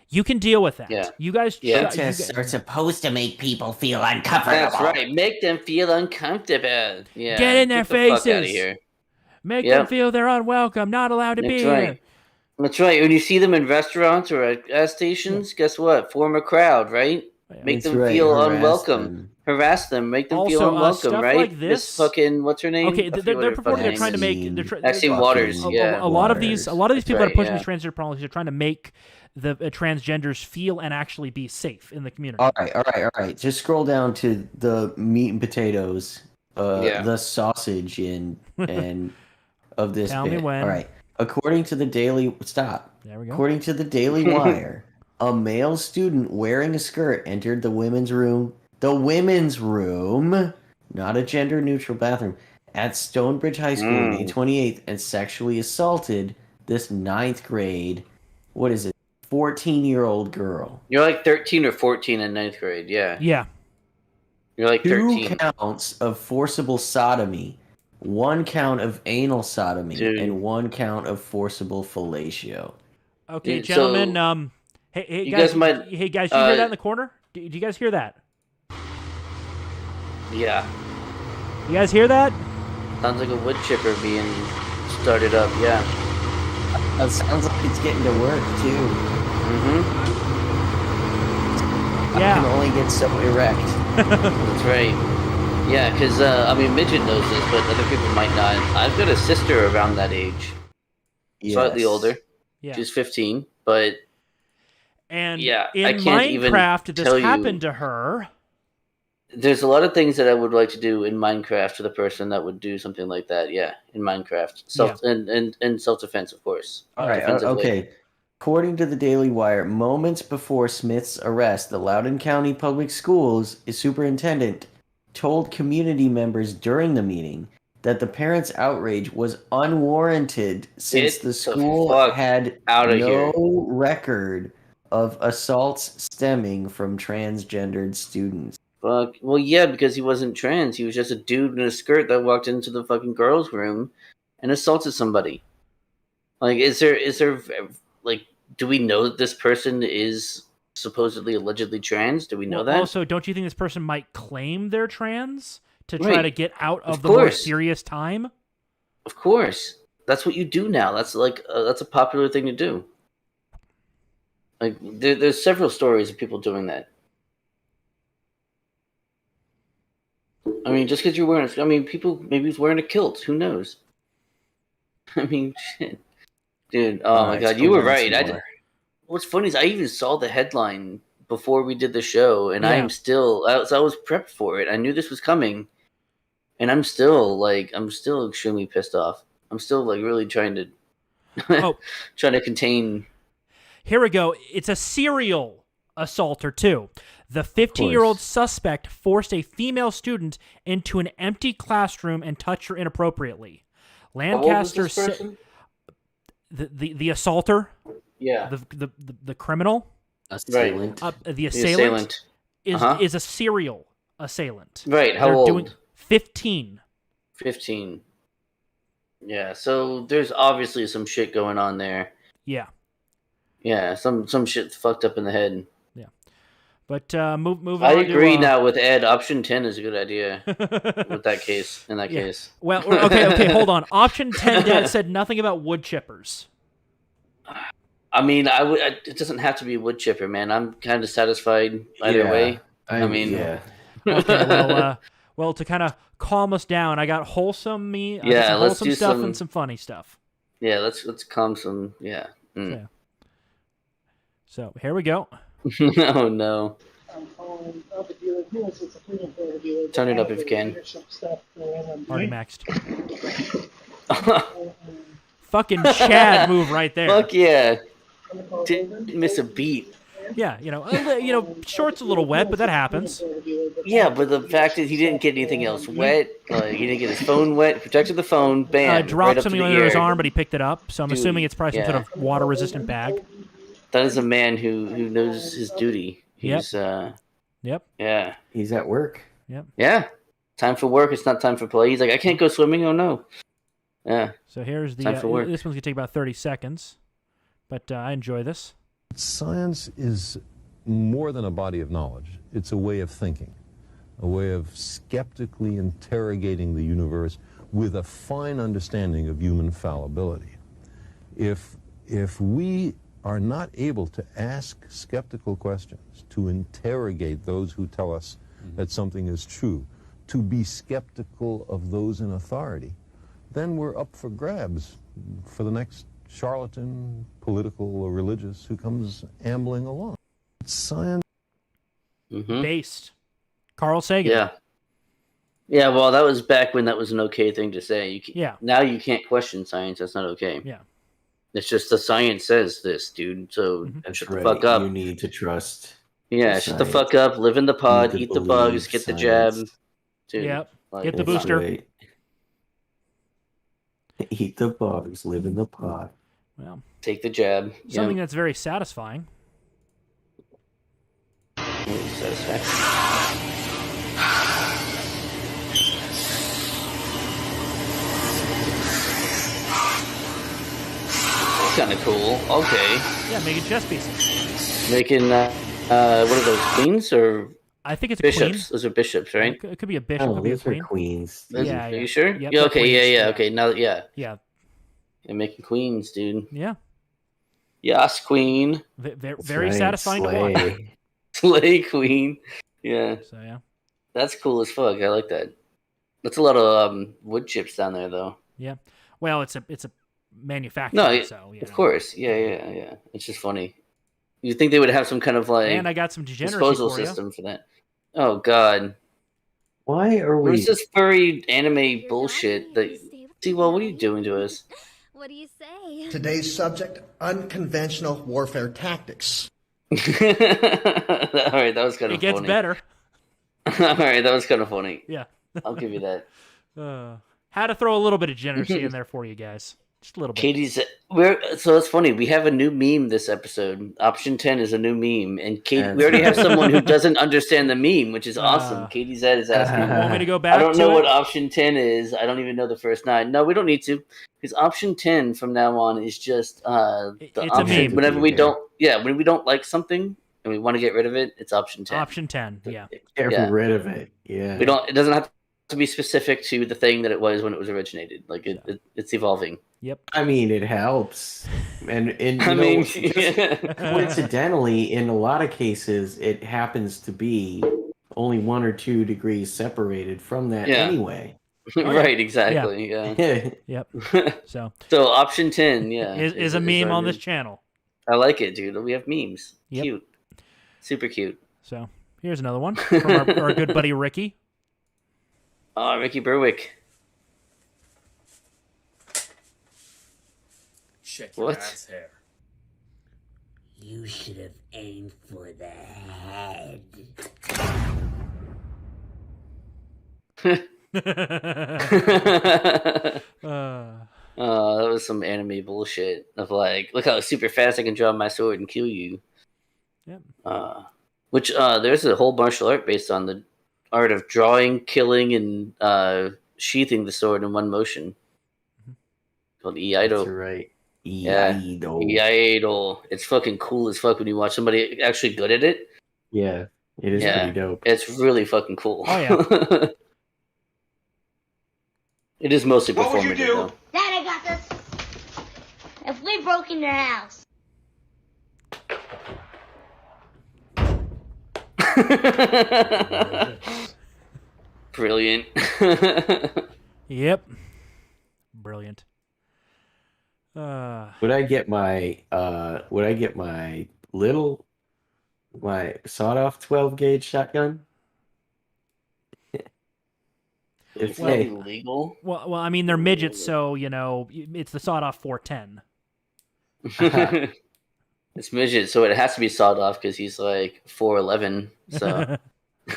You can deal with that. Yeah. You guys. Protests are supposed to make people feel uncomfortable. That's right. Make them feel uncomfortable. Yeah. Get in their faces. Fuck out of here. Make them feel they're unwelcome, not allowed to be here. That's right. When you see them in restaurants or at gas stations, guess what? Form a crowd, right? Make them feel unwelcome. Harass them. Make them feel unwelcome, right? Like this fucking, what's her name? Okay, they're purporting they're trying to make... Maxine Waters, A lot of these people that are pushing these transgender policies are trying to make the transgenders feel and actually be safe in the community. All right. Just scroll down to the meat and potatoes, the sausage and of this Tell bit. Me when. All right. According to the Daily Wire, a male student wearing a skirt entered the women's room, not a gender-neutral bathroom, at Stonebridge High School May 28th and sexually assaulted this 9th grade, 14-year-old girl. You're like 13 or 14 in 9th grade, yeah. Yeah. You're like 13. 2 counts of forcible sodomy, 1 count of anal sodomy, and 1 count of forcible fellatio. Okay, gentlemen. Hey, guys. Hey, guys. You hear that in the corner? Did you guys hear that? Yeah. You guys hear that? Sounds like a wood chipper being started up. Yeah. That sounds like it's getting to work too. Yeah. I can only get so erect. That's right. Yeah, because, Mijjt knows this, but other people might not. I've got a sister around that age. Slightly older. Yeah. She's 15, but... And in I can't Minecraft, this happened to her. There's a lot of things that I would like to do in Minecraft to the person that would do something like that, in Minecraft. And self-defense, of course. All right, okay. According to the Daily Wire, moments before Smith's arrest, the Loudoun County Public Schools superintendent told community members during the meeting that the parents' outrage was unwarranted since the school had no record of assaults stemming from transgendered students. Fuck. Well, yeah, because he wasn't trans. He was just a dude in a skirt that walked into the fucking girls' room and assaulted somebody. Like, is there, like, do we know that this person is supposedly allegedly trans? Do we know that? Also, don't you think this person might claim they're trans to try to get out of the more serious time? Of course. That's what you do now. That's like that's a popular thing to do. Like there's several stories of people doing that. I mean, just because you're wearing, people maybe he's wearing a kilt. Who knows? I mean, shit, dude. Oh my god, you were right. What's funny is I even saw the headline before we did the show, and I was prepped for it. I knew this was coming, and I'm still extremely pissed off. I'm still like really trying to contain. Here we go. It's a cereal assaulter 2. The 15-year-old suspect forced a female student into an empty classroom and touched her inappropriately. Lancaster said the assaulter, the criminal, assailant. the assailant is a serial assailant. Right. How old? 15. 15. Yeah. So there's obviously some shit going on there. Yeah. Yeah. Some shit's fucked up in the head. Yeah. But move on. I agree now with Ed. Option 10 is a good idea with that case. In that case. Well, okay. Hold on. Option 10, Dad said nothing about wood chippers. I mean, it doesn't have to be wood chipper, man. I'm kind of satisfied either way. I mean, yeah. Okay, well, to kind of calm us down, I got wholesome let's do stuff and some funny stuff. Yeah, let's calm some. Yeah. Mm. So here we go. Oh no. Turn it up if you can. Already maxed. Fucking Chad move right there. Fuck yeah. Didn't miss a beat. Yeah, short's a little wet, but that happens. Yeah, but the fact is he didn't get anything else wet. Like, he didn't get his phone wet. Protected the phone. Bam. Dropped right something under his arm, but he picked it up. So I'm assuming it's probably some sort of water-resistant bag. That is a man who knows his duty. He's Yep. Yeah. He's at work. Yep. Yeah. Time for work. It's not time for play. He's like, I can't go swimming. Oh no. Yeah. So here's time for work. This one's gonna take about 30 seconds, but I enjoy this. Science is more than a body of knowledge. It's a way of thinking, a way of skeptically interrogating the universe with a fine understanding of human fallibility. If we are not able to ask skeptical questions, to interrogate those who tell us that something is true, to be skeptical of those in authority, then we're up for grabs for the next charlatan, political or religious, who comes ambling along. Science. Based. Carl Sagan. Yeah. Yeah, well, that was back when that was an okay thing to say. Now you can't question science. That's not okay. Yeah. It's just the science says this, dude. So shut the fuck up. You need to trust. Yeah, shut the fuck up. Live in the pod. Eat the bugs. Get the jab. Dude, yep. Get the booster. Right. Eat the bugs. Live in the pod. Well, take the jab. Something that's very satisfying. Kind of cool. Okay. Yeah, making chess pieces. Making what are those, queens or? I think it's bishops. A queen. Those are bishops, right? It could be a bishop. Oh, could be a these are queen. queens. Yeah, Are you sure? Yep, yeah. Okay. queens. Yeah. Okay. Now. Yeah. Yeah. You're making queens, dude. Yeah. Yes, queen. Very satisfying to watch. Slay queen. Yeah. So yeah. That's cool as fuck. I like that. That's a lot of wood chips down there, though. Yeah. Well, it's a manufacturer. No, so of course. Yeah. It's just funny. You'd think they would have some kind of like and I got some degeneracy disposal for system for that. Oh God. Why are we? Where's this furry anime bullshit? Well, what are you doing to us? What do you say? Today's subject: unconventional warfare tactics. All right, that was kind of funny. It gets better. All right, that was kind of funny. Yeah. I'll give you that. Had to throw a little bit of degeneracy in there for you guys. Just a little bit. Katie's so it's funny. We have a new meme this episode. Option 10 is a new meme, and we already have someone who doesn't understand the meme, which is awesome. Katie Z is asking. Want me to go back? I don't know what option 10 is. I don't even know the first 9. No, we don't need to, because option 10 from now on is just the it's option. a meme. Whenever we don't, when we don't like something and we want to get rid of it, it's option 10. Option 10. Yeah. Get rid of it. Yeah. We don't. It doesn't have to be specific to the thing that it was when it was originated. Like it's evolving. Yep. I mean, it helps, and coincidentally, in a lot of cases, it happens to be only 1 or 2 degrees separated from that anyway. Right. Exactly. Yeah. Yep. So option 10, is a meme on this channel. I like it, dude. We have memes. Yep. Cute. Super cute. So here's another one from our good buddy Ricky. Oh, Ricky Berwick. Check your ass hair. You should have aimed for the head. That was some anime bullshit of like, look how super fast I can draw my sword and kill you. Yep. Which there's a whole martial art based on the art of drawing, killing, and sheathing the sword in one motion. Called That's Iaido. right. Yeah. Iaido. It's fucking cool as fuck when you watch somebody actually good at it. Yeah, it is Yeah. pretty dope. It's really fucking cool. Oh, yeah. It is mostly What would you performative do? though. Dad, I got this. If we broke in your house. Brilliant. Yep. Brilliant. Would I get my my sawed-off 12 gauge shotgun? It's Well, hey, illegal. Well, I mean, they're midgets, so, it's the sawed-off 410. It's Mijjt, so it has to be sawed off because he's like 4'11". So.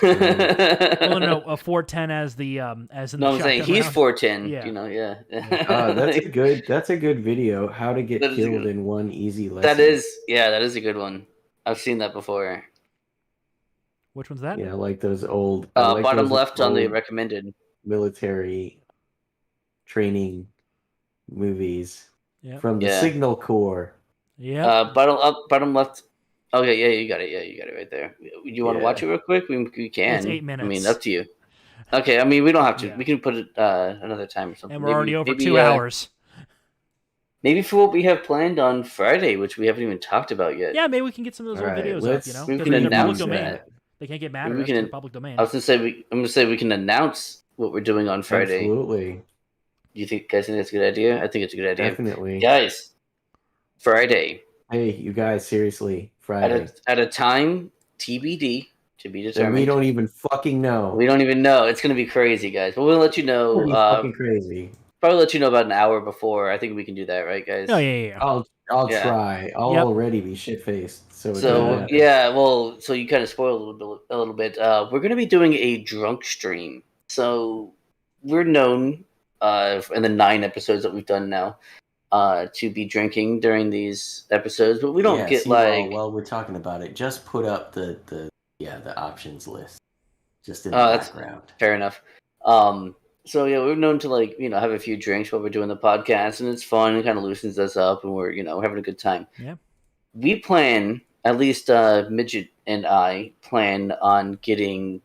Well, no, a 410 as the as in the No, I'm saying shotgun he's round. 4'10". Yeah. You know, yeah. that's a good video. How to get That is a killed good- in one easy lesson. That is a good one. I've seen that before. Which one's that? Yeah, like those old I like Bottom those left on the old recommended. military training movies Yep. from the Yeah. Signal Corps. Yeah. Bottom left. Okay, yeah, you got it. Yeah, you got it right there. You want to Yeah. watch it real quick? We can. It's 8 I mean, minutes. up to you. Okay, I mean, we don't have to. Yeah. We can put it another time or something. And we're already over maybe, 2 hours. Maybe for what we have planned on Friday, which we haven't even talked about yet. Yeah, maybe we can get some of those All old right, videos up, let's- you know? we 'Cause can they're public announce domain. that. They can't get mad We at us. can- They're public domain. I was gonna say I'm gonna say we can announce what we're doing on Friday. Absolutely. Do you guys think that's a good idea? I think it's a good idea. Definitely. Guys, Friday Hey, you guys, seriously, Friday. at a time TBD to be And determined. we don't even fucking know. We don't even know. It's gonna be crazy, guys. But we'll let you know. Holy fucking crazy. Probably let you know about an hour before. I think we can do that, right, guys? Oh, yeah. I'll Yeah. try. I'll Yep. already be shit faced. So, it doesn't So matter. yeah, well, so you kind of spoiled a little bit. We're gonna be doing a drunk stream. So we're known in the 9 episodes that we've done now to be drinking during these episodes, but we don't Yeah, get see, like. while we're talking about it, just put up the options list just in the That's background. fair enough. So yeah, we're known to have a few drinks while we're doing the podcast, and it's fun and kind of loosens us up, and we're having a good time. Yeah. We plan, at least Mijjt and I plan on getting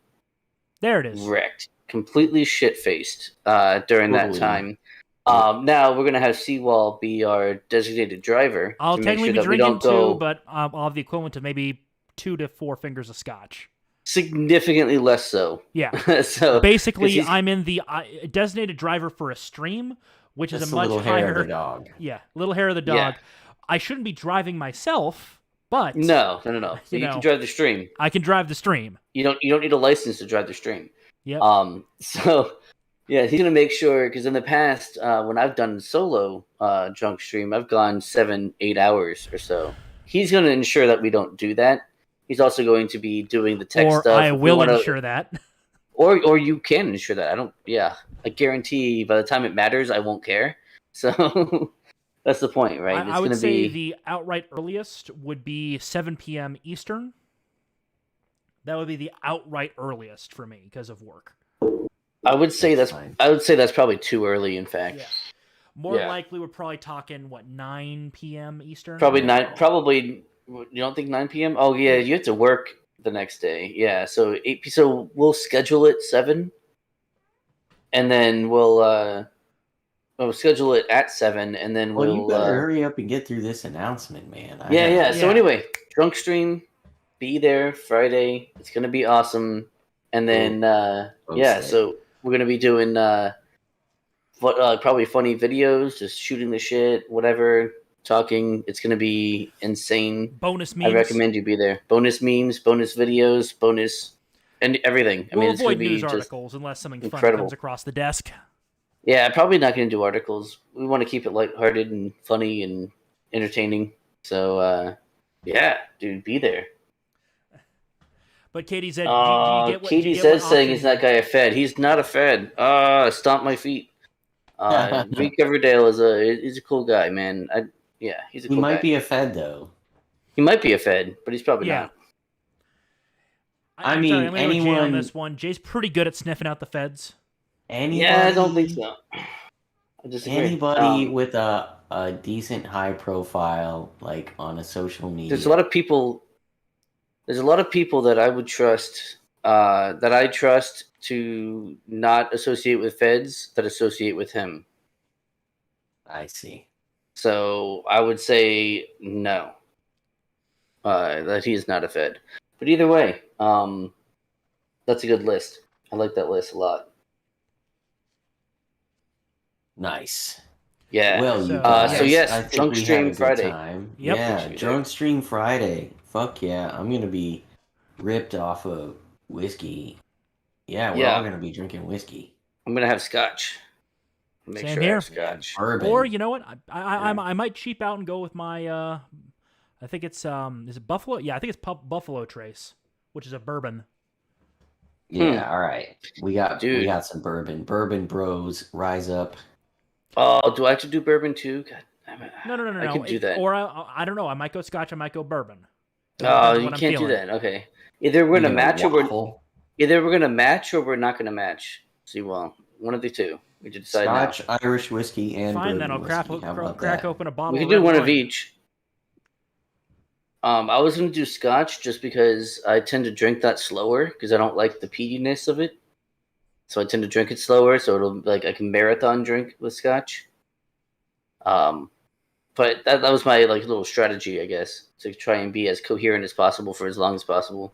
There it is. wrecked, completely shit faced during that Totally. time. Now we're gonna have Seawall be our designated driver. I'll to make technically sure be that we drinking don't go too, but I'll have the equivalent of maybe 2 to 4 fingers of scotch. significantly less so. Yeah. So Basically, 'cause he's- I'm in the designated driver for a stream, which Just is a a much little hair of higher. the dog. Yeah, little hair of the dog. Yeah. I shouldn't be driving myself, but No. So You you know. can drive the stream. I can drive the stream. You don't need a license to drive the stream. Yep. So yeah, he's gonna make sure, because in the past, when I've done solo drunk stream, I've gone 7-8 hours or so. He's gonna ensure that we don't do that. He's also going to be doing the tech Or stuff. I if we will wanna- ensure that. or you can ensure that. I guarantee by the time it matters, I won't care. So that's the point, right? I would say the outright earliest would be 7 p.m. Eastern. That would be the outright earliest for me because of work. I would say That's that's fine. I would say that's probably too early. In fact, Yeah. More Yeah. likely, we're probably talking 9 p.m. Eastern. probably 9. Probably you don't think 9 p.m. Oh yeah, you have to work the next day. Yeah, so 8. So we'll schedule it 7, and then we'll schedule it at 7, and then Well, you we'll. better hurry up and get through this announcement, man. Yeah. So Yeah. anyway, drunk stream, be there Friday. It's gonna be awesome, and then yeah, Post it. so we're gonna be doing probably funny videos, just shooting the shit, whatever, talking. It's gonna be insane. Bonus memes. I recommend you be there. Bonus memes, bonus videos, bonus, and everything. I We'll mean, it's gonna avoid be news just articles unless something funny incredible. comes across the desk. yeah. Probably not gonna do articles. We want to keep it lighthearted and funny and entertaining. So Yeah, dude, be there. But Katie said, do you get what? do you Katie get says what saying, option is that guy a Fed? He's not a Fed. Stomp my feet. Rick Coverdale he's a cool guy, man. He's a He cool might guy. be a Fed though. He might be a Fed, but he's probably Yeah. not. I'm sorry, I'm going to go Jay on this one. Jay's pretty good at sniffing out the feds. Yeah, I don't think so. I disagree. Anybody with a decent high profile, like on a social media. There's a lot of people. There's a lot of people that I would trust. That I trust to not associate with Feds that associate with him. I see. So I would say no. That he is not a Fed. But either way, that's a good list. I like that list a lot. Nice. Yeah. Well, you So- guys, so yes, I think Drunk we had Stream a good Friday. time. Yep. Yeah, Drunk Stream Friday. Fuck yeah, I'm gonna be ripped off of whiskey. Yeah, we're all gonna be drinking whiskey. I'm gonna have scotch. Make Same sure I here. have scotch. Bourbon. Or you know what? I might cheap out and go with my. I think it's is it Buffalo? Yeah, I think it's Buffalo Trace, which is a bourbon. Yeah, all right. We got Dude. some bourbon. Bourbon bros, rise up. Oh, do I have to do bourbon too? God damn it. No. I could do that. Or I don't know. I might go scotch. I might go bourbon. Oh, Depends you what I'm can't do feeling. that. Okay. Either we're gonna You match or we're waffle. not gonna match. See, well, one of the two. We should decide now. Scotch, Irish whiskey, and Fine, bourbon then I'll whiskey. How about crack that? open a bottle. We could of do red one of wine. each. I was gonna do scotch just because I tend to drink that slower because I don't like the peatiness of it. So I tend to drink it slower, so it'll like I can marathon drink with scotch. But that was my like little strategy, I guess, to try and be as coherent as possible for as long as possible.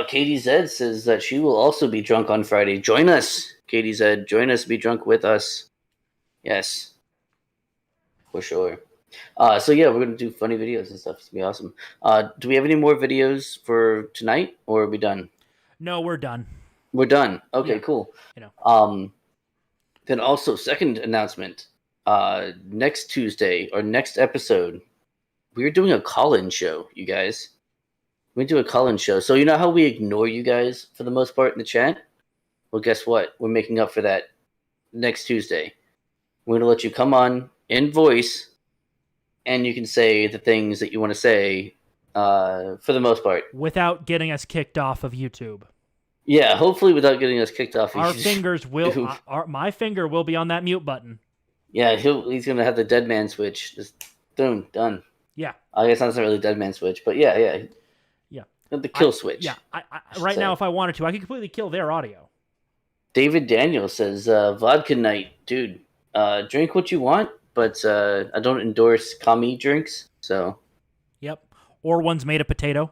Katie Zed says that she will also be drunk on Friday. Join us, Katie Zed. Join us. Be drunk with us. Yes, for sure. So yeah, we're gonna do funny videos and stuff. It's gonna be awesome. Do we have any more videos for tonight, or are we done? No, we're done. We're done. Okay, Yeah. cool. You know. Then also second announcement. Next Tuesday or next episode, we're doing a call-in show, you guys. We do a call-in show. So you know how we ignore you guys for the most part in the chat? Well, guess what? We're making up for that next Tuesday. We're gonna let you come on in voice, and you can say the things that you want to say. For the most part, Without getting us kicked off of YouTube. yeah. Hopefully, without getting us kicked off. Our fingers will. My finger will be on that mute button. Yeah, he's gonna have the dead man switch. Just boom, done. Yeah. I guess that's not really dead man switch, but yeah. Yeah. The kill switch. Yeah. Right now, if I wanted to, I could completely kill their audio. David Daniel says, vodka night, dude. Drink what you want, but I don't endorse commie drinks, so. Yep. Or one's made of potato.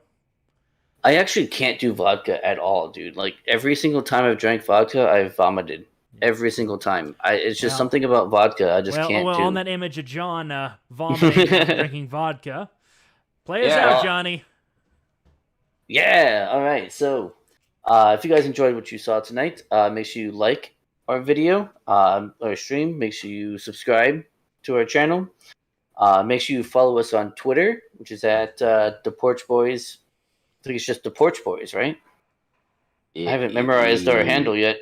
I actually can't do vodka at all, dude. Like, every single time I've drank vodka, I've vomited. Every single time. It's just something about vodka I just can't do. On that image of John vomiting and drinking vodka. Play us out, Johnny. Yeah, all right. So, if you guys enjoyed what you saw tonight, make sure you like our video, our stream. Make sure you subscribe to our channel. Make sure you follow us on Twitter, which is at the Porch Boys. I think it's just the Porch Boys, right? I haven't memorized our handle yet.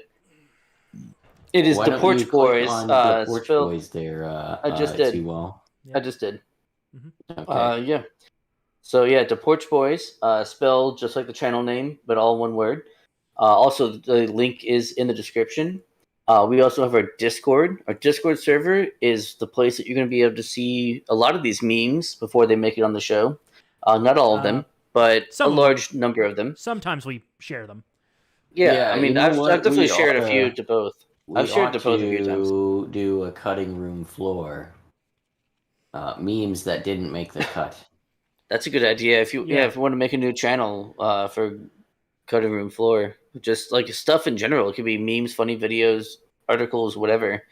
It is the Porch Boys. The Porch Phil, Boys there. I just did. I just did. Okay. Yeah. So yeah, the Porch Boys, spelled just like the channel name, but all one word. Also, the link is in the description. We also have our Discord. Our Discord server is the place that you're going to be able to see a lot of these memes before they make it on the show. Not all of them, but a large number of them. Sometimes we share them. Yeah, I mean, I've definitely shared a few to both. I've shared to both a few times. Do a cutting room floor. Memes that didn't make the cut. That's a good idea. If you if you want to make a new channel for cutting room floor, just like stuff in general, it could be memes, funny videos, articles, whatever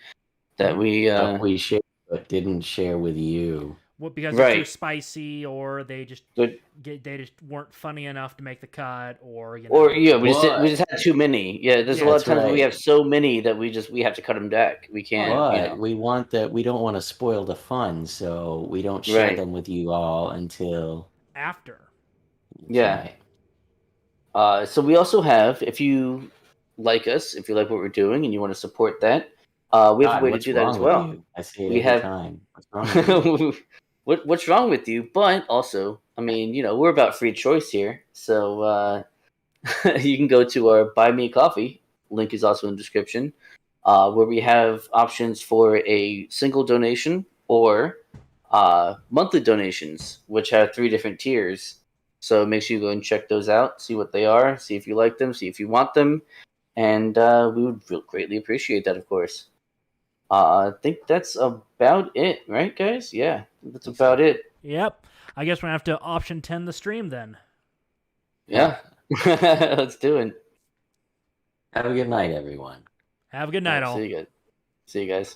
that we we shared but didn't share with you. because they're too Right. spicy, or they just Good. they just weren't funny enough to make the cut, or Or yeah, we But- just had too many. Yeah, there's a Yeah, lot of that's times where we right. have so many that we have to cut them back. We can't. But we don't want to spoil the fun, so we don't share Right. them with you all until after. Yeah. tonight. So we also have, if you like us, if you like what we're doing, and you want to support that, we have God, a way to what's do that wrong as with well. you? I say it We every have- time. What's wrong with you? What's wrong with you? But also, I mean, we're about free choice here, so you can go to our Buy Me Coffee. Link is also in the description, where we have options for a single donation or monthly donations, which have 3 different tiers. So make sure you go and check those out, see what they are, see if you like them, see if you want them, and we would greatly appreciate that, of course. I think that's about it, right, guys? Yeah, that's about it. Yep. I guess we're gonna have to option 10 the stream then. Yeah, let's do it. Have a good night, everyone. Have a good night, all. See you guys. See you guys.